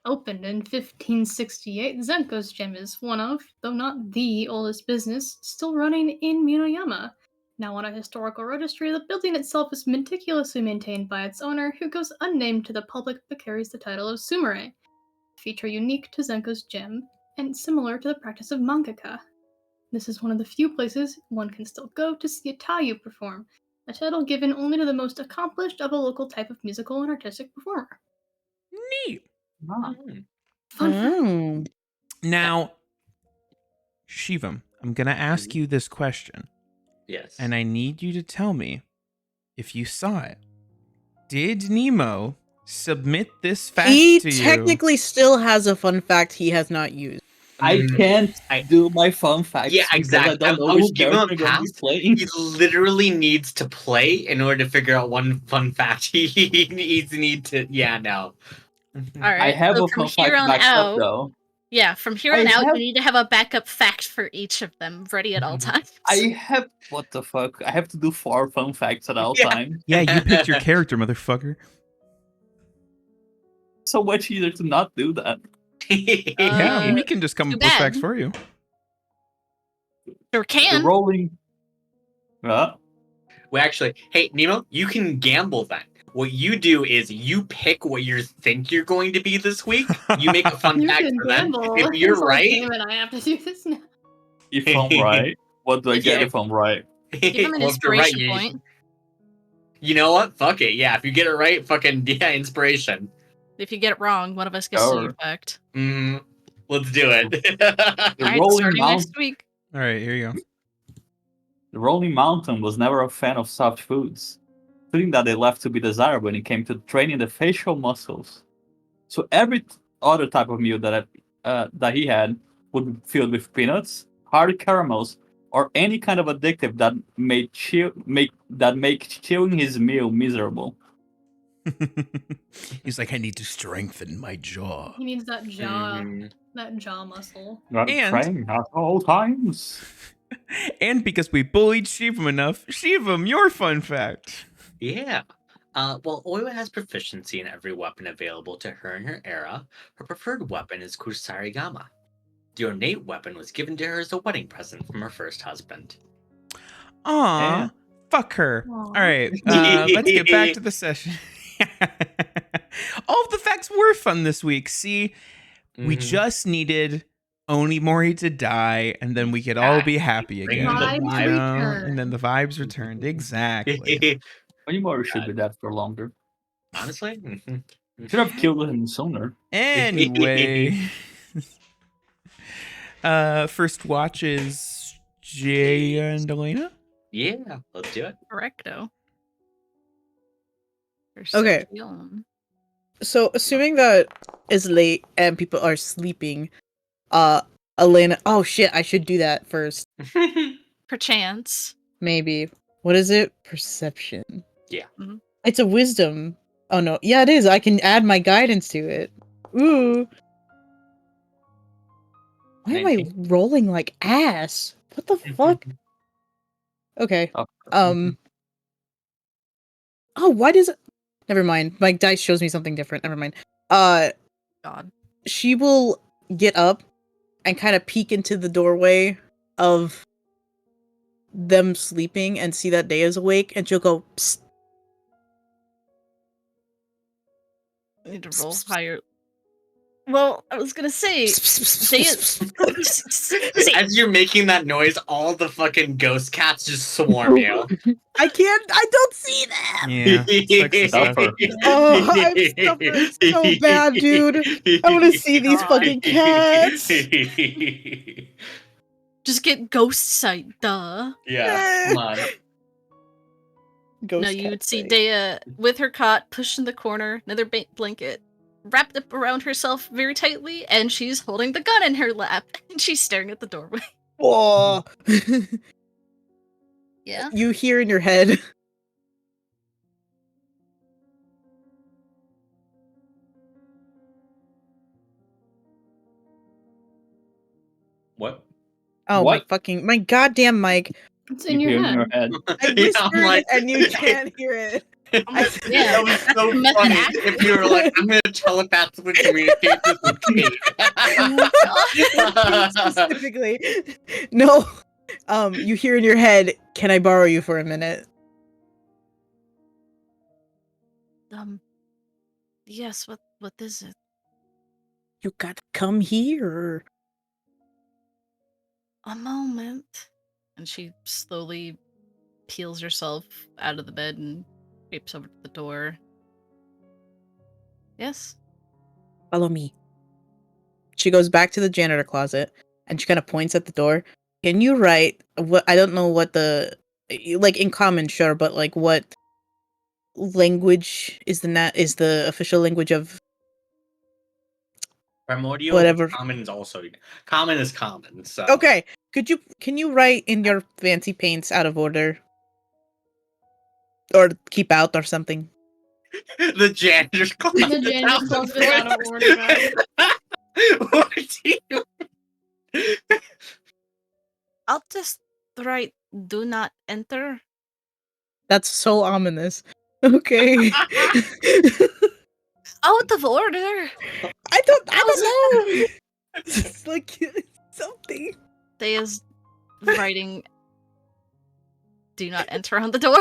Opened in 1568, Zenko's Gem is one of, though not the oldest business, still running in Minoyama. Now on a historical registry, the building itself is meticulously maintained by its owner, who goes unnamed to the public but carries the title of Sumire, a feature unique to Zenko's Gem and similar to the practice of mangaka. This is one of the few places one can still go to see a Taiyu perform, a title given only to the most accomplished of a local type of musical and artistic performer.
Neat.
Fun fact.
Now, Shivam, I'm going to ask you this question.
Yes.
And I need you to tell me if you saw it. Did Nemo submit this fact
He
to you?
technically still has a fun fact he has not used.
I can't
I-
do my fun facts
Yeah,
because I
exactly.
don't know
I was
who
giving him
character
a
I'm gonna be
pass.
playing.
He literally needs to play in order to figure out one fun fact. He needs to. Yeah, no.
All
I
right.
have
So
a
from
fun
here
fact
on
backed up
out,
though.
yeah, from here
I
on out,
have-
you need to have a backup fact for each of them ready at all times.
I have what the fuck? I have to do 4 fun facts at all
Yeah.
times.
Yeah, you picked your character, motherfucker.
So much easier to not do that.
Yeah, we can just come
too
up with
bad.
facts for you.
Sure
The
can.
rolling.
Well, actually, hey Nemo, you can gamble then. What you do is you pick what you think you're going to be this week. You make a fun
You
fact
can
for them.
gamble.
If you're
It's like,
right,
damn it, I have to do this now.
If I'm right, what do I get
Yeah.
if I'm right?
Give him an
well, if you're right,
inspiration point.
you know what? Fuck it. Yeah, if you get it right, fucking yeah, inspiration.
If you get it wrong, one of us gets to
Sure.
do fact.
Let's do it.
The
All right,
rolling
starting
mountain.
next week.
All right, here you go.
The Rolling Mountain was never a fan of soft foods, feeling that they left to be desired when it came to training the facial muscles. So every other type of meal that he had would be filled with peanuts, hard caramels, or any kind of addictive that make chewing his meal miserable.
He's like, I need to strengthen my jaw.
He needs that jaw,
Mhm.
that jaw muscle.
Not
And-
praying at all times.
And because we bullied Shivam enough, Shivam, your fun fact.
Yeah. Well, Oiwa has proficiency in every weapon available to her in her era. Her preferred weapon is Kusarigama. The ornate weapon was given to her as a wedding present from her first husband.
Aw,
Yeah.
fuck her.
Aw.
All right, let's get back to the session. All of the facts were fun this week. See, we
Mhm.
just needed Onimori to die, and then we could all be happy
Bring
again.
the
Vibes
vibes.
You know?
return.
And then the vibes returned. Exactly.
Onimori should be dead for longer.
Honestly? Mhm.
Should have killed him sooner.
Anyway, first watch is Jay and Elena.
Yeah, let's do it.
Correcto.
Okay. So assuming that it's late and people are sleeping, Elena. Oh shit! I should do that first.
Perchance.
Maybe. What is it? Perception.
Yeah.
Mhm.
It's a wisdom. Oh no. Yeah, it is. I can add my guidance to it. Ooh. Why am I
19.
rolling like ass? What the fuck? Okay. Oh, why does it? Never mind. My dice shows me something different. Never mind.
God.
She will get up and kind of peek into the doorway of them sleeping and see that Daya's awake, and she'll go, Psst.
I need to roll higher. Well, I was gonna say,
As you're making that noise, all the fucking ghost cats just swarm you.
I don't see them!
Yeah. it's like
Suffer.
Oh, I'm suffering so bad, dude. I want to see these
God.
fucking cats!
just get ghost sight, duh.
Yeah, come on.
Ghost
No, you would
cat
see
sight.
Daya with her cot pushed in the corner, another blanket wrapped up around herself very tightly, and she's holding the gun in her lap, and she's staring at the doorway.
Whoa.
Yeah.
You hear in your head.
What?
Oh,
What?
my goddamn mic.
It's in your
hear
head.
in your head.
I
Yeah,
whispered
I'm like-
and you can't hear it.
I'm like, yeah,
That was
that's
so
method
funny
acting.
if you were like, I'm gonna telepathically communicate this with Kate.
Specifically. No. You hear in your head, can I borrow you for a minute?
Yes, what is it?
You gotta come here.
A moment. And she slowly peels herself out of the bed and creeps over to the door. Yes?
Follow me. She goes back to the janitor closet and she kind of points at the door. Can you write what? I don't know what the, like in common, sure, but like what language is the official language of
Primordial,
Whatever.
common is also common is common. So
Okay, can you write in your fancy paints out of order? Or keep out or something?
the janitor's closet.
The janitor's closet is out of order, guys.
What do you-
I'll just write "Do not enter."
That's so ominous. Okay.
Out of order.
I don't know. It's like something.
Thea's writing "Do not enter" on the door.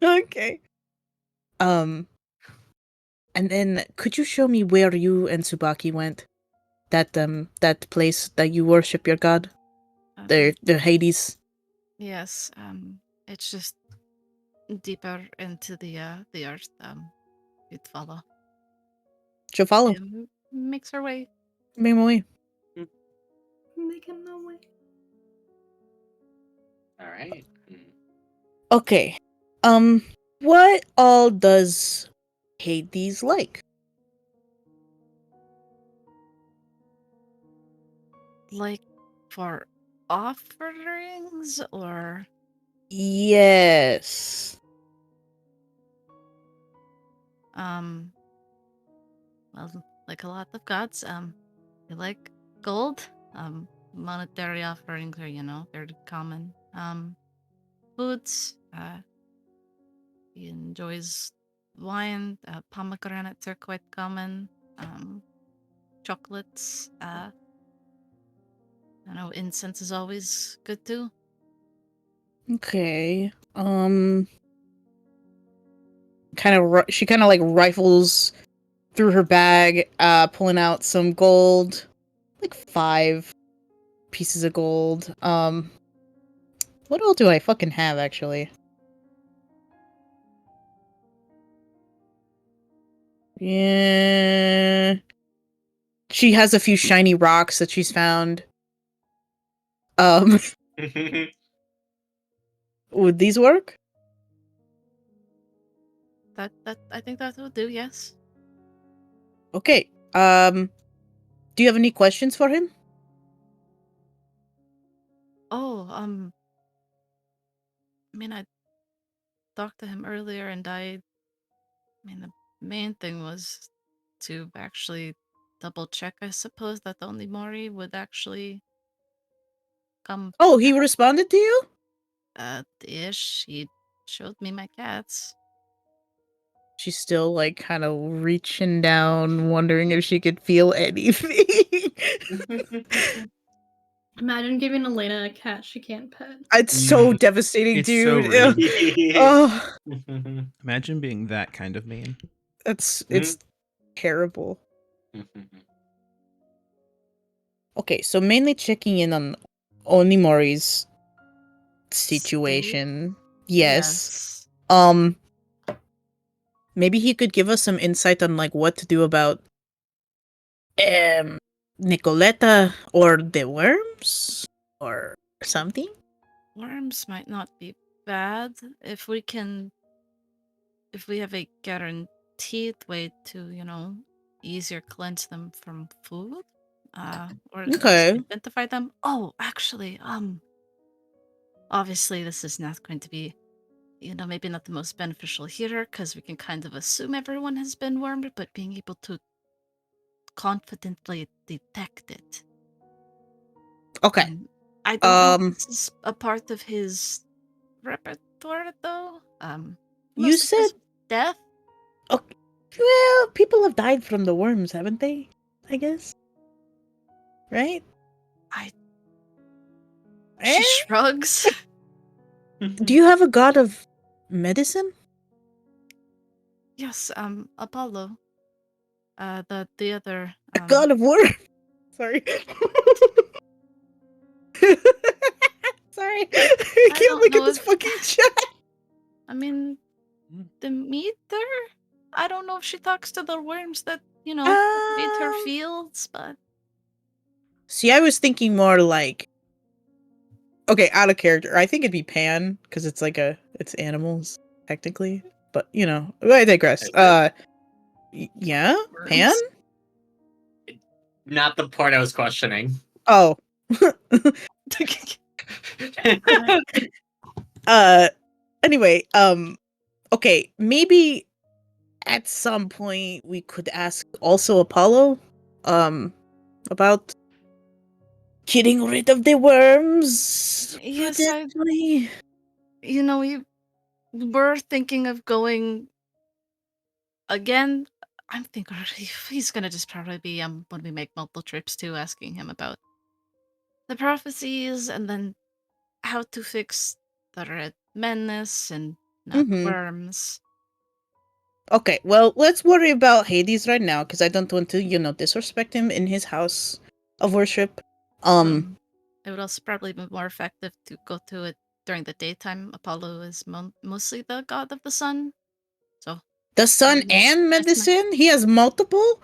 Okay. And then could you show me where you and Tsubaki went? That place that you worship your god? The Hades.
Yes. It's just deeper into the earth. You'd follow.
She'll follow.
Makes her way.
Make my way.
Making no way.
All right.
Okay. What all does Hades like?
Like for offerings or
Yes.
well, like a lot of gods, they like gold. Monetary offerings are, fairly common. Foods, he enjoys wine, pomegranates are quite common. Chocolates, I know incense is always good too.
Okay. She kind of like rifles through her bag, pulling out some gold, like 5 pieces of gold. What all do I fucking have actually? Yeah. She has a few shiny rocks that she's found. Would these work?
That I think that will do. Yes.
Okay. Do you have any questions for him?
Oh, I mean, I talked to him earlier, and the main thing was to actually double check, I suppose, that only Mori would actually come.
Oh, he responded to you?
Ish. He showed me my cats.
She's still like kind of reaching down, wondering if she could feel anything.
Imagine giving Elena a cat she can't pet.
It's so devastating,
It's so
dude.
rude.
Oh,
Imagine being that kind of mean.
it's terrible. Okay, so mainly checking in on Onimori's situation. Yes. Maybe he could give us some insight on like what to do about Nicoletta or the worms or something.
Worms might not be bad if we have a guaranteed way to, easier cleanse them from food. Or at least
Okay.
identify them. Oh, actually, obviously this is not going to be, maybe not the most beneficial here, because we can kind of assume everyone has been wormed, but being able to confidently detect it.
Okay.
I don't know if this is a part of his repertoire, though.
You
Mostly 'cause
said
death.
okay. Well, people have died from the worms, haven't they? I guess. Right?
She shrugs.
Do you have a god of medicine?
Yes, Apollo. The other.
A god of war? Sorry. Sorry. I can't
don't
look at
know
this
if-
fucking chat.
I mean, the meter. I don't know if she talks to the worms that feed her fields, but
See, I was thinking more like okay, out of character. I think it'd be Pan because it's like it's animals technically, but I digress. Yeah, Pan.
Not the part I was questioning.
Oh. Anyway, okay, maybe at some point we could ask also Apollo about getting rid of the worms.
Yes,
potentially.
we were thinking of going again. I'm thinking he's gonna just probably be when we make multiple trips too, asking him about the prophecies and then how to fix the red menace and not the
Mhm.
worms.
Okay, well, let's worry about Hades right now because I don't want to, disrespect him in his house of worship.
It would also probably be more effective to go to it during the daytime. Apollo is mostly the god of the sun, so
the sun and medicine. He has multiple.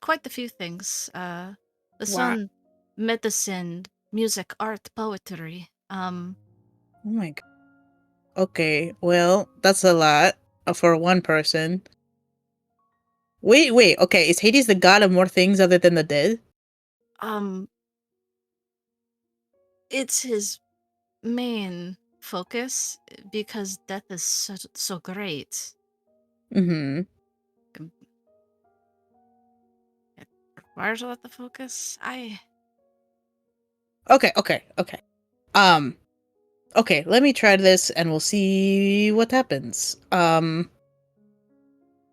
quite a few things. The
Wow.
sun, medicine, music, art, poetry.
Oh my god. Okay, well, that's a lot for one person. Wait. Okay, is Hades the god of more things other than the dead?
It's his main focus because death is so great.
Mm-hmm.
It requires a lot of focus.
Okay. Okay, let me try this and we'll see what happens.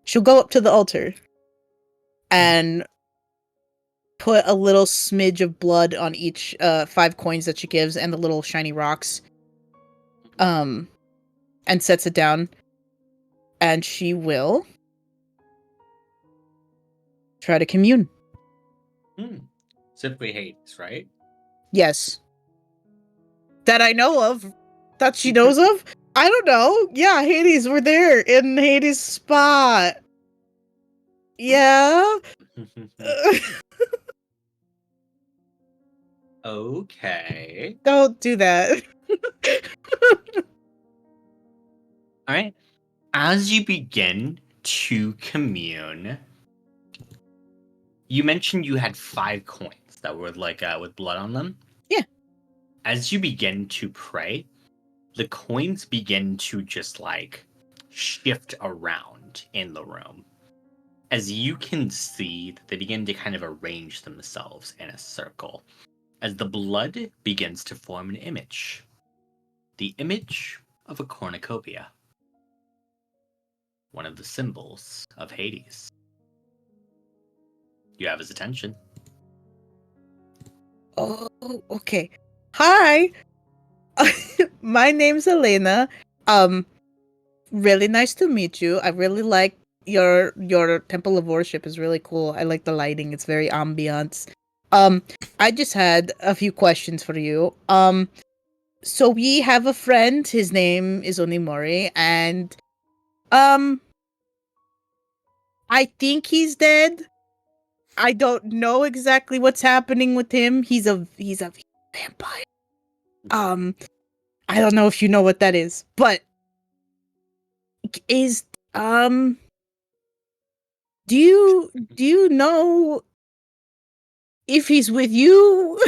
She'll go up to the altar and put a little smidge of blood on each 5 coins that she gives and the little shiny rocks. And sets it down. And she will try to commune.
Simply Hades, right?
Yes. That I know of. That she knows of? I don't know. Yeah, Hades, we're there in Hades' spot. Yeah.
Okay.
Don't do that.
All right. As you begin to commune, you mentioned you had 5 coins that were with blood on them.
Yeah.
As you begin to pray, the coins begin to just shift around in the room. As you can see that they begin to kind of arrange themselves in a circle, as the blood begins to form an image. The image of a cornucopia. One of the symbols of Hades. You have his attention.
Oh, okay. Hi. My name's Elena. Really nice to meet you. I really like your temple of worship is really cool. I like the lighting. It's very ambiance. I just had a few questions for you. So we have a friend. His name is Onimori, and I think he's dead. I don't know exactly what's happening with him. He's a vampire. I don't know if you know what that is, but is do you know if he's with you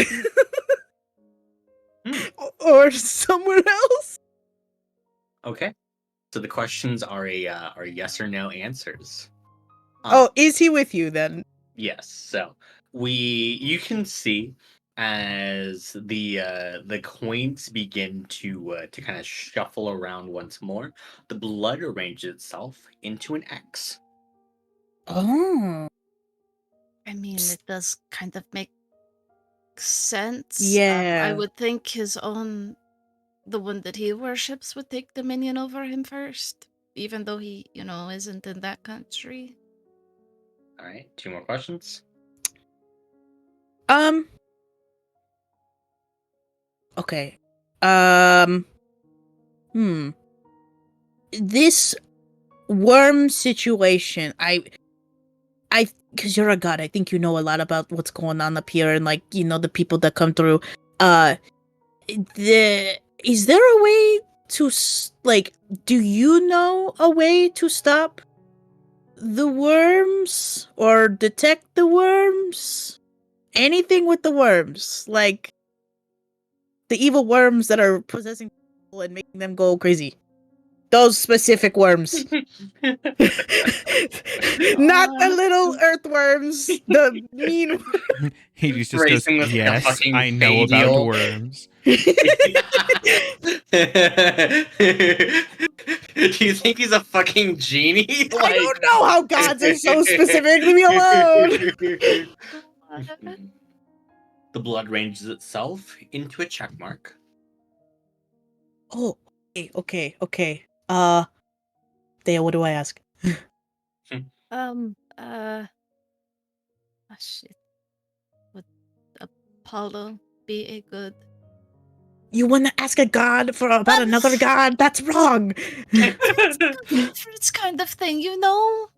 or somewhere else?
Okay. So the questions are yes or no answers.
Oh, is he with you then?
Yes. So you can see as the coins begin to kind of shuffle around once more, the blood arranges itself into an X.
Oh.
I mean, it does kind of make sense.
Yeah.
I would think the one that he worships would take dominion over him first, even though he, isn't in that country.
All right. 2 more questions.
Okay. This worm situation, I because you're a god, I think you know a lot about what's going on up here and the people that come through. Is there a way to do you know a way to stop the worms or detect the worms. Anything with the worms, like the evil worms that are possessing people and making them go crazy. Those specific worms. Not the little earthworms, the mean.
Hades just goes,
Racing with like a
yes,
fucking
I know about
fadeal.
worms.
Do you think he's a fucking genie?
I don't know how gods are so specific. Leave me alone.
The blood ranges itself into a check mark.
Oh, okay. Thea, what do I ask?
Shit. Would Apollo be a good?
You want to ask a god about another god? That's wrong.
It's kind of thing, you know.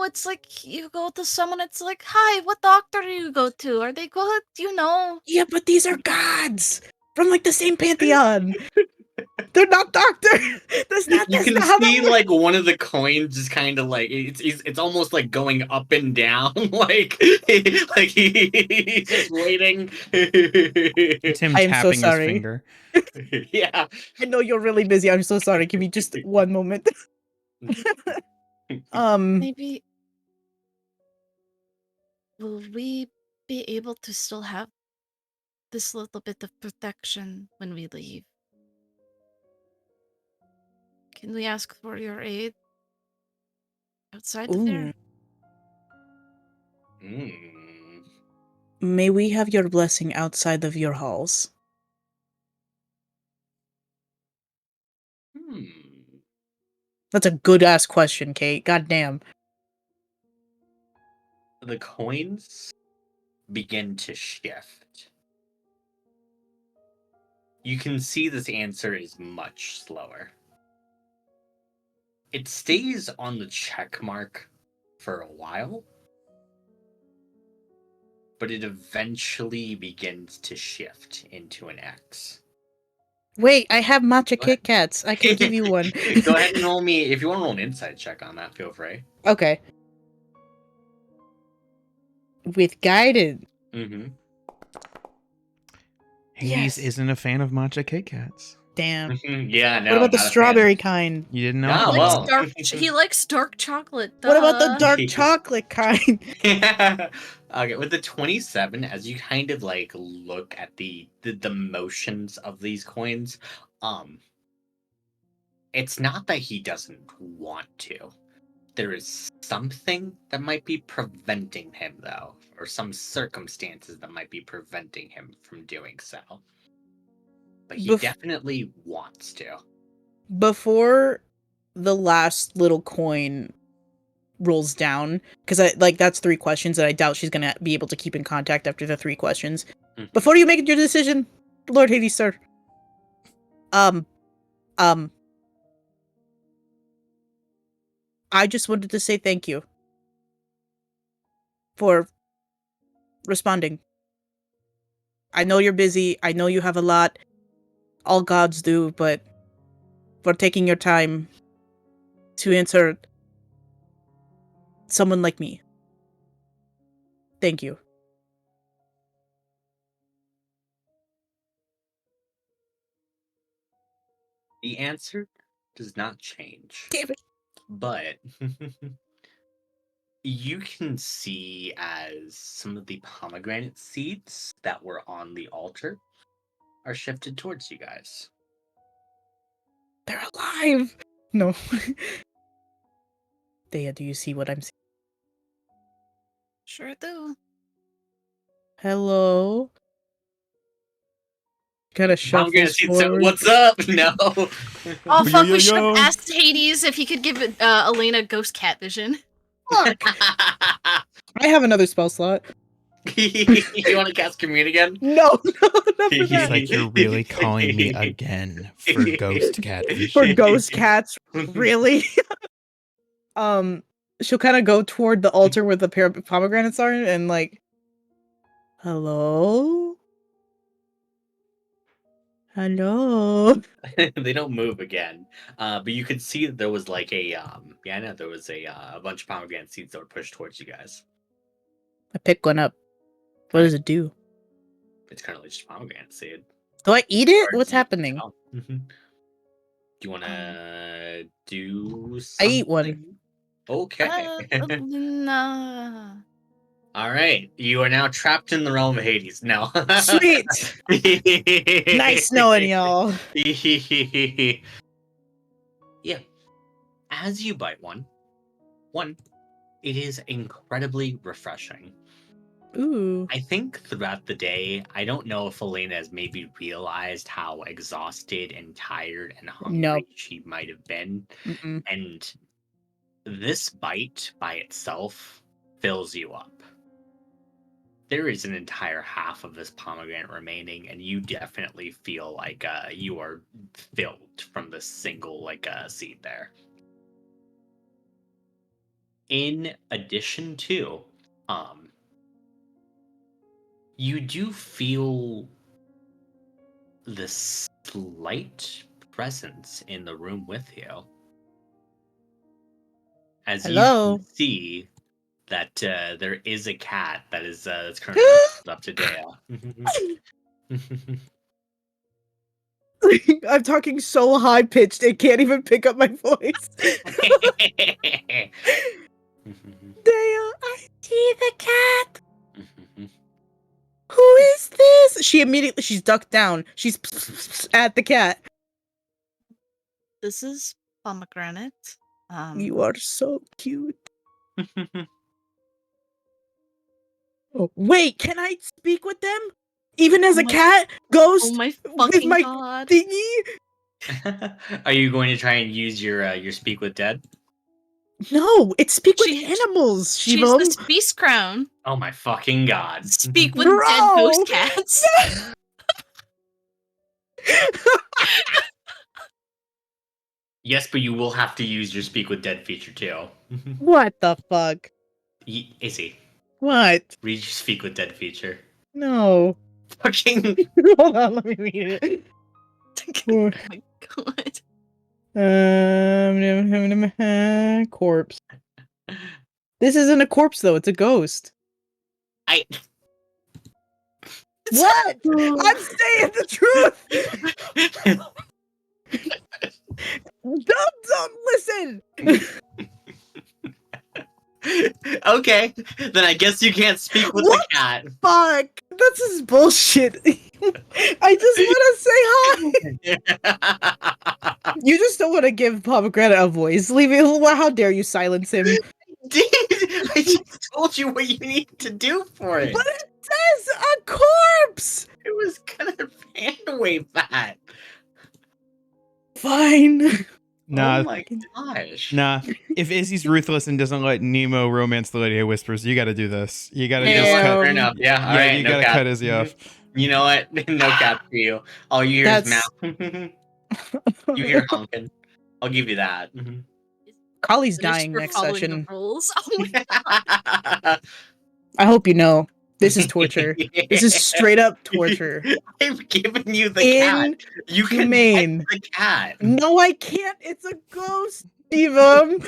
It's like you go to someone. It's like, hi, what doctor do you go to? Are they good? You know.
Yeah, but these are gods from like the same pantheon. They're not doctor. That's not how
See
that works.
like one of the coins is kind of like it's almost like going up and down, like he's just waiting.
It's him
I am so
tapping his
sorry.
finger.
Yeah.
I know you're really busy. I'm so sorry. Give me just one moment.
Maybe will we be able to still have this little bit of protection when we leave? Can we ask for your aid outside of there?
May we have your blessing outside of your halls? That's a good ass question, Kate. Goddamn.
The coins begin to shift. You can see this answer is much slower. It stays on the check mark for a while, but it eventually begins to shift into an X.
Wait, I have matcha Kit Kats. I can give you one.
Go ahead and roll me, if you want to roll an insight check on that, feel free.
Okay. With guided.
Mm-hmm.
Hades isn't a fan of matcha Kit Kats.
Damn.
Yeah, no.
What about the
not a fan.
strawberry kind?
You didn't know?
Ah, well.
He likes dark chocolate.
What about the
duh.
dark chocolate kind?
Okay, with the 27, as you kind of like look at the motions of these coins, it's not that he doesn't want to. There is something that might be preventing him, though, or some circumstances that might be preventing him from doing so. But he definitely wants to.
Before the last little coin rolls down, because that's 3 questions, and I doubt she's gonna be able to keep in contact after the 3 questions. Before you make your decision, Lord Hades, sir. I just wanted to say thank you for responding. I know you're busy. I know you have a lot. All gods do, but for taking your time to answer someone like me. Thank you.
The answer does not change.
Damn it.
But you can see as some of the pomegranate seeds that were on the altar are shifted towards you guys.
They're alive! No. Thea, do you see what I'm seeing?
Sure do.
Hello? Kind of
Pomegranate
shuffles
seeds, so
forward.
what's up? No.
Oh fuck, we should have asked Hades if he could give Elena ghost cat vision.
Fuck! I have another spell slot.
You want to cast Commune again?
No, not for
He's
that.
like, you're really calling me again for ghost cat vision.
For ghost cats? Really? She'll kind of go toward the altar where the pair of pomegranates are and like, hello? Hello.
They don't move again. But you could see that there was like a yeah, I know there was a bunch of pomegranate seeds that were pushed towards you guys.
I pick one up. What does it do?
It's currently just a pomegranate seed.
Do I eat it?
Or
What's
do you-
happening?
Oh, mhm. Do you want to do
I
something?
eat one.
Okay.
Nah.
All right. You are now trapped in the realm of Hades. No.
Sweet. Nice knowing y'all.
Yeah. As you bite one, it is incredibly refreshing.
Ooh.
I think throughout the day, I don't know if Elena has maybe realized how exhausted and tired and hungry
Nope.
she might have been.
Mm-mm.
And this bite by itself fills you up. There is an entire half of this pomegranate remaining, and you definitely feel like you are filled from this single seed there. In addition to, you do feel the slight presence in the room with you. As
Hello?
you can see that there is a cat that is that's currently up to Dea.
I'm talking so high pitched it can't even pick up my voice. Dea, I see the cat. Who is this? She's ducked down. She's at the cat.
This is pomegranate.
You are so cute. Oh, wait, can I speak with them? Even as a cat? Ghost?
Oh my
with
fucking
my
god.
thingy?
Are you going to try and use your speak with dead?
No, it's speak with
She-
animals,
She's
Shivam.
the Beast Crown.
Oh my fucking god.
Speak with
Bro!
dead ghost cats.
Yes, but you will have to use your speak with dead feature too.
What the fuck?
Izzy,
What?
read your speak with dead feature.
No.
Fucking
Hold on, let me read it.
Oh my god.
Corpse. This isn't a corpse though, it's a ghost.
I
What? I'm saying the truth! Don't listen!
Okay, then I guess you can't speak with
What?
the cat.
Fuck! This is bullshit. I just want to say hi! You just don't want to give Pomegranate a voice. Leave it. How dare you silence him?
Dude, I just told you what you need to do for it.
But it says a corpse!
It was gonna hand wave that.
Fine.
Nah,
Oh my gosh.
nah. If Izzy's ruthless and doesn't let Nemo romance the Lady of Whispers, you gotta do this. You gotta
You know
just
what?
cut.
Fair enough. Yeah, all right.
you
no
gotta
cap.
cut Izzy off.
You know what? No cap for you. All you hear is
That's-
mouth. You hear honking. I'll give you that.
Collie's
Punished
dying
for
next
following
session.
the rules. Oh my
I hope you know. This is torture. This is straight up torture.
I've given you the cat. You can
Inhumane.
pet the cat.
No, I can't. It's a ghost, Steven.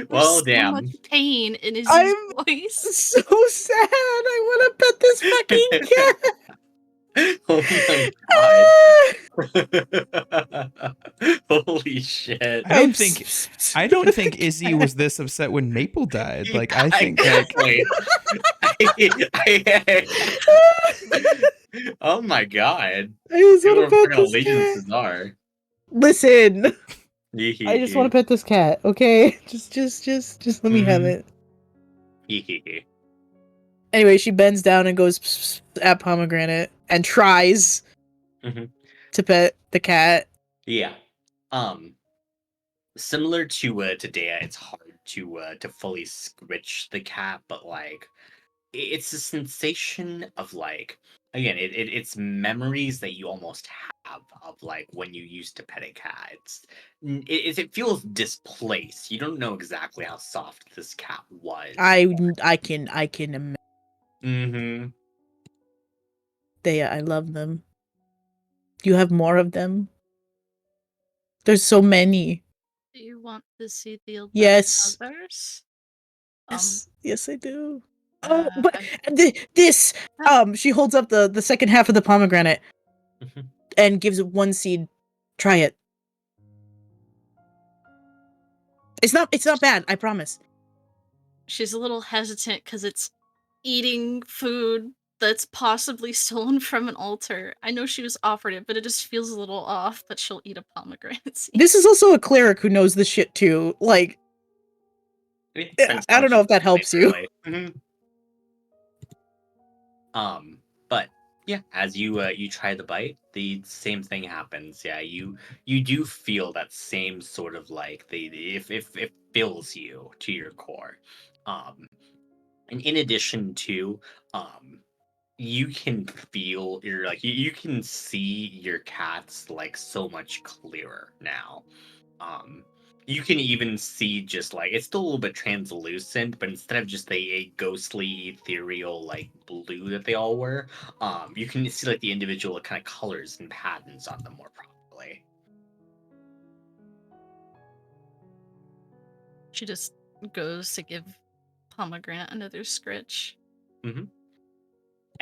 Well,
so
damn.
much pain in his
I'm
voice.
so sad. I want to pet this fucking cat.
Oh my god. Holy shit.
I don't think Izzy was this upset when Maple died. Like I think like
Oh my god.
I just
You
want
were
to pet
fucking
this
allegiances
cat.
are.
Listen, I just want to pet this cat. Okay, just let me have it. Anyway, she bends down and goes at Pomegranate and tries to pet the cat.
Yeah. Similar to Dea, it's hard to fully scritch the cat, but like it's a sensation of like again, it's memories that you almost have of like when you used to pet a cat. It feels displaced. You don't know exactly how soft this cat was.
I can imagine.
Mm-hmm.
Dea, I love them. You have more of them? There's so many.
Do you want to see the 11
Yes.
others?
Yes, I do.
Uh,
But this. She holds up the second half of the pomegranate and gives it one seed. Try it. It's not bad. I promise.
She's a little hesitant because it's eating food that's possibly stolen from an altar. I know she was offered it, but it just feels a little off that she'll eat a pomegranate seed.
This is also a cleric who knows this shit too. Like, I don't know if that helps you.
But yeah, as you try the bite, the same thing happens. Yeah, you do feel that same sort of like if it fills you to your core. And in addition to you can feel you can see your cats like so much clearer now. You can even see just like it's still a little bit translucent, but instead of just a ghostly ethereal like blue that they all were, you can see like the individual kind of colors and patterns on them more properly.
She just goes to give pomegranate another scritch.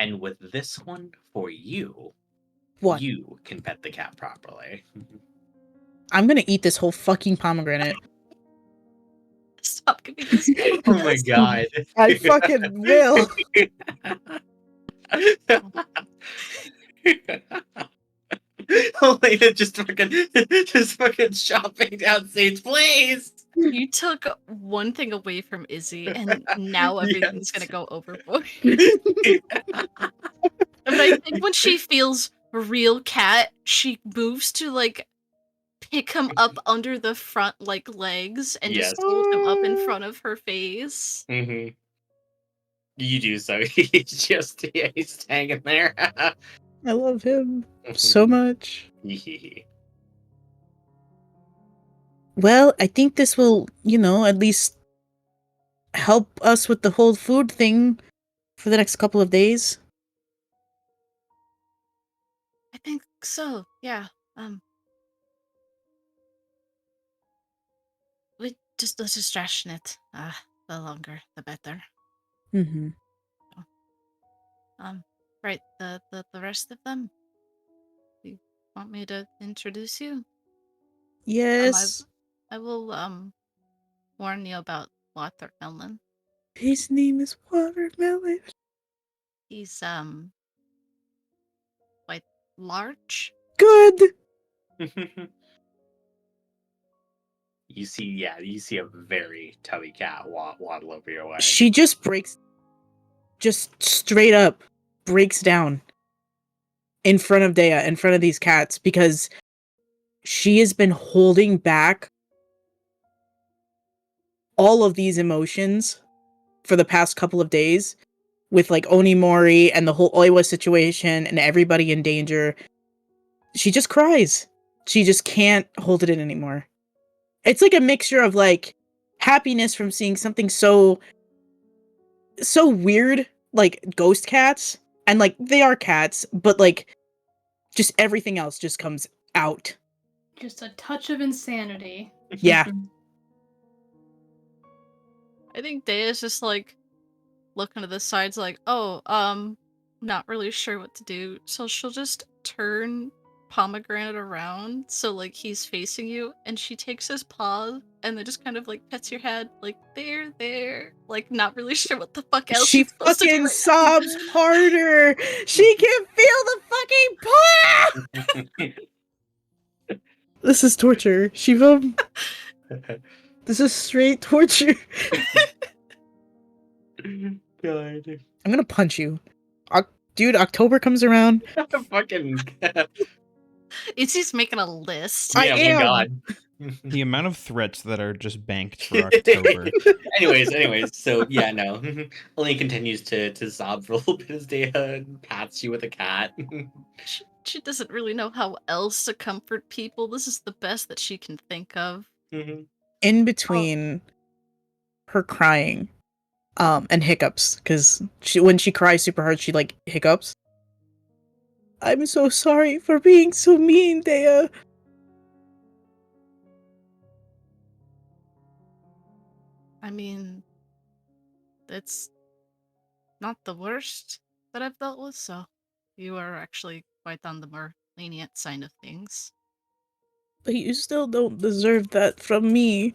And with this one for you,
What?
you can pet the cat properly.
I'm gonna eat this whole fucking pomegranate.
Stop giving this guy
Oh my god.
I fucking will.
Elena just fucking shopping down Saints, please.
You took one thing away from Izzy, and now everything's gonna go overboard. But I think when she feels real cat, she moves to like pick him up under the front like legs and
Yes.
just hold him up in front of her face.
You do so. He's hanging there.
I love him so much. Well, I think this will, at least help us with the whole food thing for the next couple of days.
I think so, yeah. Let's just ration it. The longer, the better.
Mm-hmm.
Right, the rest of them? You want me to introduce you?
Yes.
I will, warn you about Watermelon.
His name is Watermelon.
He's, quite large.
Good.
You see a very tubby cat waddle over your way.
She just straight up breaks down in front of Dea, in front of these cats, because she has been holding back all of these emotions for the past couple of days with like Onimori and the whole Oiwa situation and everybody in danger. She just cries. She just can't hold it in anymore. It's like a mixture of like happiness from seeing something so weird, like ghost cats, and like they are cats, but like just everything else just comes out.
Just a touch of insanity.
Yeah.
I think Dea's just like looking to the sides like, oh, not really sure what to do. So she'll just turn Pomegranate around so like he's facing you, and she takes his paw and then just kind of like pets your head like there, like not really sure what the fuck else
She
she's supposed to do
fucking
right
sobs harder. She can feel the fucking paw. This is torture. Shiva. This is straight torture.
God.
I'm gonna punch you. Dude, October comes around.
Fucking.
Izzy's making a list.
I
Yeah, my
am.
God.
The amount of threats that are just banked for October.
anyways, so yeah, no. Only continues to sob for a little bit as Dea pats you with a cat.
She doesn't really know how else to comfort people. This is the best that she can think of.
In between her crying and hiccups, because when she cries super hard, she like hiccups. I'm so sorry for being so mean, Dea.
I mean, it's not the worst that I've dealt with, so you are actually quite on the more lenient side of things.
But you still don't deserve that from me.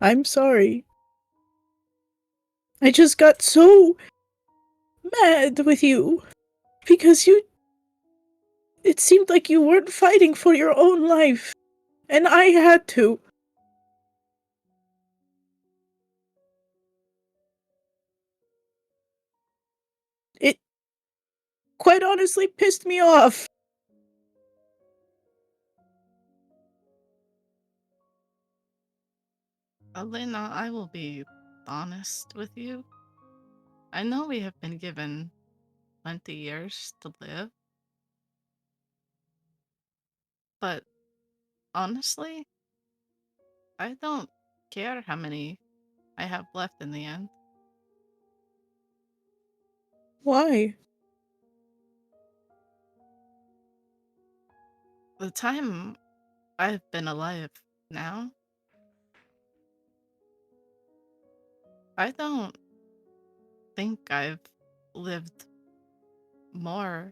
I'm sorry. I just got so mad with you because it seemed like you weren't fighting for your own life, and I had to. It quite honestly pissed me off.
Elena, I will be honest with you. I know we have been given 20 years to live, but honestly, I don't care how many I have left in the end.
Why?
The time I've been alive now, I don't think I've lived more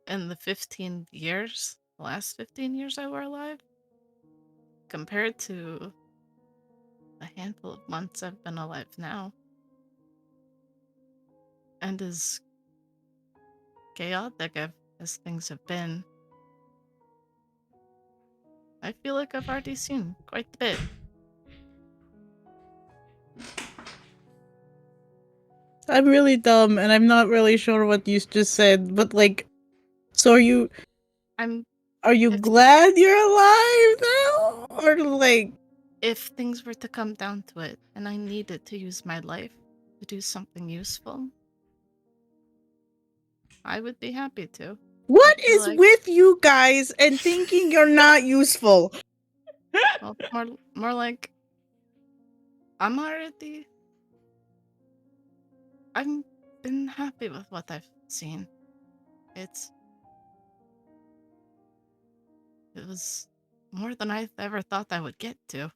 in the 15 years, the last 15 years I were alive, compared to the handful of months I've been alive now. And as chaotic as things have been, I feel like I've already seen quite a bit.
I'm really dumb, and I'm not really sure what you just said, but like, so are you
I'm if
glad you're alive now? Or like,
if things were to come down to it and I needed to use my life to do something useful, I would be happy to.
what
I feel
is
like,
with you guys and thinking you're not useful?
well, more like I'm already I've been happy with what I've seen. It's it was more than I ever thought I would get to.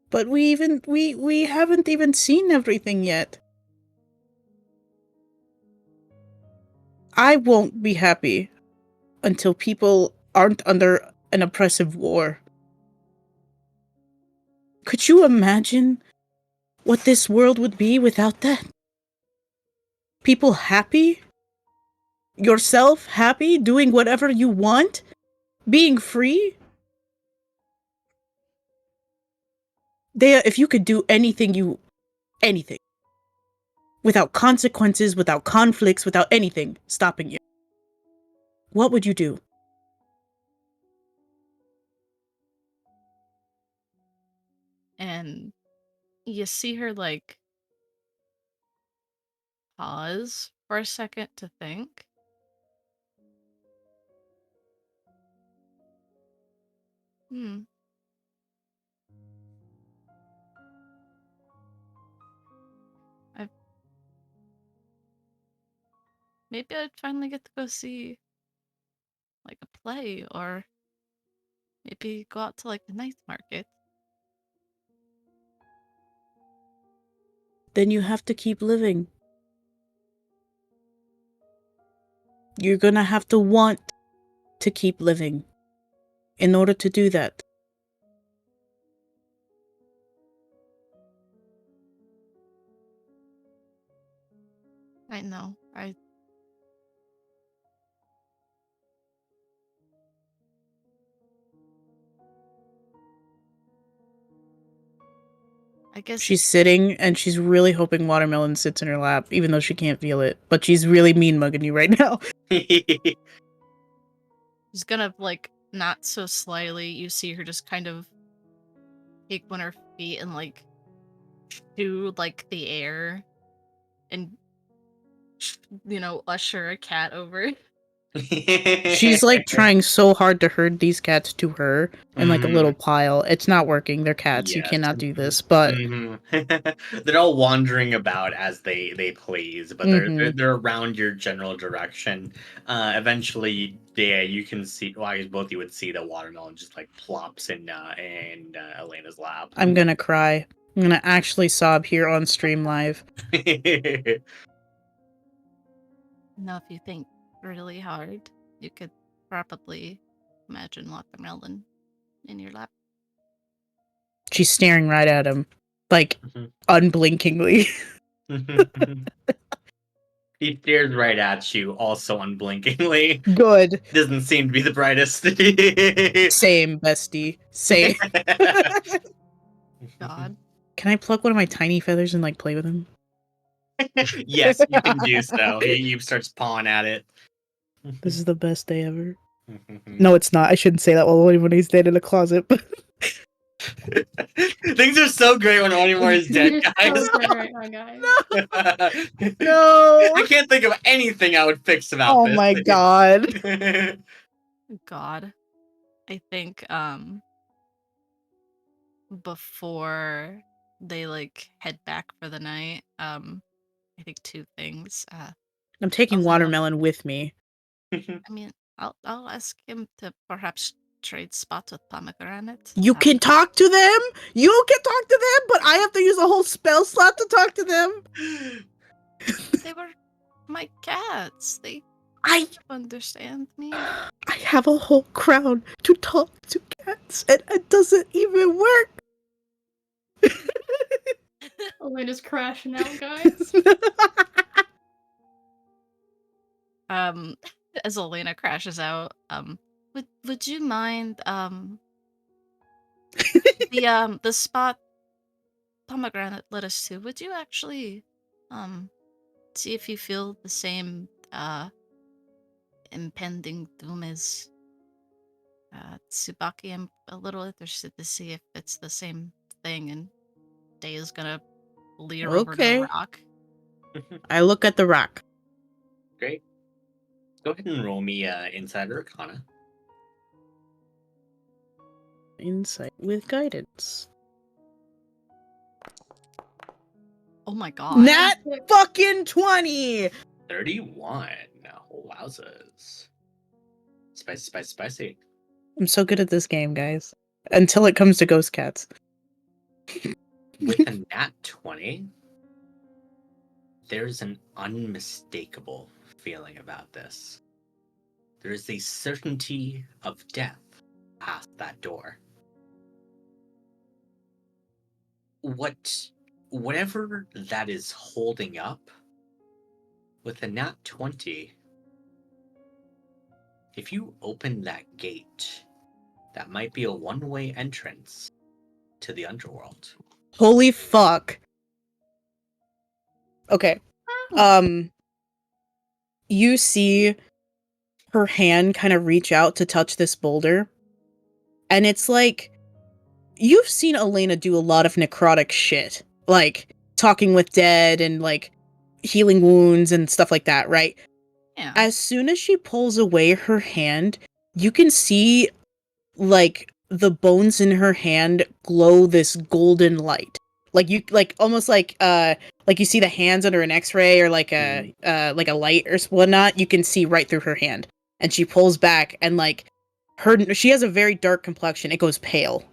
But we haven't even seen everything yet. I won't be happy until people aren't under an oppressive war. Could you imagine what this world would be without that? People happy? Yourself happy? Doing whatever you want? Being free? Dea, if you could do anything, without consequences, without conflicts, without anything stopping you, what would you do?
And you see her like pause for a second to think. Hmm. I maybe I'd finally get to go see like a play or maybe go out to like the night market.
Then you have to keep living. You're gonna have to want to keep living in order to do that.
I know. I guess
She's sitting and she's really hoping watermelon sits in her lap, even though she can't feel it. But she's really mean mugging you right now.
she's gonna like not so slyly. You see her just kind of take one of her feet and like chew like the air and usher a cat over.
She's like trying so hard to herd these cats to her in like a little pile. It's not working. They're cats. You
Yes.
cannot do this. But
They're all wandering about as they please, but they're around your general direction. Eventually, you can see. Well, I guess both you would see the watermelon just like plops in Elena's lap.
I'm gonna cry. I'm gonna actually sob here on stream live.
Now, if you think really hard, you could probably imagine watermelon in your lap.
She's staring right at him, like unblinkingly.
He stares right at you, also unblinkingly.
Good.
Doesn't seem to be the brightest.
Same, bestie. Same.
God.
Can I pluck one of my tiny feathers and like play with him?
Yes, you can do so. He starts pawing at it.
This is the best day ever. No, it's not. I shouldn't say that while anybody's dead in a closet. But
things are so great when Onimore is dead, guys.
Right now, guys.
no.
I can't think of anything I would fix about
Oh
this.
my god.
God. I think before they like head back for the night, I think two things.
I'm taking
Also,
watermelon with me.
I mean, I'll ask him to perhaps trade spots with pomegranate.
You can talk to them? You can talk to them, but I have to use a whole spell slot to talk to them?
They were my cats. They understand me.
I have a whole crown to talk to cats, and it doesn't even work.
Elena's crashing out, guys.
As Elena crashes out, would you mind the spot pomegranate led us to? Would you actually see if you feel the same impending doom as Tsubaki? I'm a little interested to see if it's the same thing and Day is gonna leer over to the rock.
I look at the rock.
Great. Go ahead and roll me Insight Arcana.
Insight with guidance.
Oh my god.
Nat fucking 20!
31. Wowzers. Spicy.
I'm so good at this game, guys. Until it comes to ghost cats.
With a nat 20, there's an unmistakable feeling about this. There is a certainty of death past that door. Whatever that is holding up, with a nat 20, if you open that gate, that might be a one-way entrance to the underworld.
Holy fuck. Okay. You see her hand kind of reach out to touch this boulder. And it's like, you've seen Elena do a lot of necrotic shit. Like, talking with dead and, like, healing wounds and stuff like that, right?
Yeah.
As soon as she pulls away her hand, you can see, like, the bones in her hand glow this golden light. Like, you, like, almost like you see the hands under an x-ray or like a light or whatnot, you can see right through her hand. And she pulls back and, like, she has a very dark complexion. It goes pale.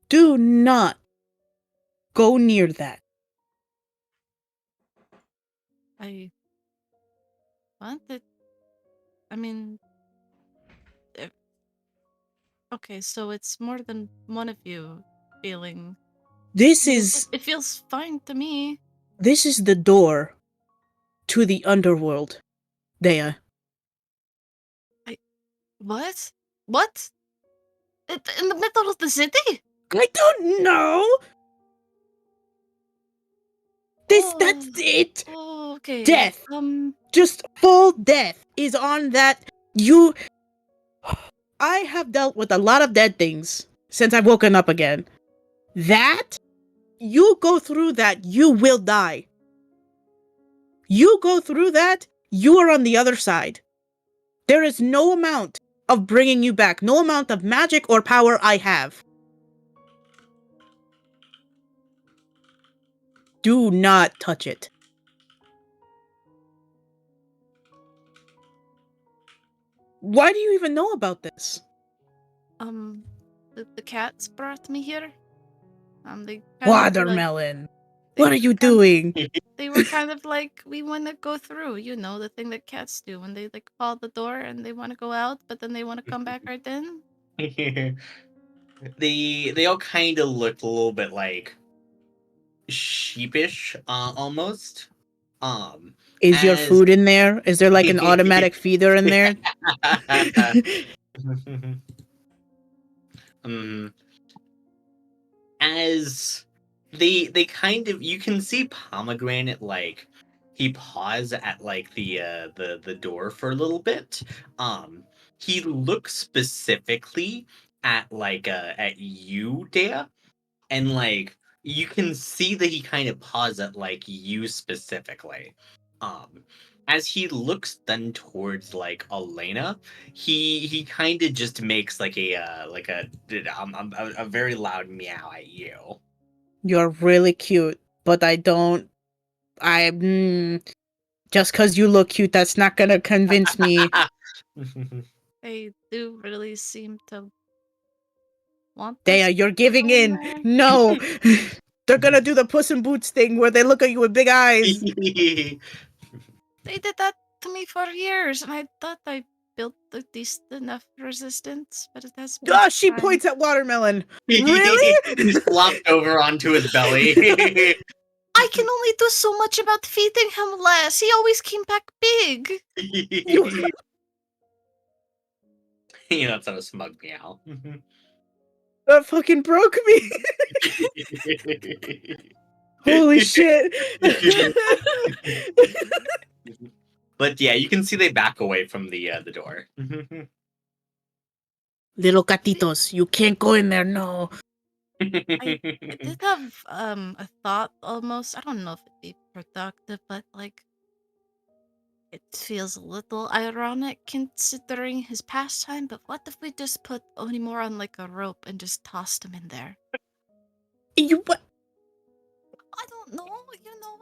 Do not go near that.
Okay, so it's more than one of you feeling.
It
feels fine to me.
This is the door to the underworld, Dea.
What? What? In the middle of the city?
I don't know. That's it.
Oh, okay.
Death. Just full death is on that. I have dealt with a lot of dead things since I've woken up again. That, you go through that, you will die. You go through that, you are on the other side. There is no amount of bringing you back, no amount of magic or power I have. Do not touch it. Why do you even know about this?
The cats brought me here. They kind of like,
Watermelon.
they
What are you
kind of-
doing?
they were kind of like, we want to go through, the thing that cats do when they like call the door and they want to go out, but then they want to come back right in.
They all kind of look a little bit like sheepish, almost.
Is your
As
food in there? Is there like an automatic feeder in there?
um, as they kind of, you can see Pomegranate, like he paused at like the door for a little bit. He looks specifically at you, Dea, and like you can see that he kind of paused at like you specifically. Um, as he looks then towards like Elena, he kind of just makes like a very loud meow at you.
You're really cute, but just because you look cute, that's not gonna convince me.
They do really seem to want
Dea,
us
you're
to
giving
go
in.
there.
No. They're gonna do the Puss in Boots thing where they look at you with big eyes.
They did that to me for years, and I thought I built a decent enough resistance, but it has been
Ah,
some
she
time.
points at Watermelon. Really?
He's flopped over onto his belly.
I can only do so much about feeding him less. He always came back big.
That's not a smug meow.
That fucking broke me. Holy shit.
But yeah, you can see they back away from the door.
Little gatitos, you can't go in there, no.
I did have a thought almost. I don't know if it'd be productive, but like it feels a little ironic considering his pastime, but what if we just put Onimura on like a rope and just tossed him in there?
You what?
I don't know,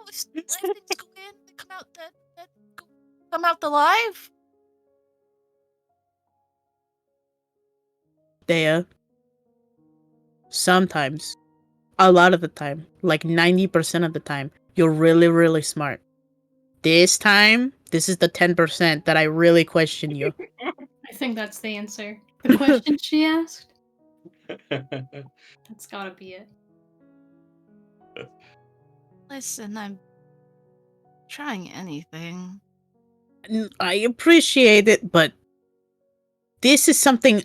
if things go in, they come out dead, come out alive.
Dea. Sometimes. A lot of the time. Like 90% of the time. You're really, really smart. This time, this is the 10% that I really question you.
I think that's the answer. The question she asked? That's gotta be it.
Listen, I'm trying anything.
I appreciate it, but this is something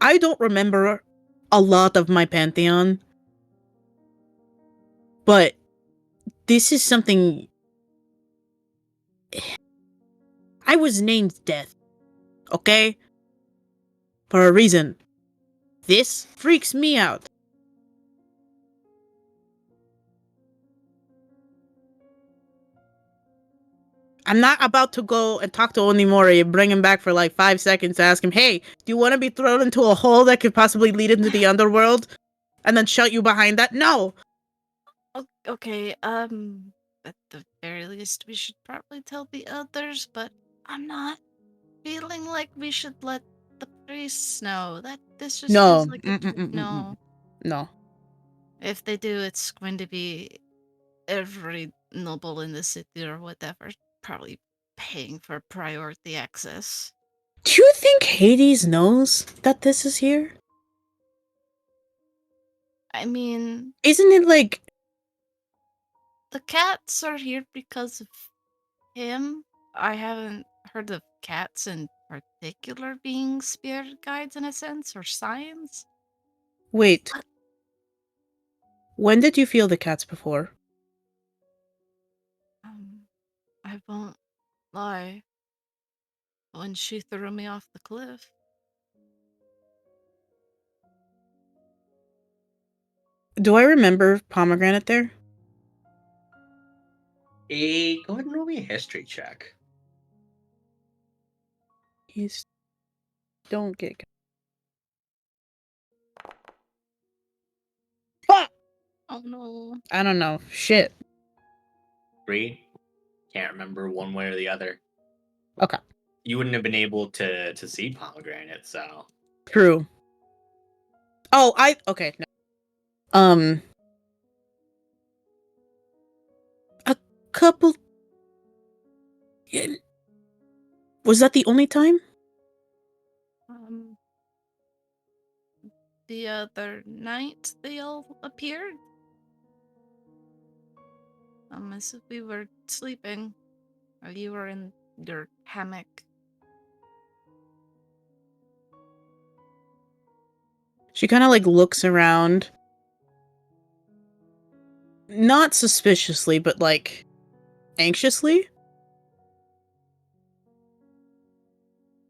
I don't remember a lot of my pantheon, but this is something I was named Death, okay? For a reason. This freaks me out. I'm not about to go and talk to Onimori and bring him back for like 5 seconds to ask him, hey, do you want to be thrown into a hole that could possibly lead into the underworld? And then shut you behind that? No!
Okay, at the very least, we should probably tell the others, but I'm not feeling like we should let the priests know. This just
No.
feels like no.
No.
If they do, it's going to be every noble in the city or whatever, probably paying for priority access.
Do you think Hades knows that this is here?
I mean,
Isn't it like...
the cats are here because of him. I haven't heard of cats in particular being spirit guides in a sense, or signs.
Wait.
What?
When did you feel the cats before?
I won't lie. When she threw me off the cliff.
Do I remember pomegranate there?
Go ahead and roll me a history check.
He's don't get. Fuck!
Oh no.
I don't know. Shit.
3. Can't remember one way or the other.
Okay.
You wouldn't have been able to see pomegranate, so.
True. Oh, okay. No. A couple. Was that the only time?
The other night they all appeared. As if we were sleeping, or you were in your hammock.
She kind of like looks around. Not suspiciously, but like anxiously.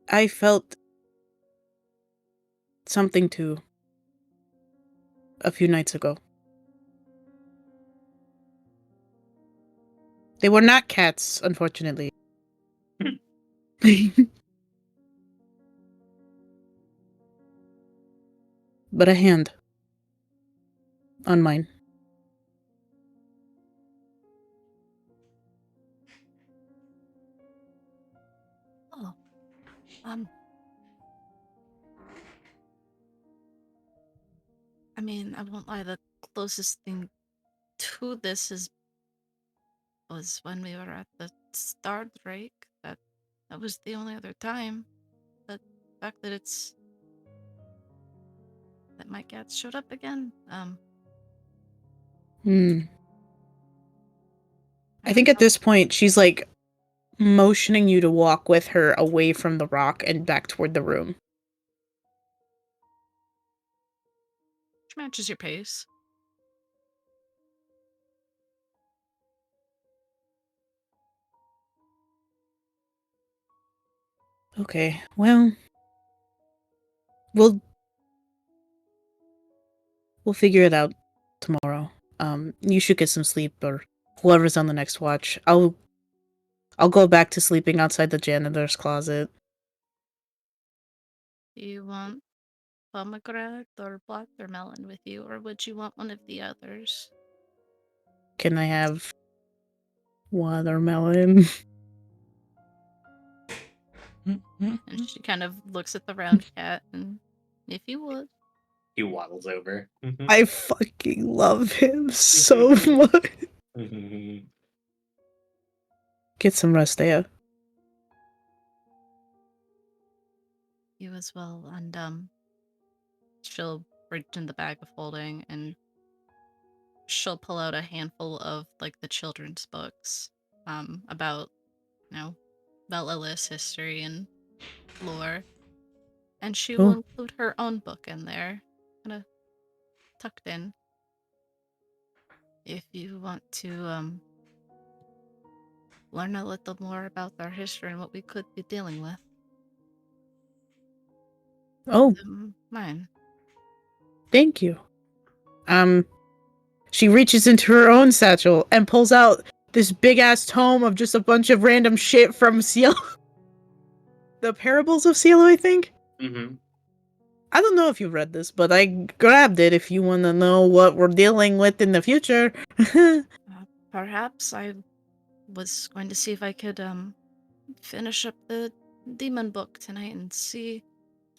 I felt something too a few nights ago. They were not cats, unfortunately. But a hand on mine.
Oh, I mean, I won't lie, the closest thing to this was when we were at the Star Drake. That was the only other time. But the fact that that my cats showed up again.
I think at this point she's like motioning you to walk with her away from the rock and back toward the room.
Which matches your pace.
Okay, well, we'll figure it out tomorrow. You should get some sleep, or whoever's on the next watch. I'll go back to sleeping outside the janitor's closet.
Do you want pomegranate or watermelon with you, or would you want one of the others?
Can I have watermelon?
And she kind of looks at the round cat, and if you would.
He waddles over.
I fucking love him so much. Get some rest, Aya.
You as well, and she'll reach in the bag of holding and she'll pull out a handful of like the children's books about Lilith's history and lore, and she will include her own book in there, kind of tucked in, if you want to learn a little more about our history and what we could be dealing with.
Oh,
Mine.
Thank you. She reaches into her own satchel and pulls out this big ass tome of just a bunch of random shit from Cielo. The Perils of Cielo, I think. I don't know if you read this, but I grabbed it if you want to know what we're dealing with in the future.
Perhaps I was going to see if I could finish up the demon book tonight and see.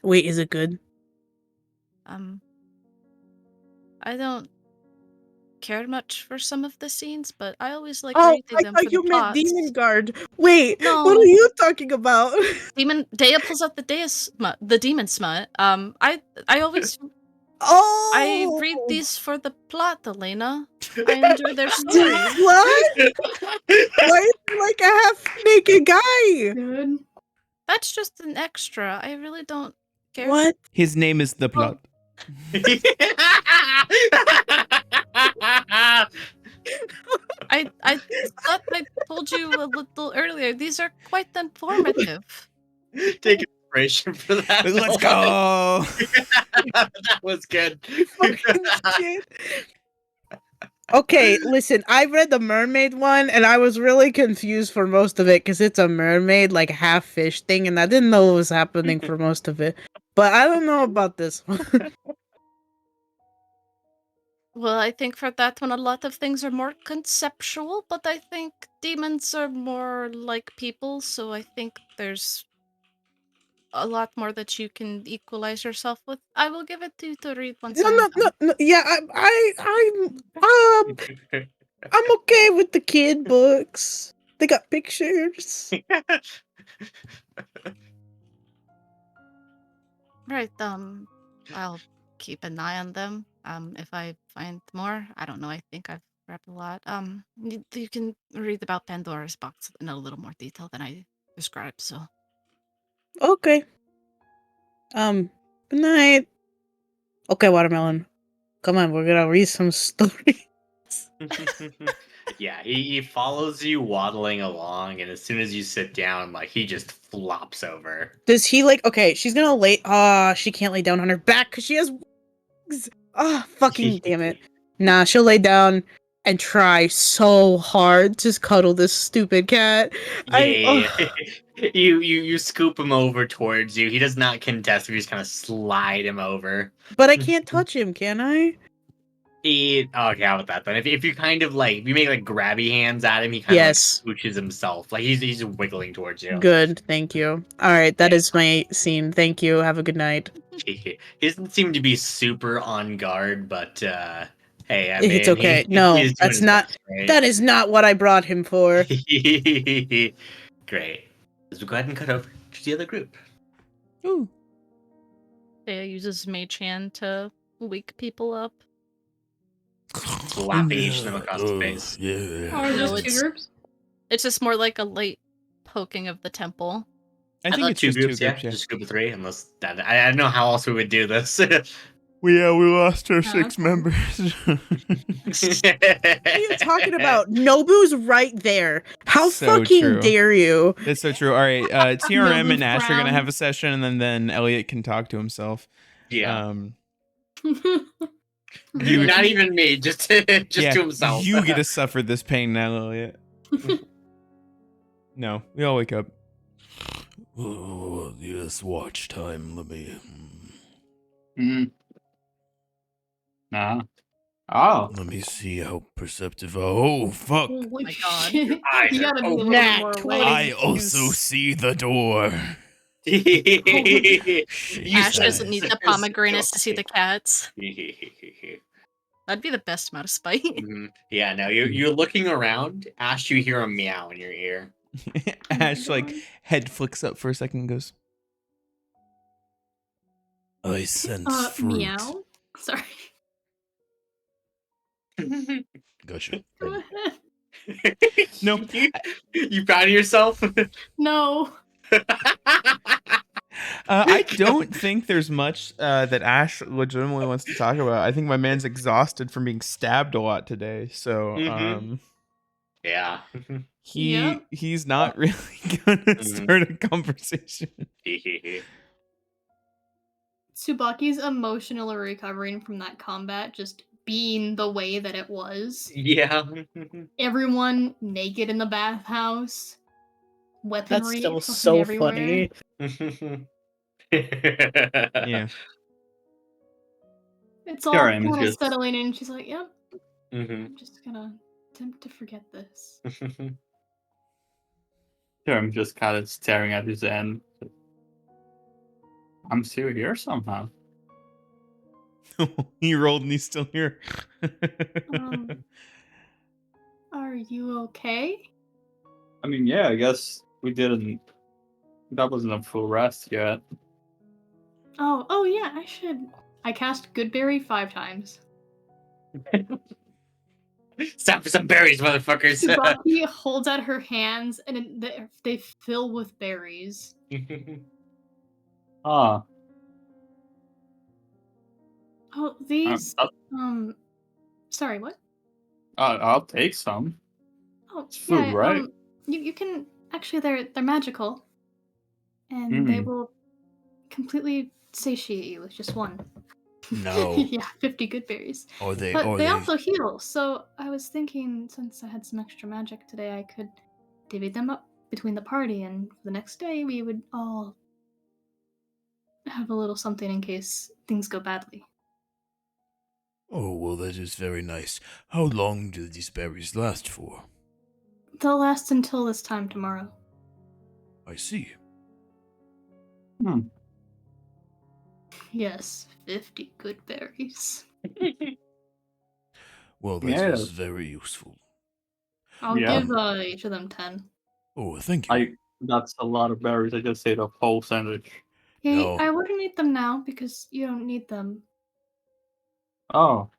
Wait, is it good?
I don't care much for some of the scenes, but I always like
Oh,
reading
I
them
thought
for
you
the
meant
plots.
Demon Guard. Wait,
No.
what are you talking about?
Dea pulls out the demon smut. I always I read these for the plot, Elena. I enjoy their story.
What? Why is he like a half-naked guy?
Good.
That's just an extra. I really don't care.
What?
His name is the plot.
I thought I told you a little earlier. These are quite informative.
Take inspiration for that.
Let's go.
That was good.
Fucking shit. Okay, listen, I read the mermaid one and I was really confused for most of it because it's a mermaid, like half fish thing, and I didn't know what was happening for most of it. But I don't know about this one.
Well, I think for that one, a lot of things are more conceptual, but I think demons are more like people, so I think there's a lot more that you can equalize yourself with. I will give it to you to read once
No,
I am
no, no,
done.
no. Yeah, I'm okay with the kid books. They got pictures.
Right, I'll keep an eye on them. If I find more, I don't know, I think I've grabbed a lot. You can read about Pandora's box in a little more detail than I described, so.
Okay. Good night. Okay, Watermelon. Come on, we're gonna read some story.
Yeah, he follows you waddling along, and as soon as you sit down, like he just flops over.
Does he okay, she's gonna lay she can't lay down on her back because she has wings. Fucking damn it. Nah, she'll lay down and try so hard to cuddle this stupid cat.
Yeah. You scoop him over towards you. He does not contest. You just kind of slide him over.
But I can't touch him, can I?
Okay, how about that then? If you kind of if you make grabby hands at him, he kind of scooches himself. Like he's wiggling towards you.
Good, thank you. Alright, that is my scene. Thank you. Have a good night.
He doesn't seem to be super on guard, but hey, I mean,
It's okay. No,
he's doing
that's
his
not
best, right?
that is not what I brought him for.
Great. Let's go ahead and cut over to the other group.
Ooh. Thea uses Mage Hand to wake people up.
Slapping each of them across the face.
Yeah.
Are
No,
those two
it's-
groups?
It's just more like a light poking of the temple.
I think
thought
it's just two groups, yeah.
Just group of three, unless I don't know how else we would do this.
We lost our
six
members.
What are you talking about? Nobu's right there. How
So
fucking
true.
dare you?
That's so true. All right, TRM
Nobu
and Ash are gonna
frown.
have a session, and then Elliot can talk to himself.
Yeah.
You-
Not even me, just to himself.
You get to suffer this pain now, Elliot. No, we all wake up.
Oh, yes, watch time. Let me.
Nah. Oh.
Let me see how perceptive. Oh, fuck!
Holy
my God.
shit. You
Eyes are
gotta be a
open.
little
Nat
more
20.
awake.
I also see the door.
Ash doesn't need the pomegranates to see the cats. That'd be the best amount of spite.
Yeah, no, you're looking around. Ash, you hear a meow in your ear.
Ash head flicks up for a second and goes,
I sense fruit.
Meow? Sorry.
Gotcha.
Go ahead.
No.
You proud of yourself?
No.
I don't think there's much that Ash legitimately wants to talk about. I think my man's exhausted from being stabbed a lot today, so
Yeah.
he's not really gonna start a conversation.
Tsubaki's emotionally recovering from that combat just being the way that it was.
Yeah.
Everyone naked in the bathhouse.
That's
Weaponry
still
fucking
so
everywhere.
funny.
Yeah.
It's all
TRM is
kind of
just-
settling in. She's like, yep,
Mhm.
I'm just gonna attempt to forget this.
Here I'm just kind of staring at his end. I'm still here somehow.
He rolled and he's still here.
Are you okay?
I mean, yeah, I guess we didn't. That wasn't a full rest yet.
Oh yeah, I cast Goodberry 5 times.
Stop for some berries, motherfuckers.
Tsubaki holds out her hands and they fill with berries.
Ah,
Oh, these
I'll,
sorry, what?
I'll take some.
Oh,
It's food,
yeah,
right?
you can actually they're magical. And they
Mm.
will completely satiate you with just one.
Now,
Yeah, 50 good berries.
are they?
But
Are
they
they?
also heal, so I was thinking since I had some extra magic today, I could divvy them up between the party, and the next day we would all have a little something in case things go badly.
Oh well, that is very nice. How long do these berries last for?
They'll last until this time tomorrow.
I see.
Yes, 50 good berries.
Well, that
Yeah.
is very useful.
I'll
Yeah.
give each of them 10.
Oh, thank you.
That's a lot of berries. I just ate a whole sandwich.
Hey,
No.
I wouldn't eat them now because you don't need them.
Oh,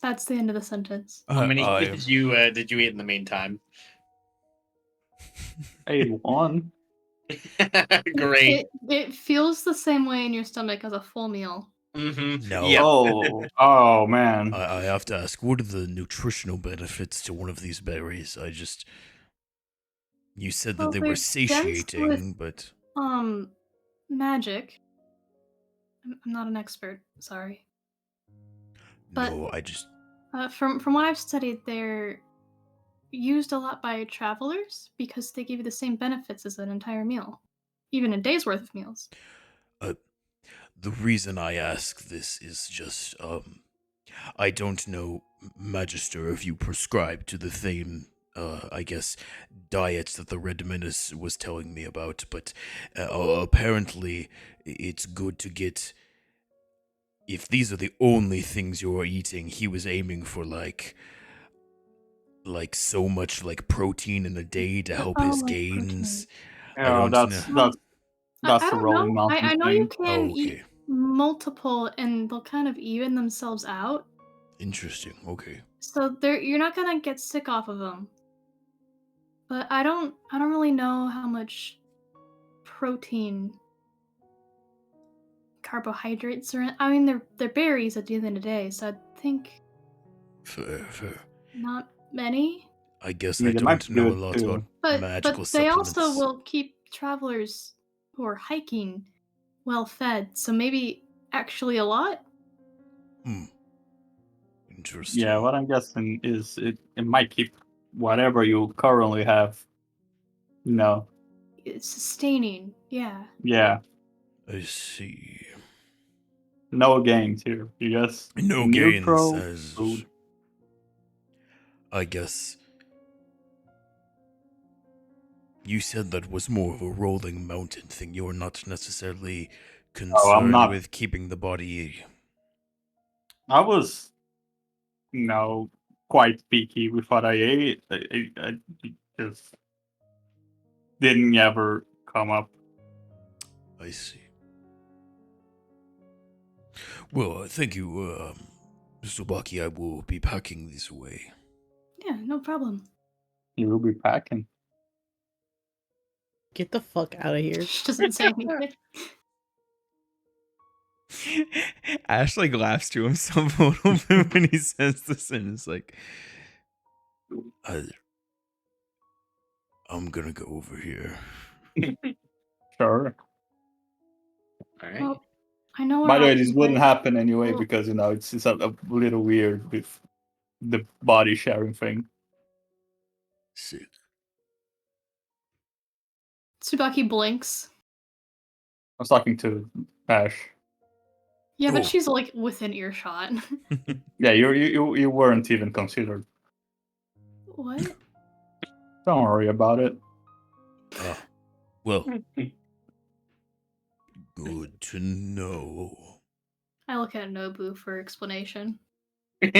That's the end of the sentence.
How many
I
did you eat in the meantime?
I ate one.
Great.
It feels the same way in your stomach as a full meal.
Mm-hmm.
No.
Yep.
Oh man.
I have to ask, what are the nutritional benefits to one of these berries? You said that
Well,
they
they're
were
dense
satiating,
with-
but
Magic. I'm not an expert, sorry. But-
no, I just
From what I've studied, they're used a lot by travelers because they give you the same benefits as an entire meal, even a day's worth of meals.
the reason I ask this is just I don't know, Magister, if you prescribe to the same I guess diets that the Red Menace was telling me about, but apparently it's good to get. If these are the only things you are eating, he was aiming for like so much like protein in a day to help his
like
gains.
protein.
I don't
that's
know.
that's
I
the
don't
Rolling
know.
Mountain
I know
thing.
you can
Oh,
eat
okay.
multiple and they'll kind of even themselves out.
Interesting. Okay.
So you're not gonna get sick off of them. But I don't really know how much protein, carbohydrates are in. I mean, they're berries at the end of the day, so I think
Fair.
not many.
I guess
I mean,
I
they might
don't
be
know a
good,
lot
too.
about
But
magical
they
supplements.
also will keep travelers who are hiking well fed. So maybe actually a lot.
Interesting.
Yeah, what I'm guessing is it might keep whatever you currently have.
It's sustaining. Yeah.
Yeah.
I see.
No gains here. You just
No
neutral
gains as
food.
I guess. You said that was more of a rolling mountain thing. You're not necessarily concerned
not.
with keeping the body.
I was, quite picky with what I ate. I just didn't ever come up.
I see. Well, thank you, Subaki. I will be packing these away.
Yeah, no problem.
You will be packing.
Get the fuck out of here.
She doesn't say anything.
Ash like laughs to himself a little bit when he says this, and is like,
I'm gonna go over here.
Sure.
All right.
Well, I know.
By the
our
way, this
options
wouldn't
are-
happen anyway
Well-
because it's a little weird with the body sharing thing.
Sick.
Tsubaki blinks.
I was talking to Ash.
Yeah, but
Oh.
she's like within earshot.
Yeah, you weren't even considered.
What?
Don't worry about it.
Well, good to know.
I look at Nobu for explanation.
He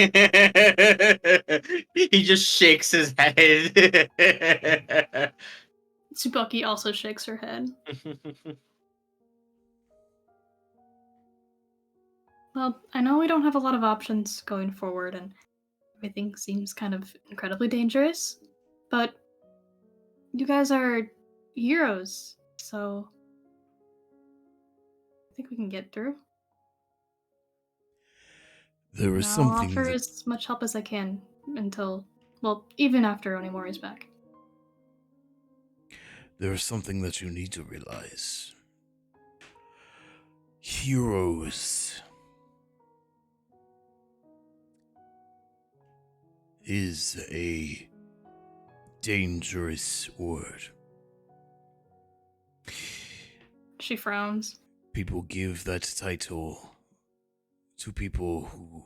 just shakes his head.
Tsubaki also shakes her head. Well, I know we don't have a lot of options going forward, and everything seems kind of incredibly dangerous, but you guys are heroes, so I think we can get through.
There is
I'll
something
offer
that
as much help as I can until, well, even after Onimori's back.
there is something that you need to realize. Heroes is a dangerous word.
She frowns.
People give that title to people who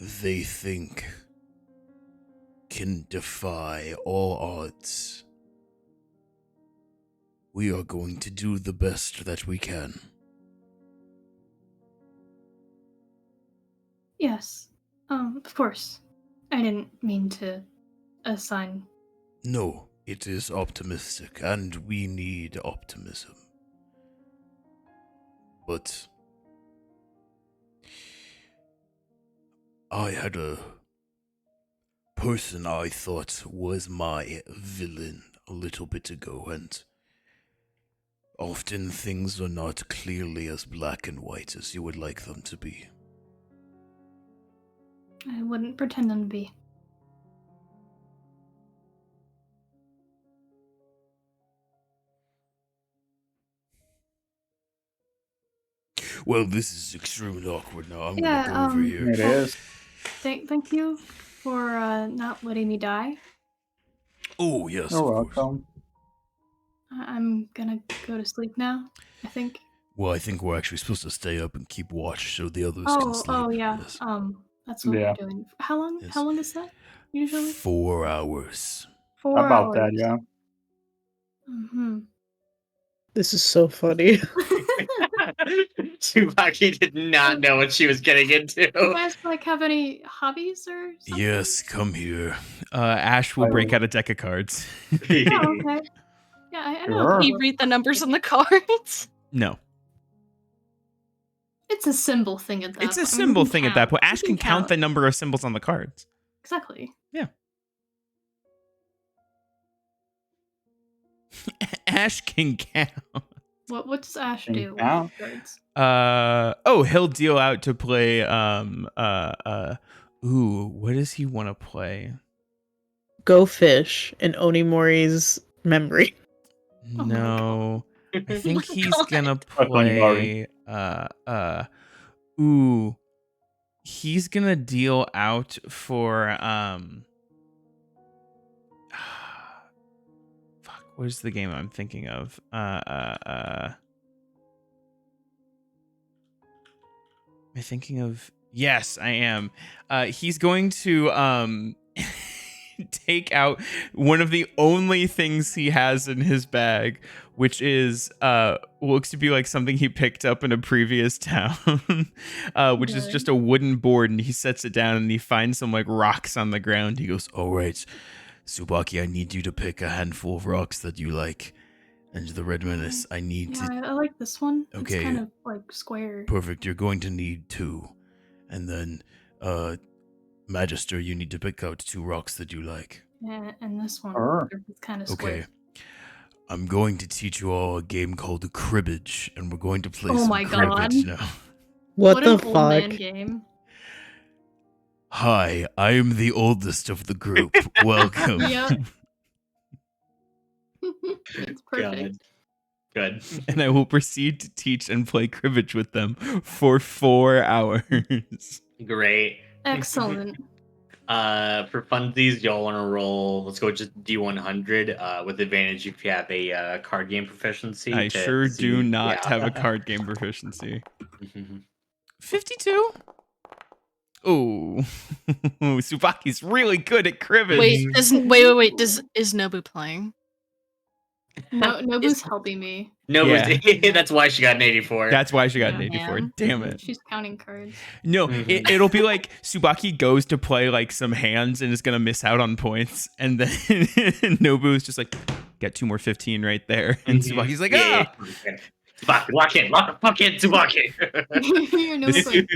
they think can defy all odds. We are going to do the best that we can.
Yes. Of course. I didn't mean to assign.
No, it is optimistic, and we need optimism. But I had a person I thought was my villain a little bit ago, and often things are not clearly as black and white as you would like them to be.
I wouldn't pretend them to be.
Well, this is extremely awkward now. I'm
Yeah,
gonna go over here.
It is.
Thank you for not letting me die.
Oh, yes,
You're
of course.
welcome.
I'm gonna go to sleep now, I think.
Well, I think we're actually supposed to stay up and keep watch so the others can sleep.
Oh yeah.
Yes.
That's what
Yeah.
we're doing. How long?
Yes.
How long is that usually?
4 hours.
4
About
hours.
that, yeah.
Mm-hmm.
This is so funny.
Tsubaki did not know what she was getting into.
You guys have any hobbies or something?
Yes, come here.
Ash will break out a deck of cards.
Oh, okay. Yeah, I know.
Sure.
Can you read the numbers on the cards?
No.
It's a symbol thing at that
It's a
point.
symbol
You can
thing at that
count.
point.
You
Ash can count the number of symbols on the cards.
Exactly.
Ash can count.
What does Ash
Can
do?
you
with
count?
his cards?
He'll deal out to play what does he want to play?
Go fish in Onimori's memory.
Oh my
No. I think
my
he's
God.
gonna
Onimori.
play he's gonna deal out for fuck, what is the game I'm thinking of? Am I thinking of? Yes, I am. He's going to take out one of the only things he has in his bag, which is looks to be like something he picked up in a previous town, which is just a wooden board, and he sets it down and he finds some like rocks on the ground. He goes,
All right, Tsubaki, I need you to pick a handful of rocks that you like. And the Red Menace, I need
Yeah,
to...
I like this one.
Okay.
It's kind of like square.
Perfect, you're going to need 2. And then, Magister, you need to pick out 2 rocks that you like.
Yeah, and this one
Sure.
is kind of square.
Okay. I'm going to teach you all a game called cribbage, and we're going to play
Oh
some
my God.
cribbage now.
What the
an old man
fuck?
game.
Hi, I am the oldest of the group. Welcome.
Yep. It's perfect.
Good.
and I will proceed to teach and play cribbage with them for 4 hours.
Great.
Excellent.
For funsies, y'all want to roll? Let's go just D100 with advantage if you have a card game proficiency.
I
to
sure
see-
do not
yeah.
have a card game proficiency. 52? Oh, Tsubaki's really good at cribbage.
Wait, is Nobu playing?
No, Nobu's helping me.
No,
Yeah.
that's why she got an 84.
That's why she got an
Yeah.
84.
Man.
Damn it.
She's counting cards.
No,
Mhm.
it'll be like Tsubaki goes to play like some hands and is going to miss out on points. And then Nobu's just like, get 2 more 15 right there. And Tsubaki's like,
yeah.
ah!
Tsubaki, lock the fuck in, Tsubaki.
You're Nobu's like,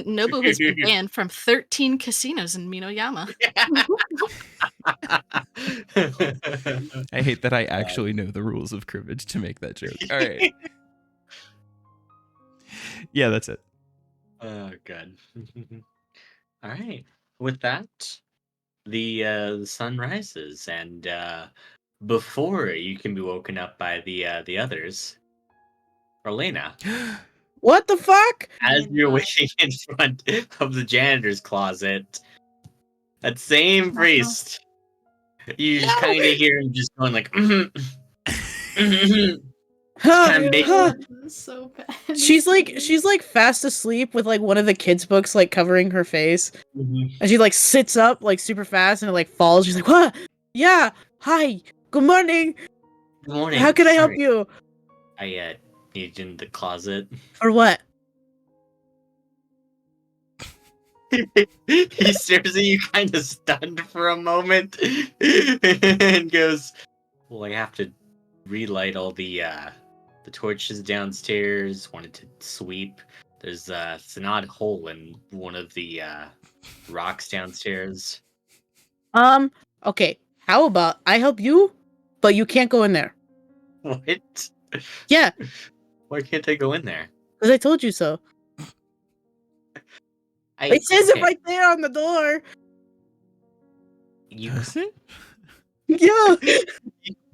Nobu has been banned from 13 casinos in Minoyama.
I hate that I actually know the rules of cribbage to make that joke. All right. Yeah, that's it.
Oh, good. All right. With that, the sun rises, and before you can be woken up by the others, Orlena,
What the fuck?
as you're waiting in front of the janitor's closet, That same priest. You just kind of hear him just going like, kind of big.
This is so bad.
She's like fast asleep with like one of the kids' books like covering her face, and she like sits up like super fast and it like falls. She's like, "What? Yeah, hi, good morning.
Good morning.
How can I help
Sorry.
you?
I need you in the closet."
For what?"
He stares at you kind of stunned for a moment and goes, "Well, I have to relight all the torches downstairs. Wanted to sweep. There's it's an odd hole in one of the rocks downstairs."
Okay. How about I help you, but you can't go in there.
What?
Yeah,
Why can't I go in there?
because I told you so. It says it right there on the door.
You
Does it?
Yeah,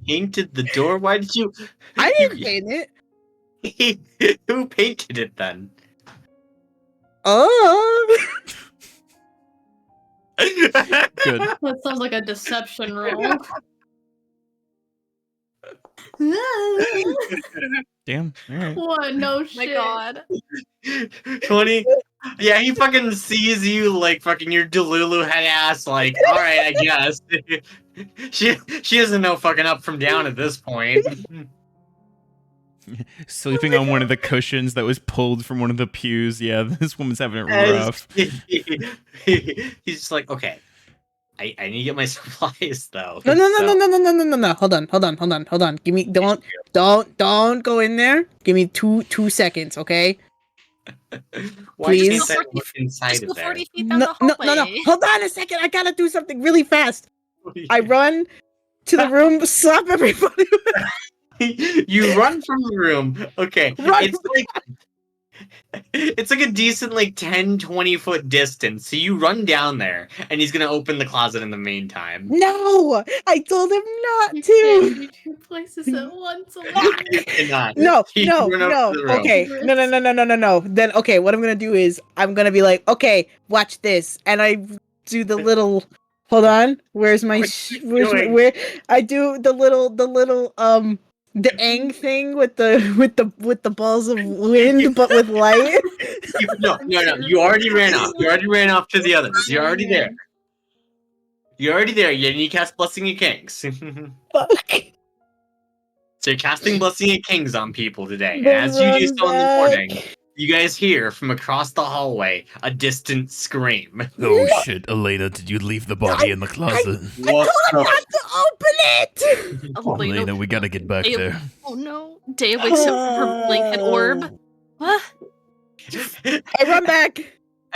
painted the door. Why did you?
I didn't paint it.
Who painted it then?
Oh.
Good.
That sounds like a deception roll.
Damn. All right.
What? No
My
shit.
God.
20. Yeah, he fucking sees you like fucking your Delulu head ass. Like, all right, I guess. she doesn't know fucking up from down at this point.
Sleeping on one of the cushions that was pulled from one of the pews. Yeah, this woman's having it rough.
He's just like, okay, I need to get my supplies though.
No.
So-
Hold on. Give me don't go in there. Give me two seconds, okay?
Why
Please.
can't I look inside
Just
of
go
there?
40 feet down
No.
the hallway.
Hold on a second. I gotta do something really fast. I run to the room, slap everybody.
You run from the room. Okay.
Run.
It's like a decent like 10-20 foot distance. So you run down there and he's gonna open the closet in the meantime.
No, I told him not
You
to.
can't be two places at once.
You cannot.
No.
You run up to the room.
Okay. No. Then okay, what I'm gonna do is I'm gonna be like, okay, watch this, and I do the little. Hold on. Where's my?
doing?
Where? I do the little the Aang thing with the balls of wind, but with light.
No. You already ran off. You already ran off to the others. You're already there. You're already there. You need to cast Blessing of Kings. So
Fuck.
you're casting Blessing of Kings on people today. And
Then
as you do
run
so in the morning,
back.
you guys hear from across the hallway a distant scream.
Oh shit, Elena, did you leave the body in the closet?
What
I told him not to open it.
Oh, wait,
Elena,
no.
we gotta get back
Dea-
there.
Oh no. Dea wakes up from her blanket orb. What?
I run back.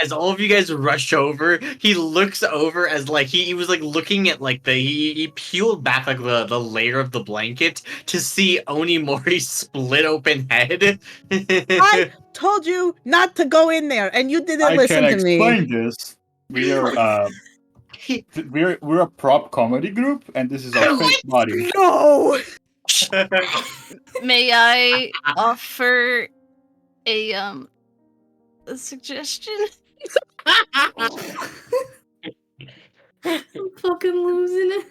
As all of you guys rush over, he looks over as like he was like looking at like he peeled back like the layer of the blanket to see Onimori's split open head.
I told you not to go in there, and you didn't
I
listen
can
to me.
explain this. We're a prop comedy group, and this is our fake body.
No.
May I offer a suggestion?
I'm fucking losing it.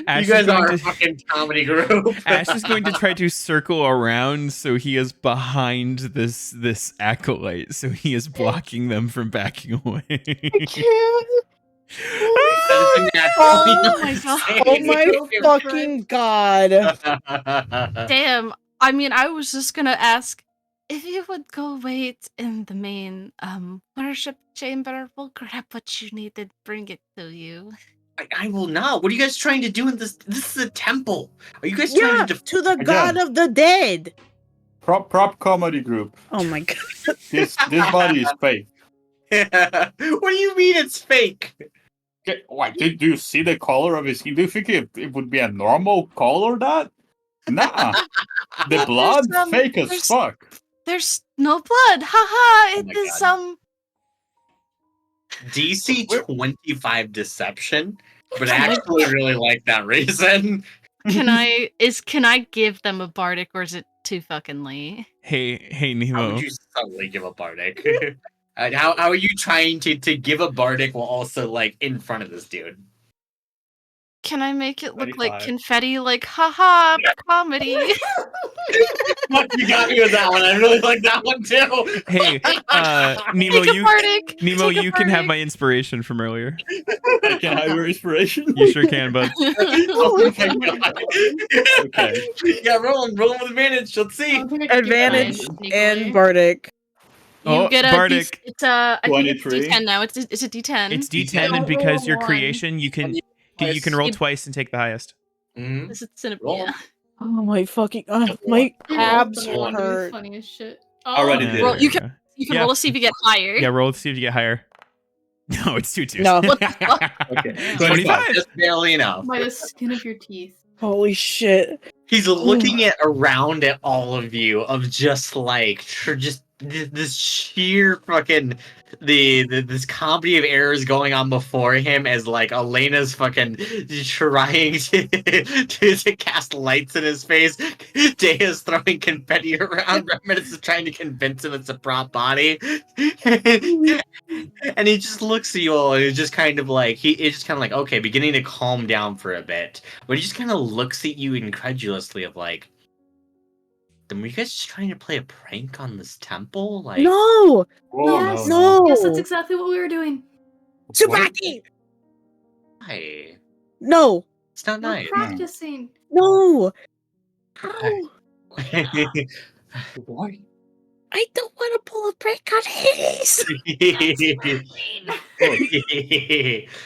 Ash
You
is
guys
going
are a
to-
fucking comedy group.
Ash is going to try to circle around so he is behind this acolyte, so he is blocking them from backing away.
I can't.
That is a natural
Oh
my God.
Oh my fucking god.
Damn. I mean, I was just gonna ask if you would go wait in the main worship chamber. We'll grab what you need and bring it to you.
I will not. What are you guys trying to do in this? This is a temple. Are you guys trying
Yeah,
to?
to the
Again.
god of the dead.
Prop comedy group.
Oh my god.
This body is fake.
What do you mean it's fake?
Okay, why, do you see the color of his skin? Do you think it would be a normal color? That? Nah. The blood,
There's,
fake as
there's-
fuck.
There's no blood. Haha. It
my
is
God. DC 25 deception, but I actually really like that reason.
Can I give them a bardic or is it too fucking late?
Hey
How
Nemo.
would you suddenly give up Bardic? How are you trying to give a bardic while also like in front of this dude?
Can I make it look like
25.
confetti? Like, haha, comedy.
You got me with that one. I really like that one too.
Hey, Nemo,
Take a
you
bardic.
Nemo,
Take a
you can have
bardic.
my inspiration from earlier.
I can have your inspiration.
You sure can, bud.
Oh my god.
Okay.
Yeah, roll with advantage. Let's see.
I'm gonna keep
Advantage
mine
and
sneakily.
Bardic.
You
Oh,
get a
bardic.
It's I think it's
23.
D10 now. It's a D10.
It's
You
D10,
don't
and because
roll
your
one.
creation, you can roll
You-
twice and take the highest.
Mhm.
This is cinema.
Roll.
Yeah.
Oh my fucking my
They rolled
abs
the one to be
hurt.
funny as shit.
Already
Oh,
did
Roll,
it.
you can
Yeah.
roll to see if you get higher.
Yeah, roll to see if you get higher. No, it's 2 twos.
No.
What the fuck?
Okay.
Damn.
25.
Just barely enough.
by the skin of your teeth.
Holy shit.
He's looking around at all of you of just like just this sheer fucking this comedy of errors going on before him as like Elena's fucking trying to cast lights in his face. Dea's throwing confetti around. Remedi's is trying to convince him it's a prop body. And he just looks at you all and it's just kind of like it's just kind of like, okay, beginning to calm down for a bit. But he just kind of looks at you incredulously of like, then were you guys just trying to play a prank on this temple? Like,
No!
Oh,
Yes.
no.
Yes, that's exactly what we were doing.
Tsubaki!
hey,
No!
it's not
We're
nice.
practicing.
No!
Hey.
Why?
I don't want to pull a prank on Hades!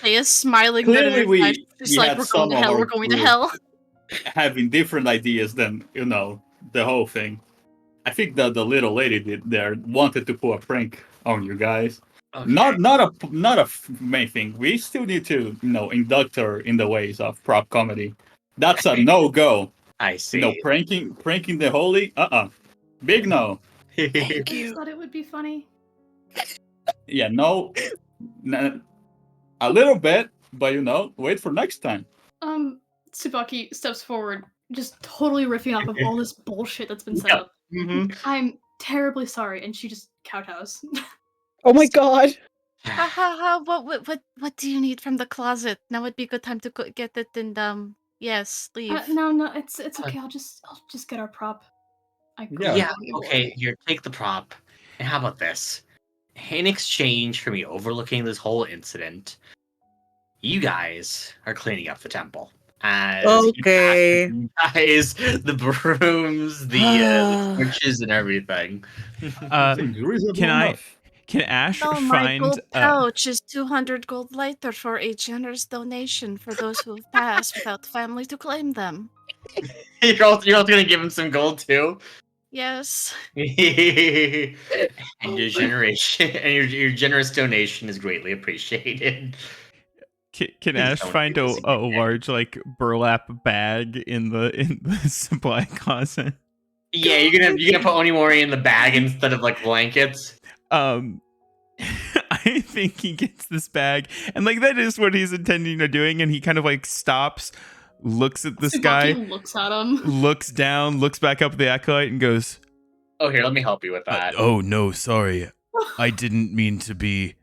They is smiling
Clearly
bitter face,
we
just like
had
we're
some
going to
of
hell.
our
We're going to
group
hell.
having different ideas than the whole thing. I think that the little lady did there wanted to pull a prank on you guys.
Okay.
Not a main thing. We still need to induct her in the ways of prop comedy. That's a no go.
I see.
Pranking the holy. Big no.
I just thought it would be funny.
Yeah, no. A little bit, but wait for next time.
Tsubaki steps forward, just totally riffing off of all this bullshit that's been set
Yeah.
up.
Mhm.
I'm terribly sorry, and she just kowtows.
Oh my god.
Ha ha ha! What do you need from the closet? Now would be a good time to get it and yes, leave.
No, it's okay. I'll just get our prop.
Yeah, okay, here, take the prop. And how about this? In exchange for me overlooking this whole incident, you guys are cleaning up the temple. As
Okay.
you guys, the brooms, the switches, and everything.
Seems reasonable
Can I-
enough.
Can Ash
Oh, my
find
gold pouch is 200 gold lighter for a generous donation for those who have passed without family to claim them.
You're also gonna give him some gold too?
Yes.
And your generation and your generous donation is greatly appreciated.
Can Ash
Someone
find
give us
a
a good
large like burlap bag in the supply closet?
Yeah, you're gonna put Onimori in the bag instead of like blankets.
I think he gets this bag, and like that is what he's intending on doing, and he kind of like stops, looks at this
Tsubaki
guy,
looks at him.
looks down, looks back up at the acolyte, and goes,
Oh, here, let me help you with that.
Oh no, sorry. I didn't mean to be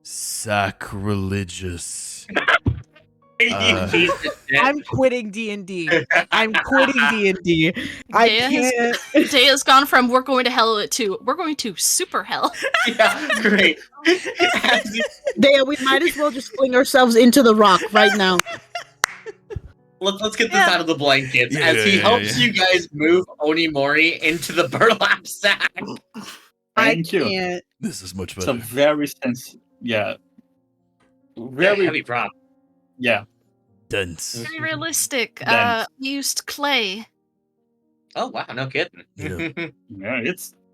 sacrilegious.
I'm quitting D&D. I'm quitting D&D. I can't.
Daya's gone from we're going to hell to we're going to super hell.
Yeah, great.
Dea, we might as well just fling ourselves into the rock right now.
Let's get this out of the blankets as he
Yeah,
helps
yeah.
you guys move Onimori into the burlap sack.
Thank you.
Can't.
This is much
It's a
better.
very very
heavy prop.
yeah.
Dense.
Very realistic.
Dense.
We used clay.
Oh wow, no kidding.
Yeah.
Yeah,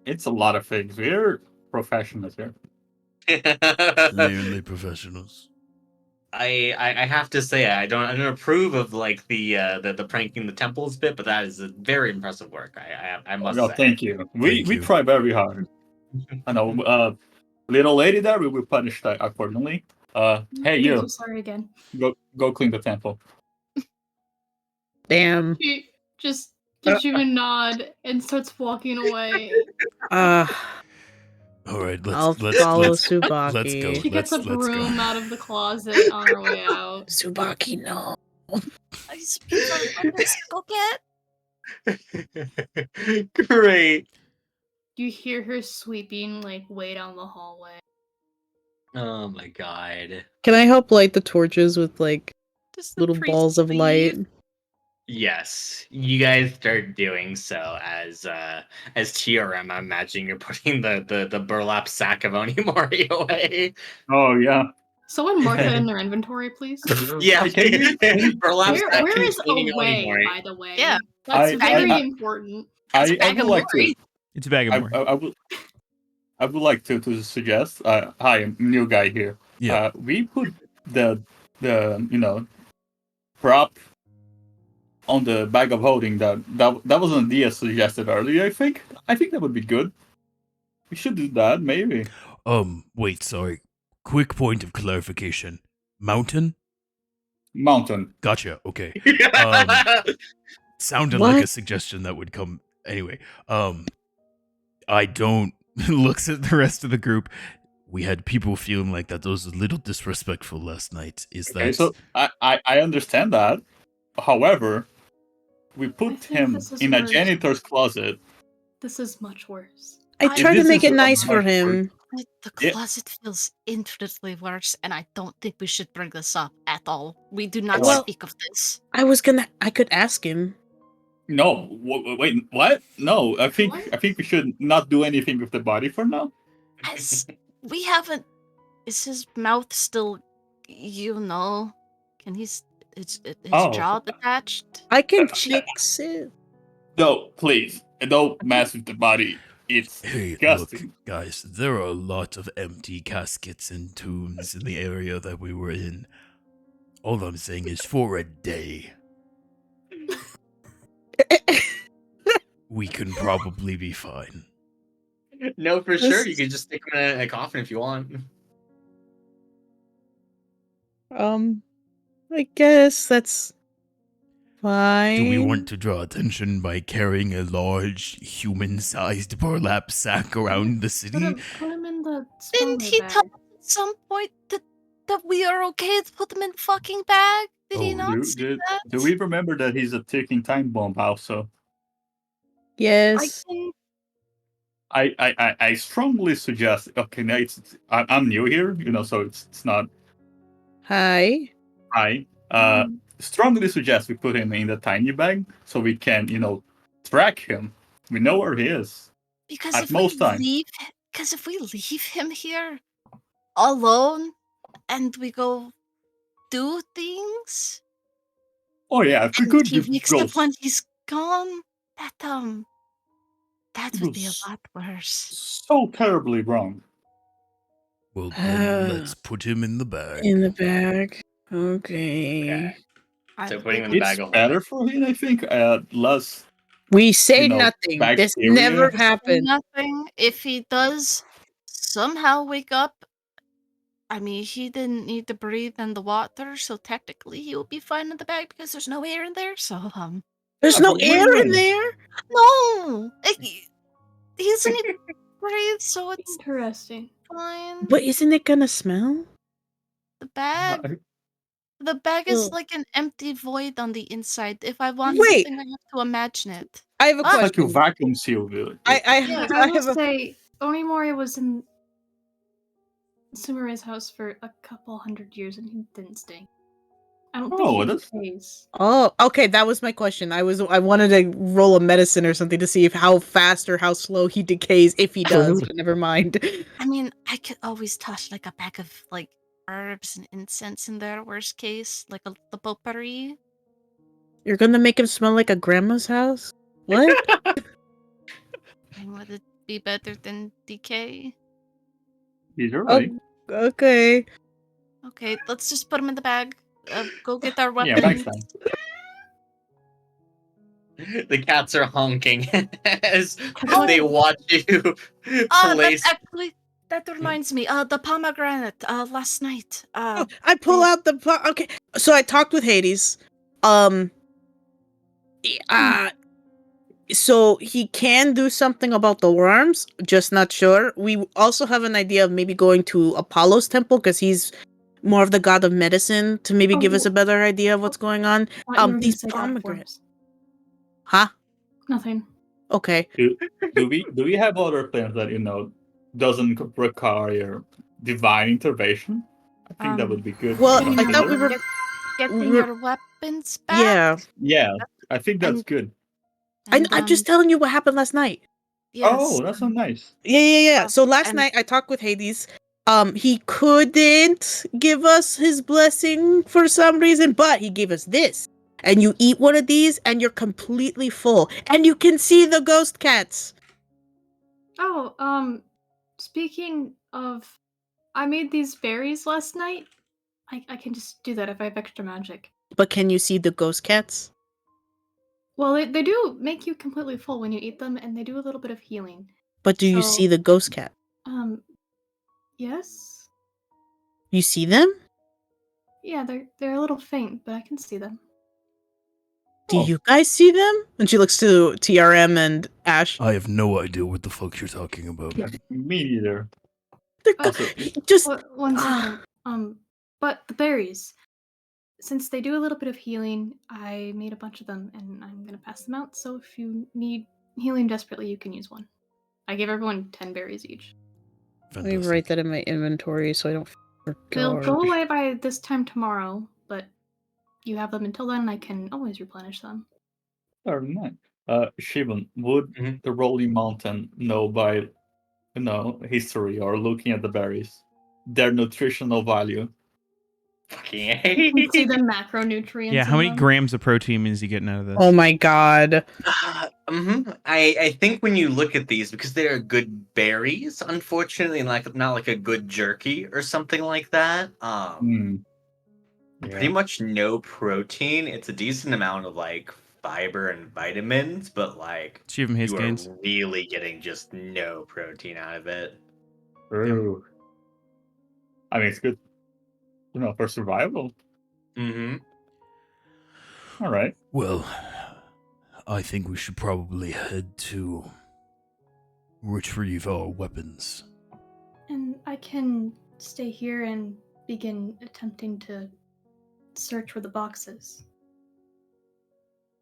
it's a lot of things. We're professionals here.
Clearly professionals.
I have to say I don't approve of like the pranking the temples bit, but that is a very impressive work. I must
No,
say.
thank you. We
Thank you.
try very hard. I know. Little lady there, we will punish that accordingly. Hey
I'm
you,
so sorry again.
go clean the temple.
Damn.
She just gives you a nod and starts walking away.
All right,
I'll
let's
follow
let's
Tsubaki.
go.
She gets a
Let's go.
broom out of the closet on her way out.
Tsubaki, no.
I speak for others. Go get.
Great.
You hear her sweeping like way down the hallway.
Oh my god.
Can I help light the torches with like
Does the
little
priest
balls of light?
leave?
Yes, you guys start doing so as TRM. I imagine you're putting the burlap sack of Onimori away.
Oh yeah.
Someone mark that in their inventory, please.
Yeah,
Can you-
burlap sack
Where is
containing
away,
Onimori.
by the way?
Yeah.
That's
I-
very
I-
important.
That's a
I
bag
would
of
like
Mori.
to.
It's a bag of more.
I would like to suggest. Hi, I'm new guy here.
Yeah.
We put the prop on the bag of holding. That was an idea suggested earlier. I think that would be good. We should do that, maybe.
Wait, sorry. Quick point of clarification. Mountain?
Mountain.
Gotcha. Okay. Sounded
What?
like a suggestion that would come anyway. I don't looks at the rest of the group. We had people feeling like that was a little disrespectful last night. Is that
Okay, so I understand that. However, we
I
put
think
him
this is
in a
worse.
janitor's closet.
This is much worse.
I tried to
This
make
is
it
a
nice for
much worse-
him.
The
Yeah.
closet feels infinitely worse, and I don't think we should bring this up at all. We do not
Well-
speak of this.
I could ask him.
No, wait, what? No, I think
What?
we should not do anything with the body for now.
As we haven't. Is his mouth still? Can his
Oh.
jaw detached?
I can fix it.
No, please, don't mess with the body. It's
Hey,
disgusting.
look, guys, there are a lot of empty caskets and tombs in the area that we were in. All I'm saying is for a day, we can probably be fine.
No, for sure.
This-
You could just stick him in a coffin if you want.
I guess that's fine.
Do we want to draw attention by carrying a large, human-sized burlap sack around the city?
Put him in the
Didn't
spawner
he
bag.
tell us at some point that we are okay to put them in fucking bag? Did he
Oh,
not say that?
Do we remember that he's a ticking time bomb also?
I
Yes.
can.
I strongly suggest. Okay, now I'm new here, so it's not.
Hi.
Strongly suggest we put him in the tiny bag so we can, track him. We know where he is.
Because
At
if
most
we
times.
leave him here alone and we go do things
Oh yeah, if we
and
could
he
just
wakes
go
up when he's gone, that would be a
Yes.
lot worse.
so terribly wrong.
Well, then let's put him in the bag.
In the bag. Okay.
Okay.
I
So putting him in
think
the
It's
bag of
better for him, I think. Less.
We say
You know,
nothing. This
bacteria.
never
say
happened.
nothing. If he does somehow wake up, I mean, he didn't need to breathe in the water, so technically he will be fine in the bag because there's no air in there. So
There's
Yeah,
no
but
air in
win-win.
there.
no, he doesn't need to breathe, so it's
Interesting.
fine.
But isn't it gonna smell?
The bag,
Uh,
the bag is
Ugh.
like an empty void on the inside. If I want
Wait.
something, I have to imagine it.
I have a
What?
It's like you
question.
vacuum seal it.
I
Yeah,
I
I will
have a
say, Onimori was in Sumera's house for a couple hundred years and he didn't stink. I don't
Oh,
think he
that's-
decays.
Oh, okay. That was my question. I wanted to roll a medicine or something to see if how fast or how slow he decays if he does. But never mind.
I mean, I could always toss like a bag of like herbs and incense in there. Worst case, like the potpourri.
You're gonna make him smell like a grandma's house? What?
And would it be better than decay?
These are
Oh,
right.
okay.
Okay, let's just put them in the bag. Go get our
Yeah,
weapons.
next time.
The cats are honking as
Oh.
they watch you place.
That reminds me. The pomegranate. Last night.
Oh, I pull out the okay. So I talked with Hades. So he can do something about the worms, just not sure. We also have an idea of maybe going to Apollo's temple because he's more of the god of medicine to maybe give us a better idea of what's going on.
Thought you were gonna
These
say God of
pomegranates.
Worms.
Huh?
Nothing.
Okay.
Do we have other plans that doesn't require divine intervention? I think that would be good.
Well,
to
I thought we
consider.
were.
Getting your weapons back.
Yeah.
Yeah, I think that's
And-
good.
I'm just telling you what happened last night.
Yes.
Oh, that's so nice.
Yeah. So last
and-
night I talked with Hades. He couldn't give us his blessing for some reason, but he gave us this. And you eat one of these and you're completely full. And you can see the ghost cats.
Oh, speaking of, I made these berries last night. I can just do that if I have extra magic.
But can you see the ghost cats?
Well, they do make you completely full when you eat them, and they do a little bit of healing.
But do you
So-
see the ghost cat?
Yes?
You see them?
Yeah, they're a little faint, but I can see them.
Do
Oh.
you guys see them? And she looks to TRM and Ash.
I have no idea what the fuck you're talking about.
Me neither.
They're
Also,
just
One second. But the berries, since they do a little bit of healing, I made a bunch of them, and I'm gonna pass them out. So if you need healing desperately, you can use one. I gave everyone 10 berries each.
Let me write that in my inventory so I don't
They'll
forget.
go away by this time tomorrow, but you have them until then, and I can always replenish them.
Very nice. Shivan, would
Mhm.
the Rolling Mountain know by history or looking at the berries their nutritional value?
Fucking
You can see the macronutrients.
Yeah, how
in
many
them.
grams of protein is he getting out of this?
Oh my god.
I think when you look at these, because they are good berries, unfortunately, not like a good jerky or something like that. Pretty much no protein. It's a decent amount of like fiber and vitamins, but like
Achieve him his
you
gains.
are really getting just no protein out of it.
True. I mean, it's good, for survival.
Mm-hmm.
All right.
Well, I think we should probably head to retrieve our weapons.
And I can stay here and begin attempting to search for the boxes.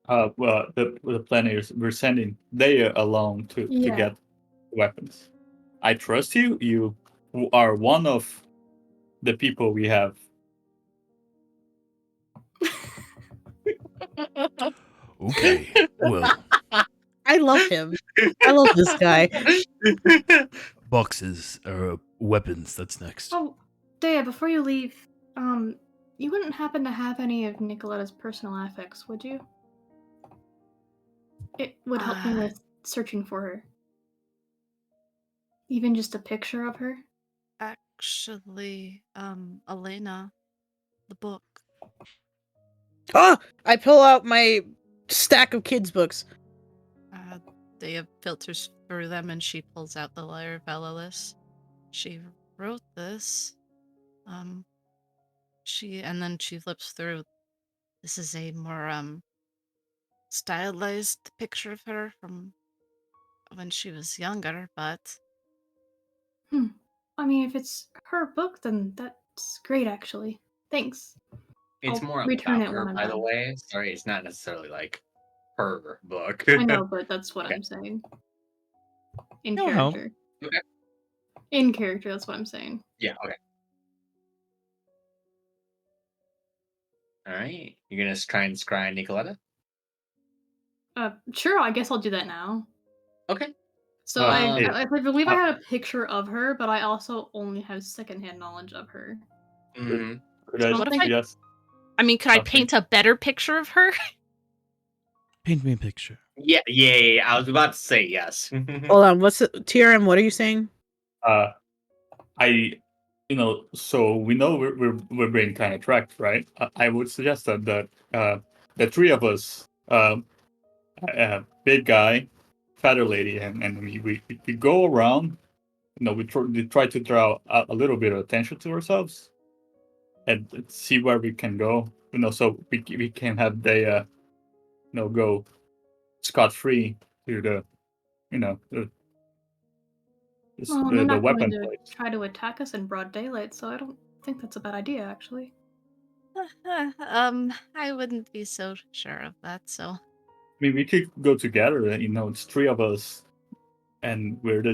Well, the plan is we're sending Daya along to
Yeah.
get weapons. I trust you. You are one of the people we have.
Okay, well,
I love him. I love this guy.
boxes or weapons, that's next.
Oh, Dea, before you leave, you wouldn't happen to have any of Nicoletta's personal affects, would you? It would help me with searching for her. Even just a picture of her.
Actually, Elena, the book.
Oh, I pull out my stack of kids' books.
Dea filters through them and she pulls out the Lyre of Valorous. She wrote this. And then she flips through. This is a more stylized picture of her from when she was younger, but
I mean, if it's her book, then that's great, actually. Thanks.
It's
I'll
more
return
about
it
her,
when I'm
by the
done.
way. Sorry, it's not necessarily like her book.
I know, but that's what
Okay.
I'm saying. In
It'll help.
character.
Okay.
In character, that's what I'm saying.
Yeah, okay. Alright. You're gonna try and scry Nicoletta?
Sure, I guess I'll do that now.
Okay.
So I believe I had a picture of her, but I also only have secondhand knowledge of her.
Mm-hmm.
Could I
What if I-
suggest?
I mean, could I
Okay.
paint a better picture of her?
Paint me a picture.
Yeah. I was about to say yes.
Hold on, what's the TRM? What are you saying?
So we know we're being kind of tracked, right? I would suggest that the three of us, big guy, fatter lady, and we go around. We try to draw a little bit of attention to ourselves, and see where we can go. So we can have the go scot free to the, you know,
Well, they're
the
not going
weapon
to
place.
try to attack us in broad daylight, so I don't think that's a bad idea, actually.
I wouldn't be so sure of that, so.
I mean, we could go together, and it's 3 of us, and we're the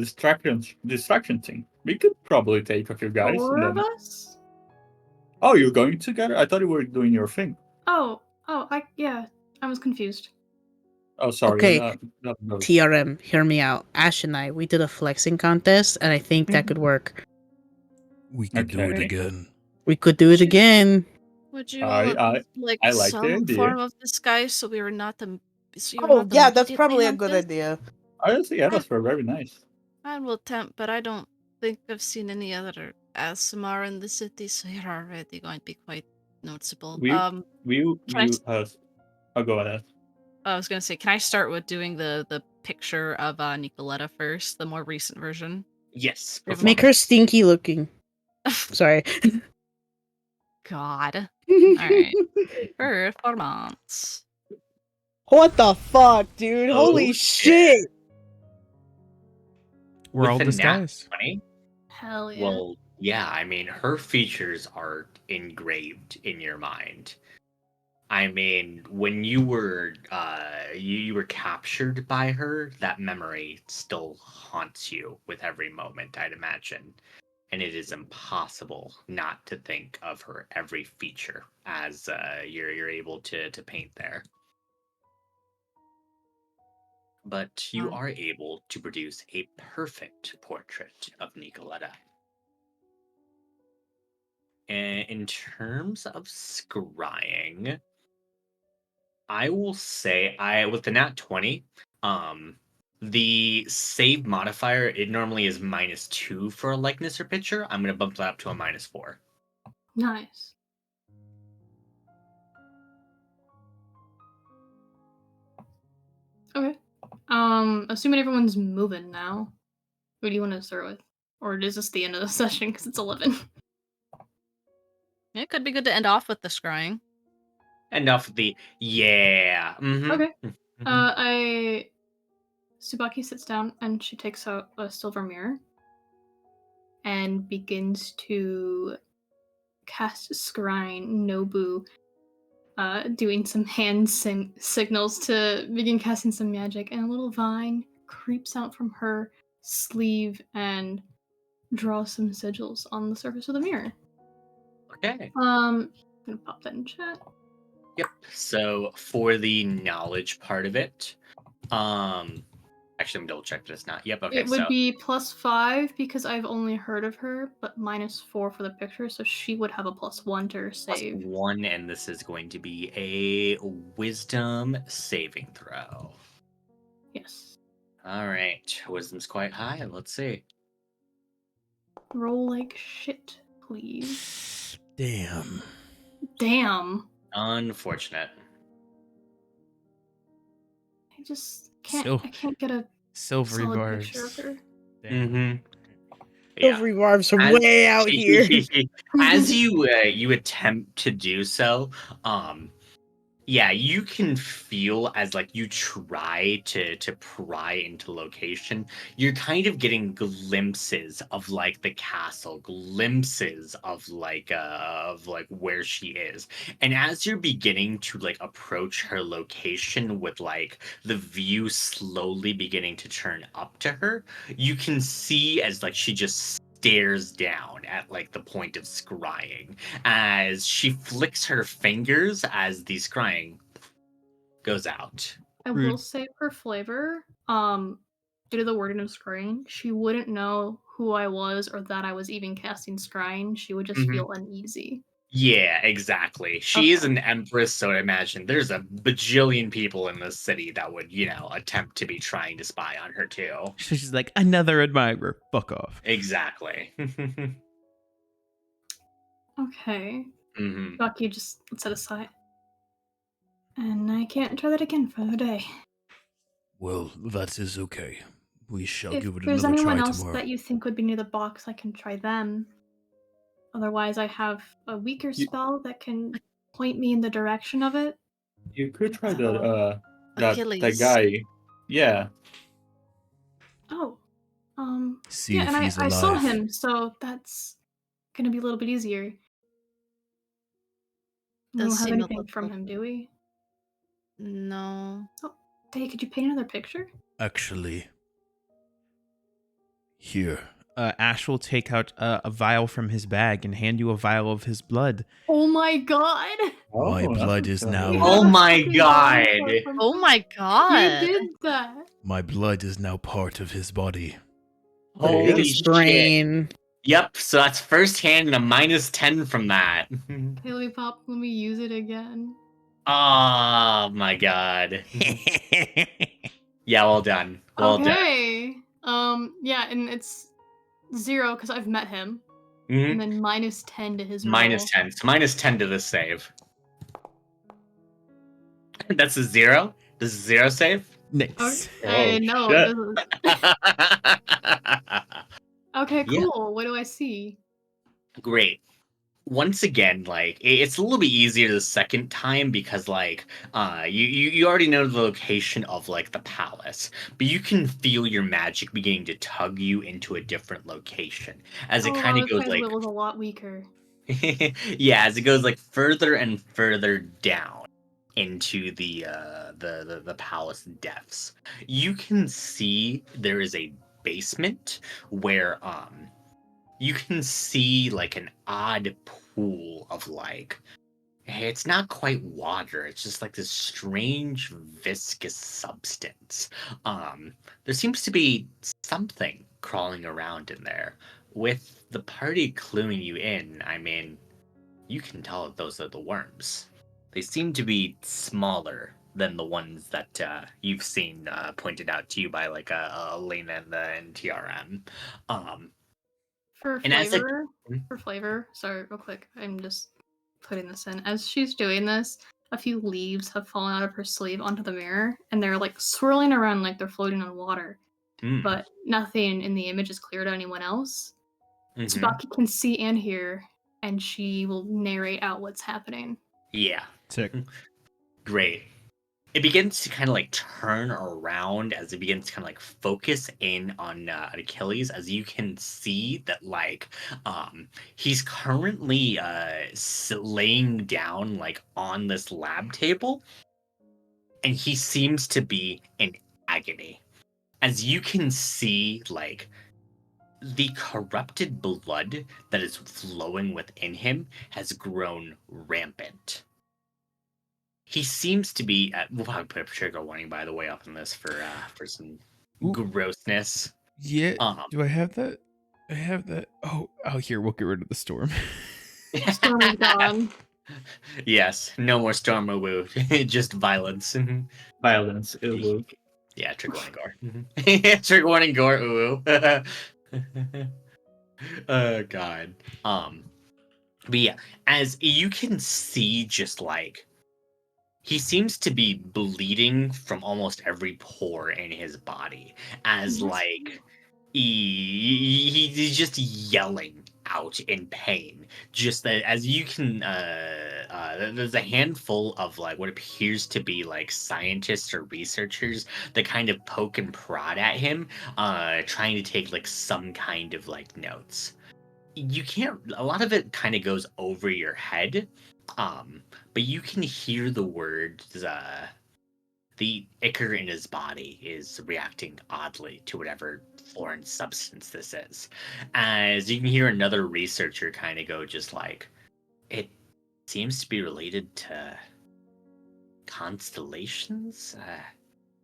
distraction team. We could probably take a few guys, and
4 of
then.
us?
Oh, you're going together? I thought you were doing your thing.
Yeah, I was confused.
Oh, sorry.
Okay.
Not those.
TRM, hear me out. Ash and I, we did a flexing contest, and I think that could work.
We could do it
Okay.
again.
We could do it again.
Would you
I
like
I like the
some
idea.
form of disguise so we were not the
Oh, yeah, that's
immediately
probably a good
hunted?
idea.
Honestly, yeah, that's very nice.
I will attempt, but I don't think I've seen any other ASMR in the city, so you're already going to be quite noticeable.
I'll go ahead.
I was gonna say, can I start with doing the picture of Nicoletta first, the more recent version?
Yes.
Make her stinky looking. Sorry.
God. Alright. Performance.
What the fuck, dude?
Oh,
Holy shit!
We're all
With a nat
disguised.
20?
Hell yeah.
Well, yeah, I mean, her features are engraved in your mind. I mean, when you were you were captured by her, that memory still haunts you with every moment, I'd imagine. And it is impossible not to think of her every feature as you're able to paint there. But you are able to produce a perfect portrait of Nicoletta. And in terms of scrying, I will say with the nat 20, the save modifier, it normally is -2 for a likeness or picture. I'm gonna bump that up to a -4.
Nice. Okay. Assuming everyone's moving now, who do you want to start with? Or is this the end of the session because it's 11?
It could be good to end off with the scrying.
Enough of the yeah.
Okay. Tsubaki sits down and she takes out a silver mirror and begins to cast scrying Nobu, doing some hand signals to begin casting some magic, and a little vine creeps out from her sleeve and draws some sigils on the surface of the mirror.
Okay.
I'm gonna pop that in chat.
Yep. So for the knowledge part of it, actually, I'm double check that it's not. Yep. Okay.
It would be +5 because I've only heard of her, but -4 for the picture, so she would have a +1 to her save.
+1, and this is going to be a wisdom saving throw.
Yes.
All right. Wisdom's quite high. Let's see.
Roll like shit, please.
Damn.
Damn.
Unfortunate.
I just can't.
So-
I can't get a
Silvery
solid picture of
barbs.
her.
Mm-hmm.
Silvery barbs from way out here.
As you attempt to do so, yeah, you can feel as like you try to pry into location, you're kind of getting glimpses of like the castle, glimpses of like where she is. And as you're beginning to like approach her location with like the view slowly beginning to turn up to her, you can see as like she just stares down at like the point of scrying as she flicks her fingers as the scrying goes out.
I will say for flavor, due to the wording of scrying, she wouldn't know who I was or that I was even casting scrying. She would just feel uneasy.
Yeah, exactly. She is an empress, so I imagine there's a bajillion people in this city that would, attempt to be trying to spy on her too.
She's like, another admirer. Fuck off.
Exactly.
Okay.
Mm-hmm.
Bucky, just let's set aside. And I can't try that again for the day.
Well, that is okay. We shall
If
give it
there's
another
anyone
try
else
tomorrow.
that you think would be near the box, I can try them. Otherwise, I have a weaker spell that can point me in the direction of it.
You could try that
Achilles.
guy Yeah.
Oh.
See
Yeah,
if
and
he's
I saw
alive.
him, so that's gonna be a little bit easier. We
Does
don't have
seem a
anything from
little-
him, do we?
No.
Oh, Day, could you paint another picture?
Actually, here.
Ash will take out a vial from his bag and hand you a vial of his blood.
Oh my god!
My
that's
blood
a
is
good
now.
We
idea.
have
Oh
a
my
fucking vial
god.
from
Oh
him.
my
He
god.
did that!
My blood is now part of his body.
Holy
This
shit.
brain.
Yep, so that's first hand and a -10 from that.
Haley Pop, let me use it again.
Oh my god. Yeah, well done. Well done.
Okay. Yeah, and it's 0 because I've met him.
Mhm.
And then -10 to his roll.
-10. So -10 to this save. That's a 0? Does a 0 save?
Nice.
Okay,
Oh,
no,
shit.
it doesn't. Okay,
Yeah.
cool. What do I see?
Great. Once again, like it's a little bit easier the second time because you already know the location of like the palace, but you can feel your magic beginning to tug you into a different location as it
Oh,
kind
wow,
of
this
goes
guy's
like
will is a lot weaker.
yeah, as it goes like further and further down into the palace depths. You can see there is a basement where you can see like an odd pool of like it's not quite water, it's just like this strange viscous substance. There seems to be something crawling around in there. With the party cluing you in, I mean, you can tell that those are the worms. They seem to be smaller than the ones that you've seen pointed out to you by like Elena and TRM.
For
And as it
flavor, sorry, real quick, I'm just putting this in. As she's doing this, a few leaves have fallen out of her sleeve onto the mirror, and they're like swirling around like they're floating on water.
Mm,
But nothing in the image is clear to anyone else.
mhm.
Tsubaki can see and hear, and she will narrate out what's happening.
Yeah,
Sick.
great. It begins to kind of like turn around as it begins to kind of like focus in on Achilles, as you can see that like he's currently laying down like on this lab table, and he seems to be in agony. As you can see, like the corrupted blood that is flowing within him has grown rampant. He seems to be. We'll probably put a trigger warning, by the way, up in this for some
Ooh.
grossness.
Yeah.
Um,
Do I have that? I have that. Oh, here, we'll get rid of the storm.
Storm is gone.
Yes, no more storm or woo, just violence.
Violence. Ooh.
Yeah, trigger warning gore. Trigger warning gore. Ooh. Oh god. But yeah, as you can see, just like he seems to be bleeding from almost every pore in his body, as
Yes.
like he's just yelling out in pain. Just that, as you can, there's a handful of like what appears to be like scientists or researchers that kind of poke and prod at him, trying to take like some kind of like notes. You can't. A lot of it kind of goes over your head, but you can hear the words. The ichor in his body is reacting oddly to whatever foreign substance this is. As you can hear another researcher kind of go, just like, it seems to be related to constellations.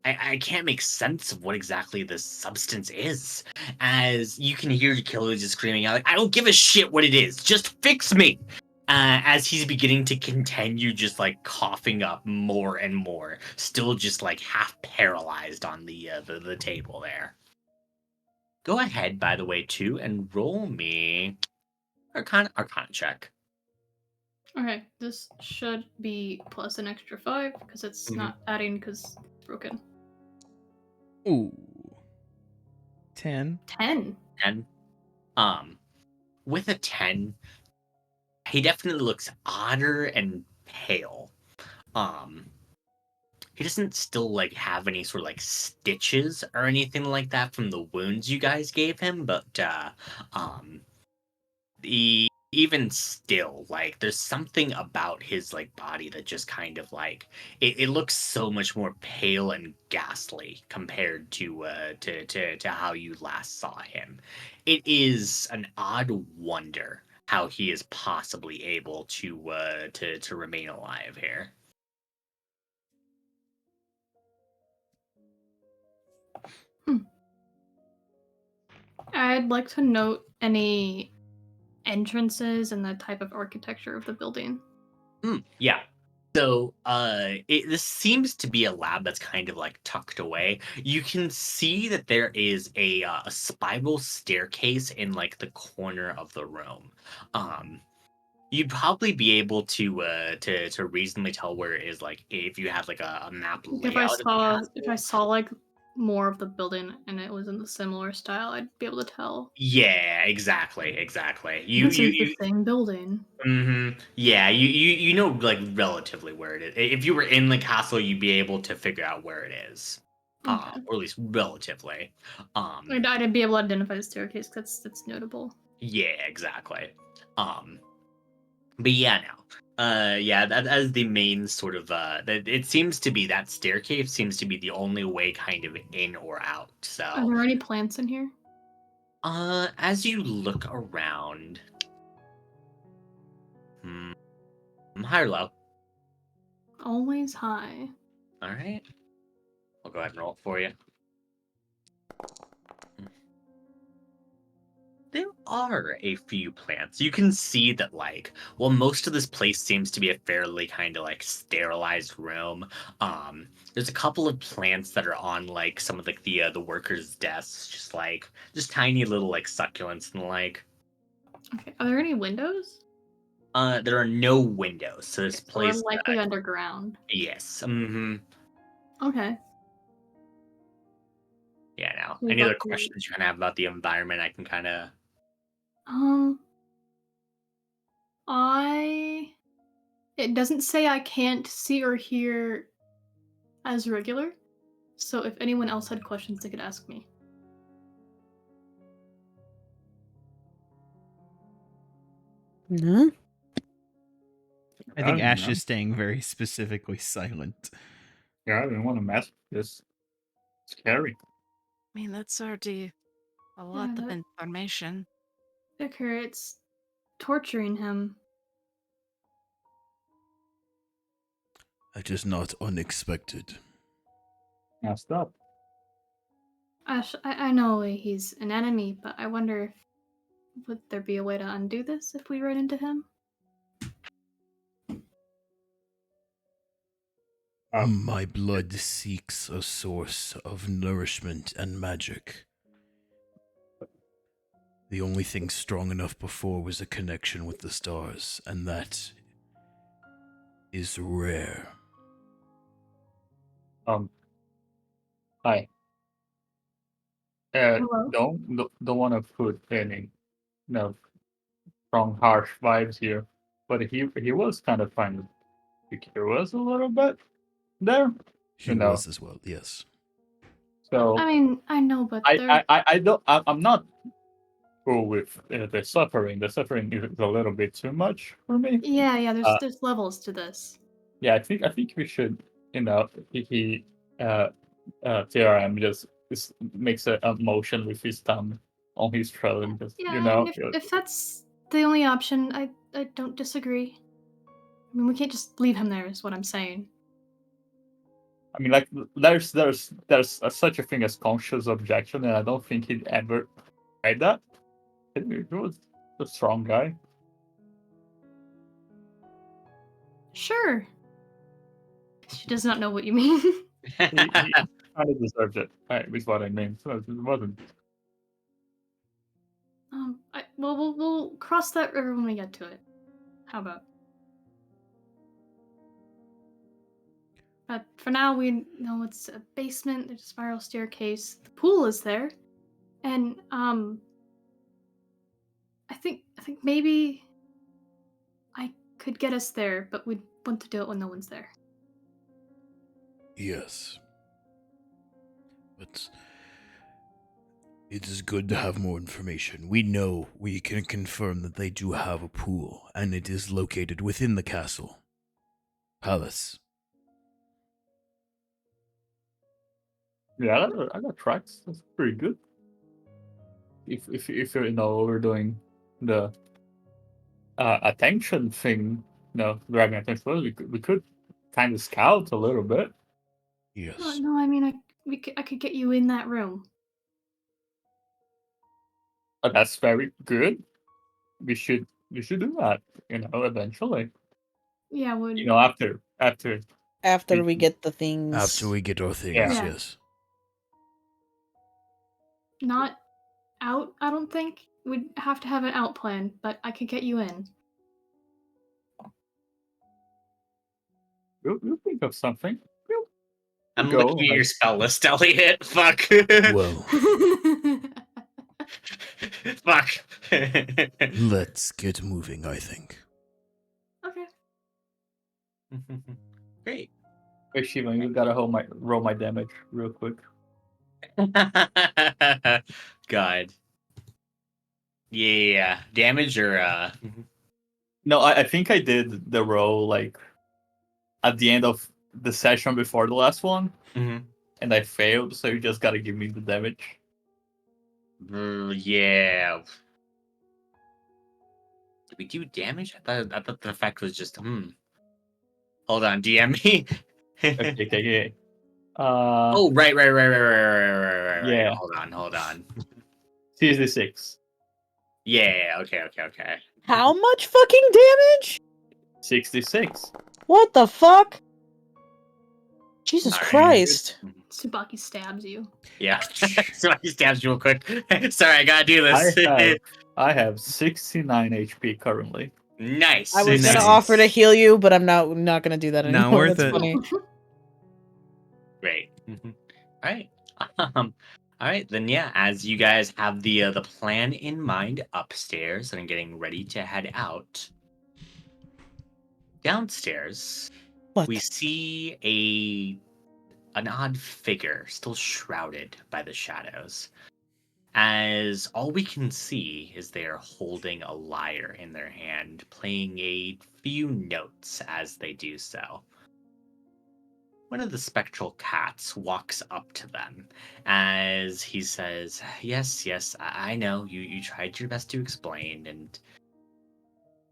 I can't make sense of what exactly this substance is. As you can hear Achilles just screaming out, like, I don't give a shit what it is. Just fix me. As he's beginning to continue just like coughing up more and more, still just like half paralyzed on the table there. Go ahead, by the way, too, and roll me Arcana check.
Okay, this should be plus an extra 5 because it's
Mhm.
not adding because it's broken.
Ooh. 10.
10.
10. With a 10, he definitely looks odder and pale. he doesn't still like have any sort of like stitches or anything like that from the wounds you guys gave him, but um even still, like there's something about his like body that just kind of like it looks so much more pale and ghastly compared to how you last saw him. It is an odd wonder how he is possibly able to remain alive here.
I'd like to note any entrances and the type of architecture of the building.
Yeah. So, this seems to be a lab that's kind of like tucked away. You can see that there is a spiral staircase in like the corner of the room. Um, you'd probably be able to reasonably tell where it is, like if you had like a map
If I
layout of the
saw
castle.
if I saw like more of the building and it was in the similar style, I'd be able to tell.
Yeah, exactly. You
This
you
is the
you
same building.
Yeah, you know like relatively where it is. If you were in the castle, you'd be able to figure out where it is.
Okay.
Or at least relatively.
I'd be able to identify the staircase. That's notable.
Yeah, exactly. Um, but yeah, now, yeah, that is the main sort of that it seems to be that staircase seems to be the only way kind of in or out.
Are
So,
there any plants in here?
as you look around, hmm, high or low?
Always high.
All right, I'll go ahead and roll it for you. There are a few plants. You can see that, like, well, most of this place seems to be a fairly kind of like sterilized room. There's a couple of plants that are on like some of like the workers' desks, just tiny little like succulents and the like.
Okay. Are there any windows?
There are no windows, so this
Okay, so we're
place.
likely underground.
Yes.
Okay.
Yeah. Now,
We'd
any other
like to.
questions you kind of have about the environment? I can kind of.
Um. I. It doesn't say I can't see or hear as regular. So if anyone else had questions, they could ask me.
No?
I think
don't
Ash
know.
is staying very specifically silent.
Yeah, I didn't want to mess with this. Scary.
I mean, that's already a lot of
that
information.
Vicar, it's torturing him.
That is not unexpected.
Now stop.
Ash, I know he's an enemy, but I wonder if would there be a way to undo this if we ran into him?
My blood seeks a source of nourishment and magic. The only thing strong enough before was a connection with the stars, and that is rare.
Hi.
Hello?
Don't want to put any, strong, harsh vibes here, but he was kind of fine. He was a little bit there,
He was as well, yes.
So
I mean, I know, but
I'm not cool with the suffering. The suffering is a little bit too much for me.
yeah,
Uh,
there's levels to this.
Yeah, I think we should, he TRM just makes a motion with his thumb on his throat and just,
Yeah, I mean, if that's the only option, I don't disagree. I mean, we can't just leave him there, is what I'm saying.
I mean, like, there's such a thing as conscious objection, and I don't think he'd ever tried that. He was a strong guy.
Sure. She does not know what you mean.
He kind of deserved it. Is what I mean. So it wasn't.
We'll cross that river when we get to it. How about? But for now, we know it's a basement. There's a spiral staircase. The pool is there, and I think maybe I could get us there, but we'd want to do it when no one's there.
Yes. But it is good to have more information. We can confirm that they do have a pool, and it is located within the castle. Palace.
Yeah, I got tracks. That's pretty good. If you know we're doing the attention thing, dragging attention, we could kind of scout a little bit.
Yes.
No, I mean, I could get you in that room.
That's very good. We should do that. Eventually.
Yeah, would
After we get the things.
After we get our things,
Yeah.
yes.
not out, I don't think. We'd have to have an out plan, but I could get you in.
We'll think of something.
I'm
Go
looking at your
ahead.
spell list, Elliot. Fuck.
Well,
Fuck.
let's get moving, I think.
Okay.
Great.
Hey, Shiva, you gotta roll my damage real quick.
God. Yeah. Damage or
No, I think I did the roll like at the end of the session before the last one,
Mhm.
and I failed. So you just gotta give me the damage.
Yeah. Did we do damage? I thought the effect was just Hold on, DM me.
Okay.
Oh, right.
Yeah.
Hold on.
CSD6.
Yeah, okay.
How much fucking damage?
66.
What the fuck? Jesus
Alright.
Christ.
Tsubaki stabs you.
Yeah. So he stabs you real quick. Sorry, I gotta do this.
I have 69 HP currently.
Nice.
I was
Nice.
gonna offer to heal you, but I'm not gonna do that
Not
anymore.
worth
That's
it.
funny.
Great. Alright. Alright, then yeah, as you guys have the plan in mind upstairs and getting ready to head out, downstairs
What?
we see an odd figure still shrouded by the shadows. As all we can see is they are holding a lyre in their hand, playing a few notes as they do so. One of the spectral cats walks up to them as he says, Yes, I know, you tried your best to explain, and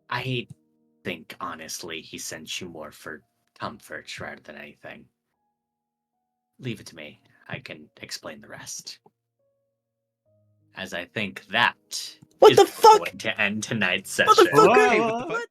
I think, honestly, he sent you more for comfort rather than anything. Leave it to me. I can explain the rest. As I think that
What
is
the fuck?
going to end tonight's session.
Motherfucker!
Hey, what the fuck?